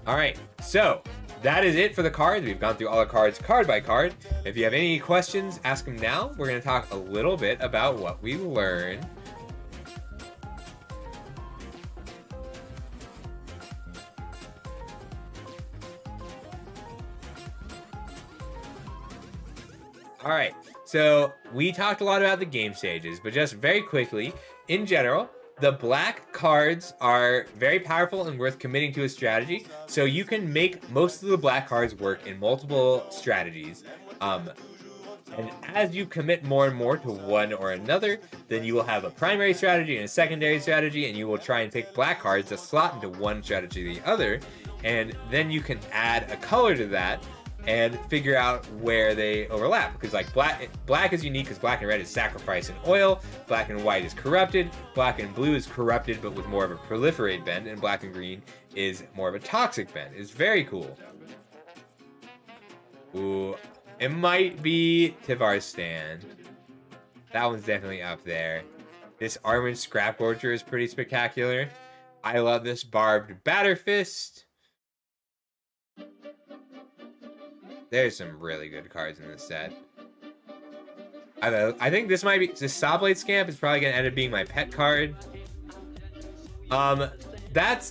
All right, so that is it for the cards. We've gone through all the cards card by card. If you have any questions, ask them now. We're going to talk a little bit about what we learned. All right, so we talked a lot about the game stages, but just very quickly, in general, the black cards are very powerful and worth committing to a strategy. So you can make most of the black cards work in multiple strategies. And as you commit more and more to one or another, then you will have a primary strategy and a secondary strategy, and you will try and pick black cards that slot into one strategy or the other. And then you can add a color to that and figure out where they overlap, because like black is unique because black and red is sacrifice and oil, black and white is corrupted, black and blue is corrupted but with more of a proliferate bend, and black and green is more of a toxic bend. It's very cool. Ooh, it might be Tivar's stand. That one's definitely up there. This armored scrap orchard is pretty spectacular. I love this barbed batter fist. There's some really good cards in this set. I think this might be... This Sawblade Scamp is probably going to end up being my pet card.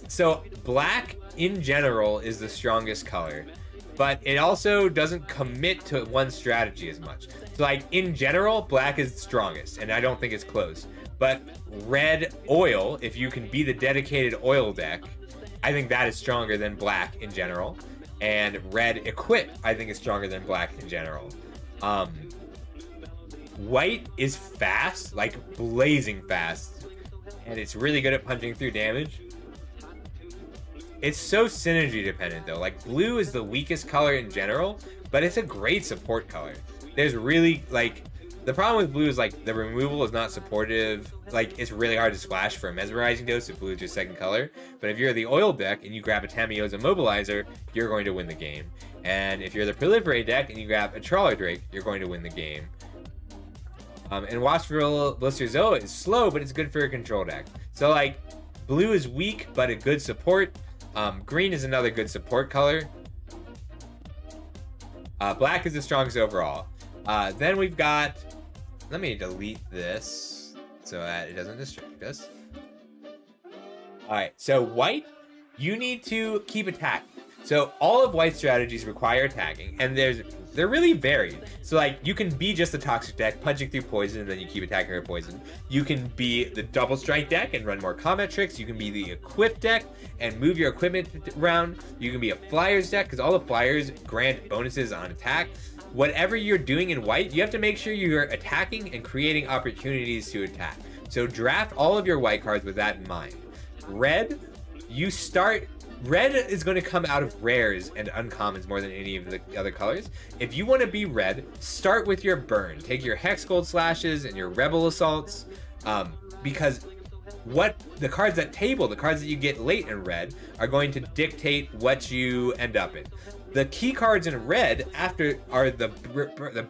So black in general is the strongest color, but it also doesn't commit to one strategy as much. So like in general, black is the strongest, and I don't think it's close. But red oil, if you can be the dedicated oil deck, I think that is stronger than black in general. And red equip, I think, is stronger than black in general. White is fast, like blazing fast, and it's really good at punching through damage. It's so synergy dependent though. Like blue is the weakest color in general, but it's a great support color. There's really like the problem with blue is like the removal is not supportive. Like it's really hard to splash for a mesmerizing dose if blue is your second color. But if you're the oil deck and you grab a Tamioza Mobilizer, you're going to win the game. And if you're the Proliferate deck and you grab a Trawler Drake, you're going to win the game. And Watchful Blister Zoa is slow, but it's good for a control deck. So like blue is weak, but a good support. Green is another good support color. Black is the strongest overall. Then we've got, let me delete this so that it doesn't distract us. All right, so white, you need to keep attacking. So all of white strategies require attacking, and they're really varied. So like you can be just the toxic deck, punching through poison, and then you keep attacking her poison. You can be the double strike deck and run more combat tricks. You can be the equip deck and move your equipment around. You can be a flyers deck because all the flyers grant bonuses on attack. Whatever you're doing in white, you have to make sure you're attacking and creating opportunities to attack. So draft all of your white cards with that in mind. Red, red is going to come out of rares and uncommons more than any of the other colors. If you want to be red, start with your burn. Take your Hex Gold Slashes and your Rebel Assaults, because what the cards at table, the cards that you get late in red, are going to dictate what you end up in. The key cards in red after are the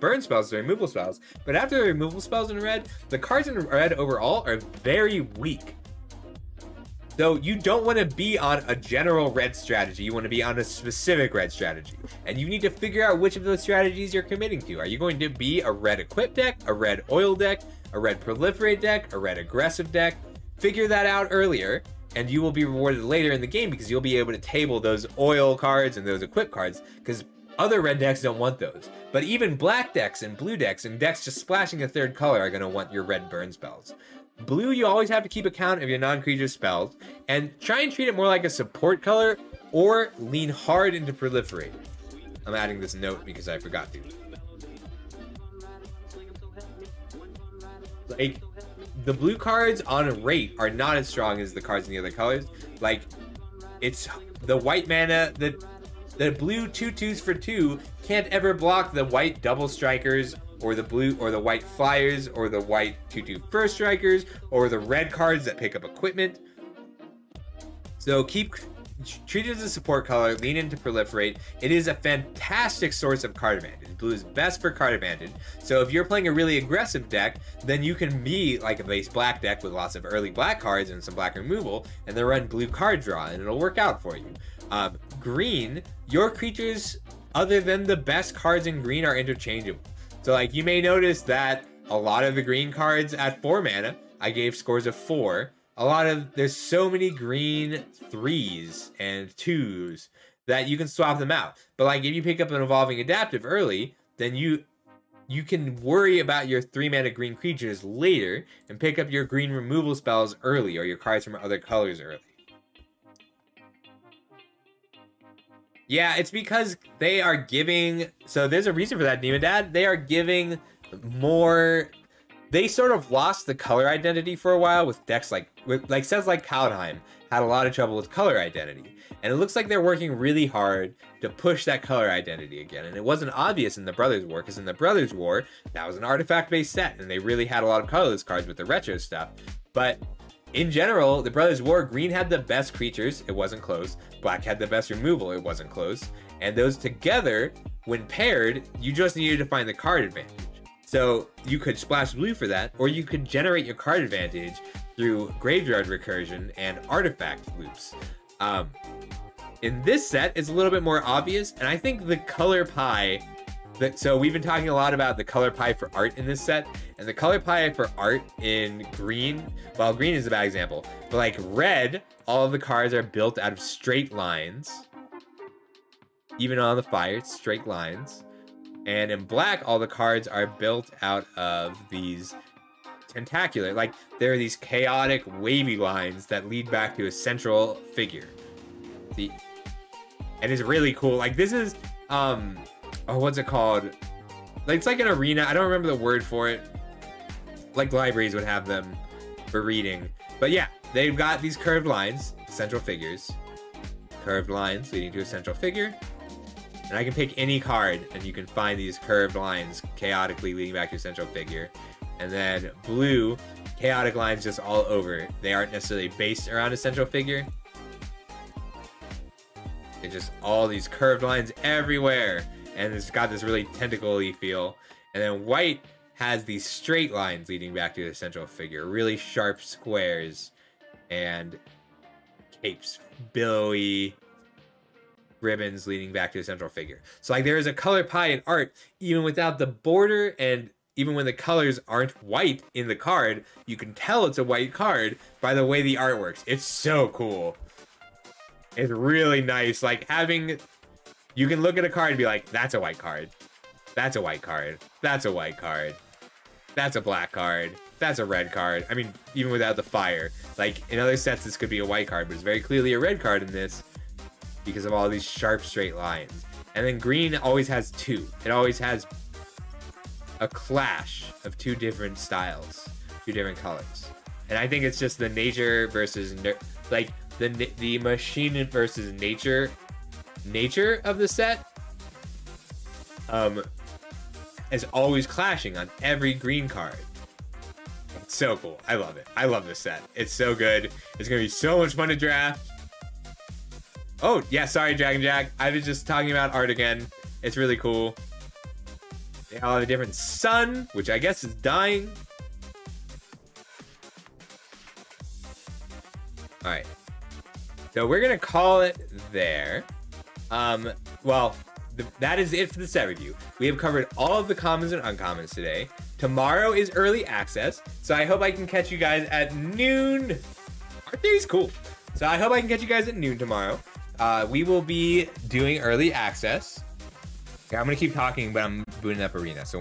burn spells, the removal spells. But after the removal spells in red, the cards in red overall are very weak. So you don't want to be on a general red strategy. You want to be on a specific red strategy. And you need to figure out which of those strategies you're committing to. Are you going to be a red equip deck, a red oil deck, a red proliferate deck, a red aggressive deck? Figure that out earlier, and you will be rewarded later in the game because you'll be able to table those oil cards and those equip cards, because other red decks don't want those. But even black decks and blue decks and decks just splashing a third color are going to want your red burn spells. Blue, you always have to keep account of your non-creature spells, and try and treat it more like a support color, or lean hard into proliferate. I'm adding this note because I forgot to. Like, the blue cards on rate are not as strong as the cards in the other colors. Like, it's the white mana, the blue 2/2s for 2 can't ever block the white double strikers, or the blue or the white flyers, or the white 2/2 first strikers, or the red cards that pick up equipment. So keep treat it as a support color, lean in to proliferate. It is a fantastic source of card advantage. Blue is best for card advantage. So if you're playing a really aggressive deck, then you can be like a base black deck with lots of early black cards and some black removal, and then run blue card draw, and it'll work out for you. Green, your creatures other than the best cards in green are interchangeable. So like you may notice that a lot of the green cards at 4 mana, I gave scores of 4. There's so many green 3s and 2s that you can swap them out. But like if you pick up an Evolving Adaptive early, then you can worry about your 3 mana green creatures later and pick up your green removal spells early, or your cards from other colors early. Yeah, it's because they are giving... So there's a reason for that, Demon Dad. They are giving more... They sort of lost the color identity for a while with decks like sets like Kaldheim had a lot of trouble with color identity. And it looks like they're working really hard to push that color identity again. And it wasn't obvious in the Brothers War, because in the Brothers War, that was an artifact-based set, and they really had a lot of colorless cards with the retro stuff. But in general, the Brothers War, green had the best creatures, it wasn't close. Black had the best removal, it wasn't close. And those together, when paired, you just needed to find the card advantage. So you could splash blue for that, or you could generate your card advantage through graveyard recursion and artifact loops. In this set, it's a little bit more obvious, and I think the color pie... So we've been talking a lot about the color pie for art in this set, and the color pie for art in green, well, green is a bad example, but like red, all of the cards are built out of straight lines. Even on the fire, it's straight lines. And in black, all the cards are built out of these tentacular, like there are these chaotic wavy lines that lead back to a central figure. And it's really cool. Like this is, oh, what's it called? Like it's like an arena. I don't remember the word for it. Like libraries would have them for reading. But yeah, they've got these curved lines, central figures. Curved lines leading to a central figure. And I can pick any card, and you can find these curved lines chaotically leading back to a central figure. And then blue, chaotic lines just all over. They aren't necessarily based around a central figure. It's just all these curved lines everywhere. And it's got this really tentacle-y feel. And then white has these straight lines leading back to the central figure. Really sharp squares. And capes, billowy ribbons leading back to the central figure. So like there is a color pie in art, even without the border, and even when the colors aren't white in the card, you can tell it's a white card by the way the art works. It's so cool. It's really nice. Like having, you can look at a card and be like, that's a white card. That's a white card. That's a white card. That's a black card. That's a red card. I mean, even without the fire. Like in other sets, this could be a white card, but it's very clearly a red card in this, because of all these sharp straight lines. And then green always has two. It always has a clash of two different styles, two different colors. And I think it's just the nature versus like the machine versus nature of the set is always clashing on every green card. It's so cool. I love it. I love this set. It's so good. It's gonna be so much fun to draft. Oh, yeah, sorry, Dragon Jack. I was just talking about art again. It's really cool. They all have a different sun, which I guess is dying. All right. So we're going to call it there. Well, that is it for the set review. We have covered all of the commons and uncommons today. Tomorrow is early access, so I hope I can catch you guys at noon. Art Day is cool. So I hope I can catch you guys at noon tomorrow. We will be doing early access. Yeah, I'm going to keep talking, but I'm booting up Arena. So